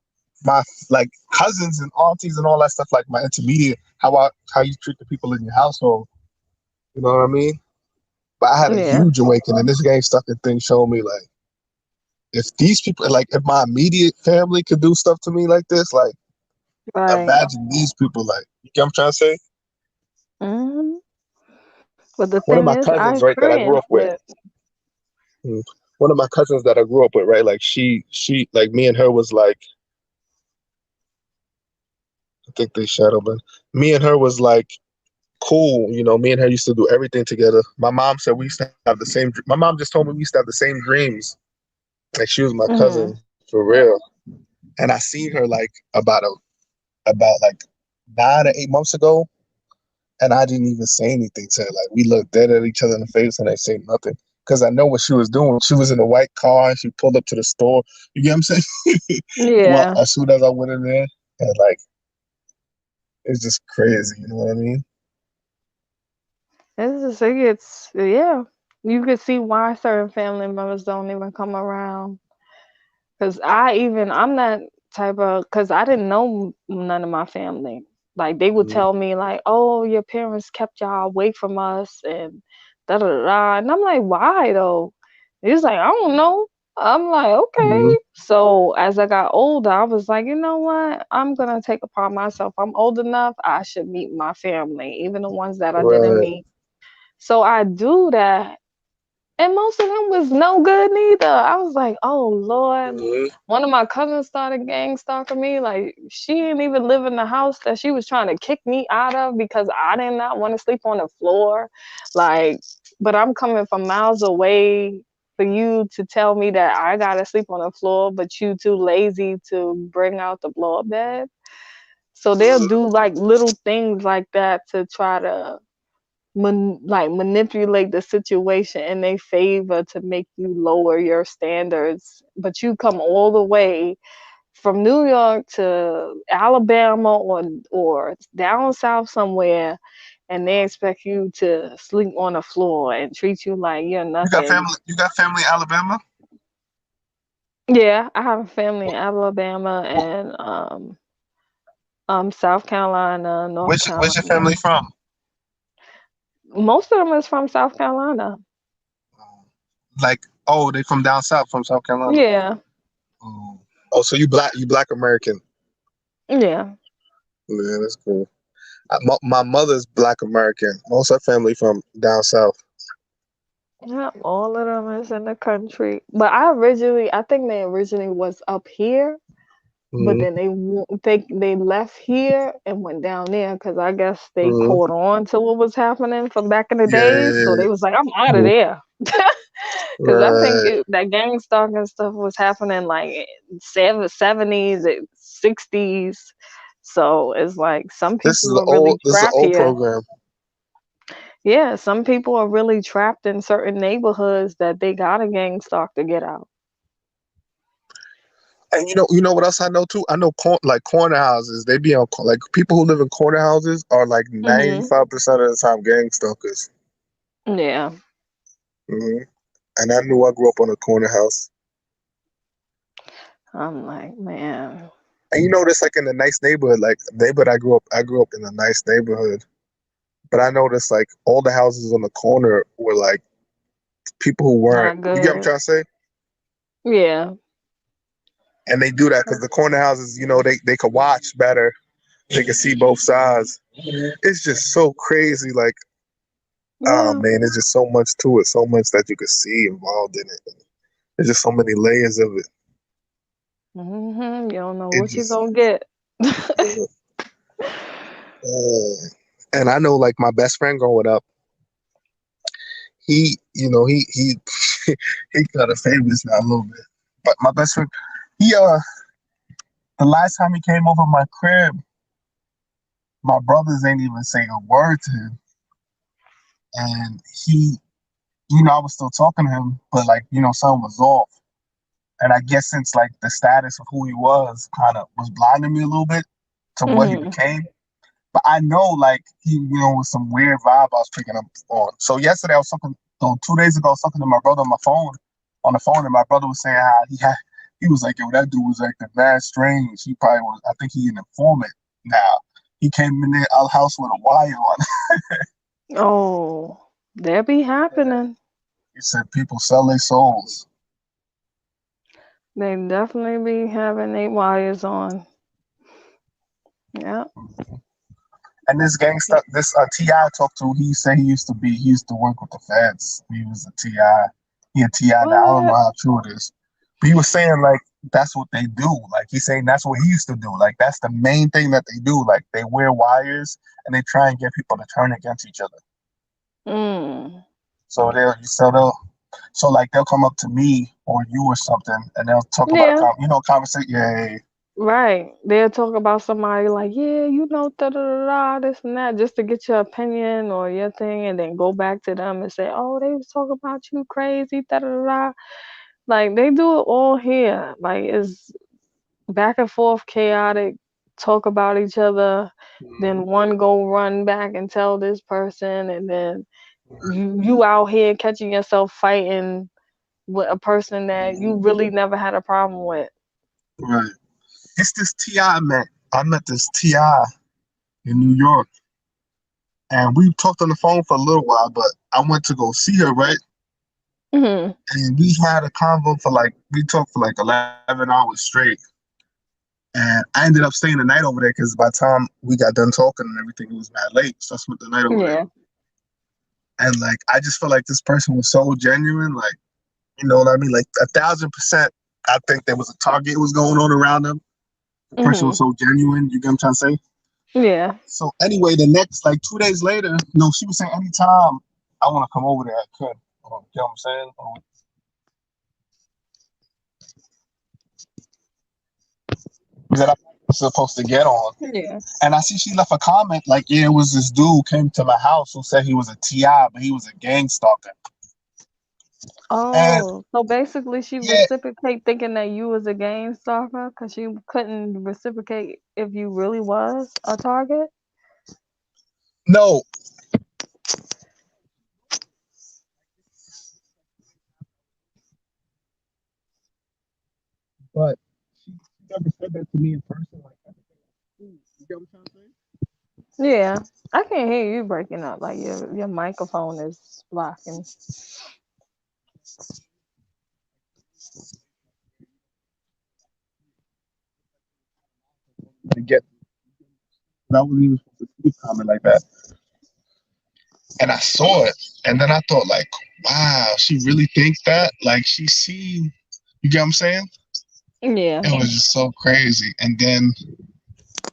my like cousins and aunties and all that stuff like my intermediate. How you treat the people in your household. You know what I mean? But I had a Yeah. huge awakening. This game stuck and thing showed me like if these people like if my immediate family could do stuff to me like this, like Right. imagine these people like you get what I'm trying to say? hmm But the One of thing my is, I cousins, right, that I grew up experienced with. it. mm, One of my cousins that I grew up with, right? Like she like me and her was like I think they shadow but me and her was like cool, me and her used to do everything together. My mom said we used to have the same my mom just told me we used to have the same dreams. Like she was my cousin hmm for real. And I seen her like about like 9 or 8 months ago, and I didn't even say anything to her. Like we looked dead at each other in the face and I say nothing. Because I know what she was doing. She was in a white car and she pulled up to the store. You get what I'm saying? Well, Yeah. as soon as I went in there, and like it's just crazy, you know what I mean? It's just it gets yeah. You could see why certain family members don't even come around. Cause I'm that type of cause I didn't know none of my family. Like they would Mm-hmm. tell me like, "Oh, your parents kept y'all away from us," and da da da. Da. And I'm like, "Why though?" He's like, "I don't know." I'm like, Mm-hmm. "Okay." So as I got older, I was like, "You know what? I'm gonna take upon myself. I'm old enough. I should meet my family, even the ones that I didn't Right. meet." So I do that, and most of them was no good neither. I was like, oh Lord. Mm-hmm. One of my cousins started gang stalking me. Like she didn't even live in the house that she was trying to kick me out of because I did not want to sleep on the floor. Like, but I'm coming from miles away for you to tell me that I gotta sleep on the floor, but you too lazy to bring out the blow up bed. So they'll do like little things like that to try to manipulate the situation in their favor to make you lower your standards. But you come all the way from New York to Alabama or down south somewhere, and they expect you to sleep on the floor and treat you like you're You got nothing. family. You got family in Alabama. Yeah, I have a family in Wh- Alabama wh- and South Carolina, North Where's your Carolina. family from? Most of them is from South Carolina. Like, oh, they from down south, from South Carolina. Yeah, Oh, oh, so you black American. yeah. Yeah, that's cool. My mother's black American. Most of her family from down south. Yeah, all of them is in the country. But I think they originally was up here, but Hmm. then they left here and went down there because I guess they Hmm. caught on to what was happening from back in the Yeah, yeah, days. So yeah. they was like, I'm out of Mhm. there. Because I think Right. that gang stalking stuff was happening like 70s, 60s. So it's like some This is people the are really old. This is the trapped old here. program. Yeah, some people are really trapped in certain neighborhoods that they got a gang stalk to get out. And you know what else I know too? I know like corner houses. They be on like people who live in corner houses are like Mhm. 95% of the time gang stalkers. Yeah. Hmm. And I knew I grew up on a corner house. I'm like, man. And this like in a nice neighborhood, like neighborhood I grew up in a nice neighborhood. But I noticed like all the houses on the corner were like people who weren't. Not You get what I'm good. trying to say? Yeah. And they do that because the corner houses, they could watch better. They can see both sides. It's just so crazy. Like, oh Yeah. man, there's just so much to it, so much that you could see involved in it. There's just so many layers of it. Mhm. You don't know It what you just, gonna get. uh, and I know, like my best friend growing up, he he kind of famous now a little bit. But my best friend, he the last time he came over my crib, my brothers ain't even say a word to him, and he, I was still talking to him, but like something was off. And I guess since like the status of who he was kind of was blinding me a little bit to what he Mhm. became. But I know like he, was some weird vibe I was picking up on. So yesterday I was talking, no, 2 days ago I was talking to my brother on the phone, and my brother was saying how he was like, yo, that dude was acting mad strange. He probably was. I think he an informant now. He came in our house with a wire on. Oh, that be happening. He said people sell their souls. They definitely be having their wires on. Yeah. And this gangster, this Ti talked to, he said he used to work with the feds. He was a Ti. He a Ti now. I don't know What? how true it is, but he was saying like that's what they do. Like he's saying that's what he used to do. Like that's the main thing that they do. Like they wear wires and they try and get people to turn against each other. Mm. So like they'll come up to me or you or something, and they'll talk about Yeah. conversation. Yeah, Right. They'll talk about somebody like, yeah, da da da da, this and that, just to get your opinion or your thing, and then go back to them and say, oh, they was talking about you crazy, da da da da. Like they do it all here. Like it's back and forth, chaotic, talk about each other. Then one go run back and tell this person, and then you out here catching yourself fighting with a person that you really never had a problem with. right. It's this Ti I met. I met this Ti in New York, and we talked on the phone for a little while. But I went to go see her, right? Hmm. And we had a convo for like we talked for like 11 hours straight. And I ended up staying the night over there because by the time we got done talking and everything, it was mad late. So I spent the night over there. Yeah. And like I just felt like this person was so genuine, like what I mean, like 1,000%. I think there was a target was going on around them. The person was Hmm. so genuine. You get what I'm trying to say? Yeah. So anyway, the next like 2 days later, no, she was saying anytime I want to come over there, I could. You know what I'm saying? That I was supposed to get on. Yeah. And I see she left a comment like, yeah, it was this dude came to my house who said he was a TI, but he was a gang stalker. And Oh, so basically she yeah, reciprocate thinking that you was a game stalker because she couldn't reciprocate if you really was a target? no, but she never said that to me in person. Like, you get what I'm trying to say? Yeah. I can't hear you breaking up. Like your microphone is blocking. To get, I wasn't even supposed to see a comment like that. And I saw it, and then I thought, like, wow, she really thinks that? Like, she seen, you get what I'm saying? Yeah. It was just so crazy. And then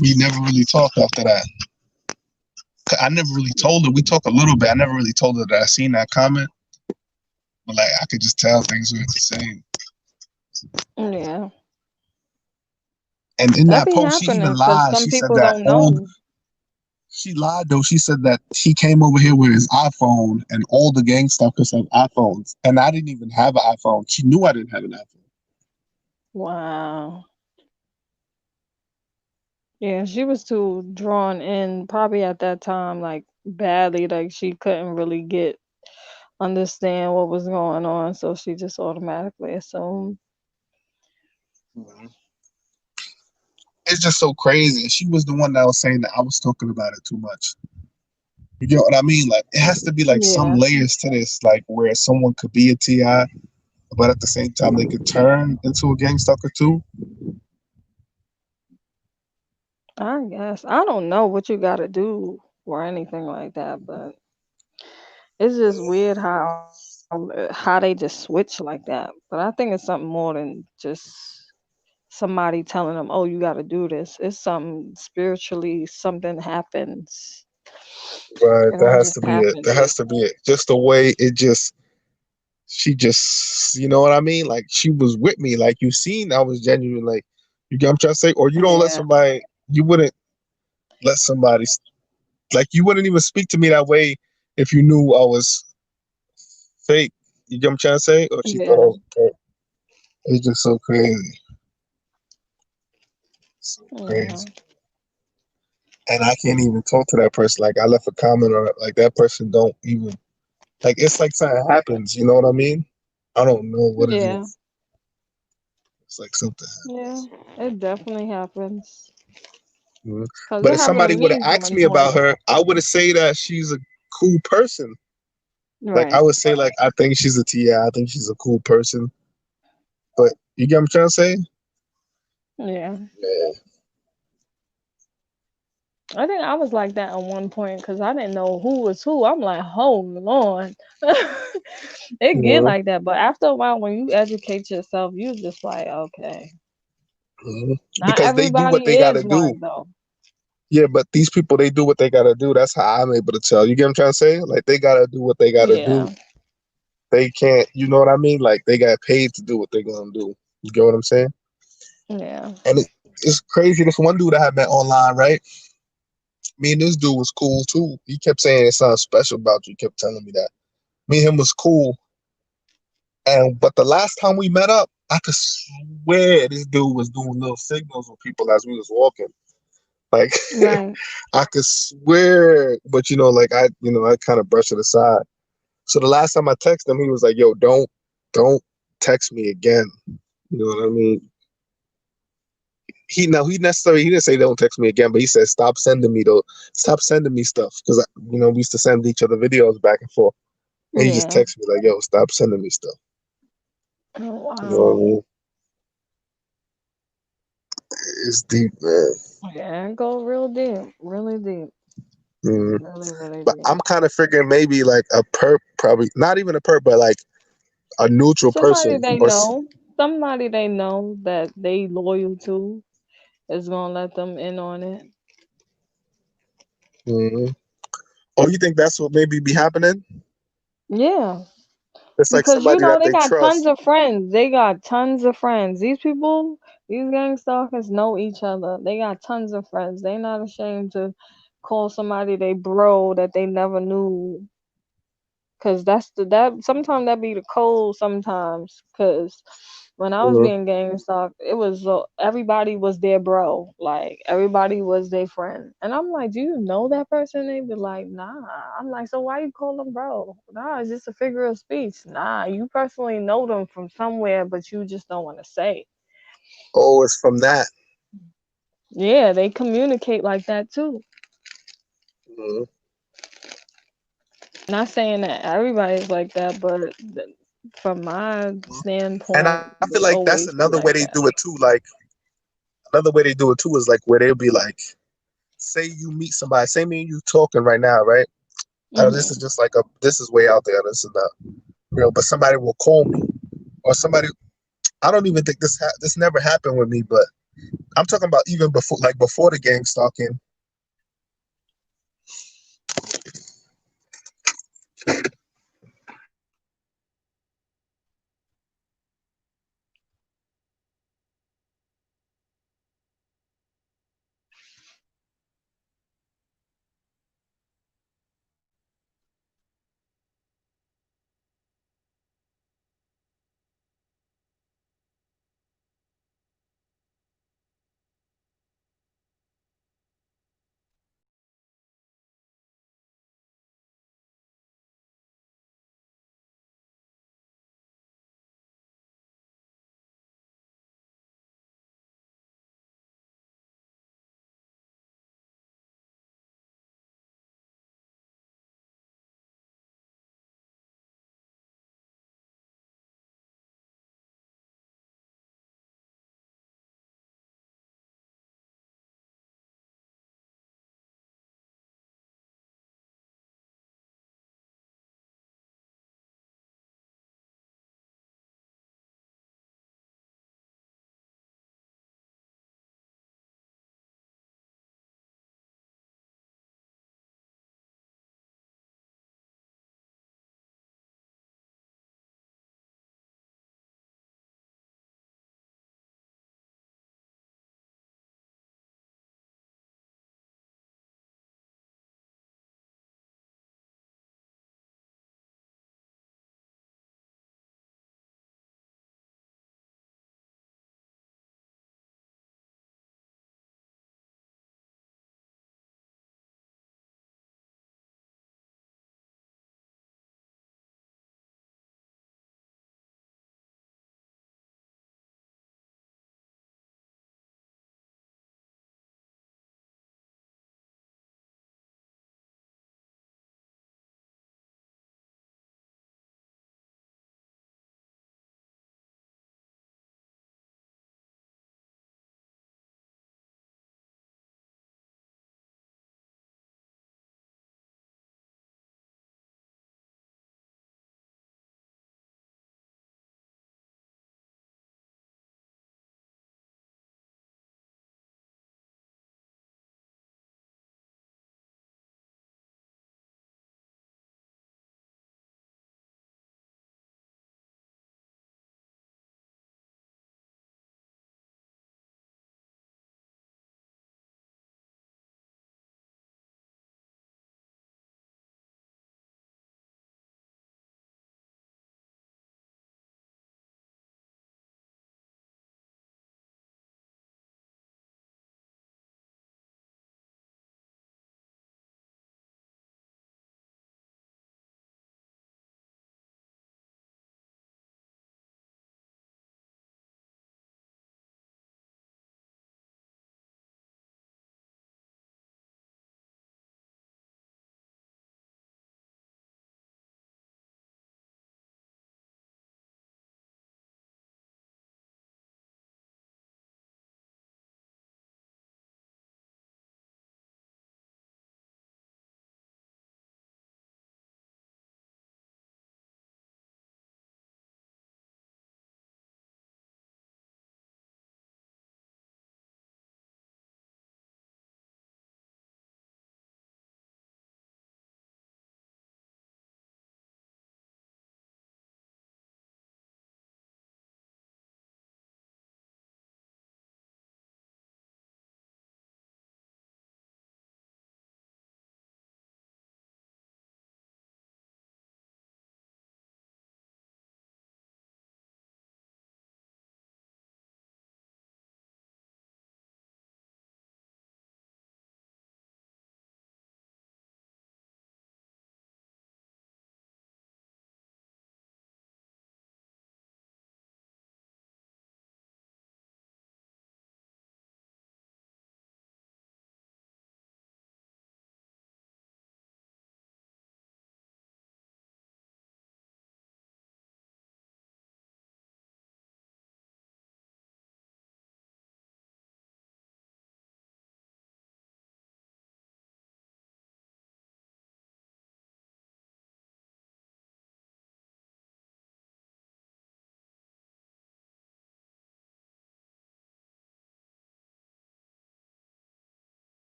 we never really talked after that. I never really told her. We talked a little bit. I never really told her that I seen that comment, but like I could just tell things weren't the same. Yeah. And in That that be post, she even happening because lied. some She said people that don't all. know. She lied though. She said that he came over here with his iPhone, and all the gang stalkers have iPhones, and I didn't even have an iPhone. She knew I didn't have an iPhone. Wow. Yeah, she was too drawn in probably at that time, like badly, like she couldn't really get understand what was going on, so she just automatically assumed. Mhm. It's just so crazy. She was the one that was saying that I was talking about it too much. You get what I mean? Like it has to be like some Yeah, layers to this, like where someone could be a TI, but at the same time they could turn into a gang stalker too. I guess. I don't know what you gotta do or anything like that, but it's just weird how they just switch like that. But I think it's something more than just somebody telling them, "Oh, you got to do this." It's something spiritually. Something happens. Right, It that don't has just to be it. happen. That has to be it. Just the way it just, she just, you know what I mean? Like she was with me. Like you seen, I was genuine. Like you get what I'm trying to say, or you don't let Yeah, somebody, you wouldn't let somebody, like you wouldn't even speak to me that way if you knew I was fake. You get what I'm trying to say? Or she thought I yeah, was fake. It's just so crazy, so yeah, crazy. And I can't even talk to that person. Like I left a comment on it. Like that person don't even, like it's like something happens. You know what I mean? I don't know what it yeah, is. It's like something. yeah. It definitely happens Mhm. because But it if happened to somebody would me have asked one me about point. her, I would have say that she's a cool person. Like I Right. would say, like I think she's a Ti. I think she's a cool person. But you get what I'm trying to say? Yeah. Yeah. I think I was like that at one point because I didn't know who was who. I'm like, hold on. It get Mhm. like that, but after a while, when you educate yourself, you just like, okay, Mhm. not Because they do what everybody they gotta is do. one though. Yeah, but these people they do what they gotta do. That's how I'm able to tell. You get what I'm trying to say? Like they gotta do what they gotta do. Yeah, They can't. You know what I mean? Like they got paid to do what they're gonna do. You get what I'm saying? yeah, And it's crazy. This one dude I had met online, right? Me and this dude was cool too. He kept saying it's something special about you. He kept telling me that. Me and him was cool. And but the last time we met up, I could swear this dude was doing little signals with people as we was walking. Like right. I could swear, but like I kind of brushed it aside. So the last time I texted him, he was like, "Yo, don't text me again." You know what I mean? He didn't say don't text me again, but he said stop sending me stuff because we used to send each other videos back and forth, and he just Yeah. texted me like, "Yo, stop sending me stuff." Oh, You know what I wow. mean? It's deep, man. Yeah, go real deep, really deep, Mhm. really, really But deep. I'm kind of figuring maybe like a perp, probably not even a perp, but like a neutral Somebody person they or. know, somebody they know that they loyal to is gonna let them in on it. Mhm. Oh, you think that's what maybe be happening? Yeah, It's like because you somebody know that they they got tons trust. of friends. They got tons of friends. These people, these gang stalkers know each other. They got tons of friends. They not ashamed to call somebody they bro that they never knew. Cause that's that sometimes that be the code sometimes. Cause when I was Mhm. being gang stalked, it was everybody was their bro. Like everybody was their friend. And I'm like, do you know that person? They be like, nah. I'm like, so why you call them bro? Nah, it's just a figure of speech. Nah, you personally know them from somewhere, but you just don't want to say. Oh, it's from that. Yeah, they communicate like that too. Mhm. Not saying that everybody's like that, but from my And I standpoint, feel like they that's another always way be they like do it that. too. Like another way they do it too is like where they'll be like, say you meet somebody, say me and you talking right now, right? This is Hmm. just like this is way out there. This is not real, but somebody will call me or somebody. I don't even think this never happened with me, but I'm talking about even before, like before the gang stalking.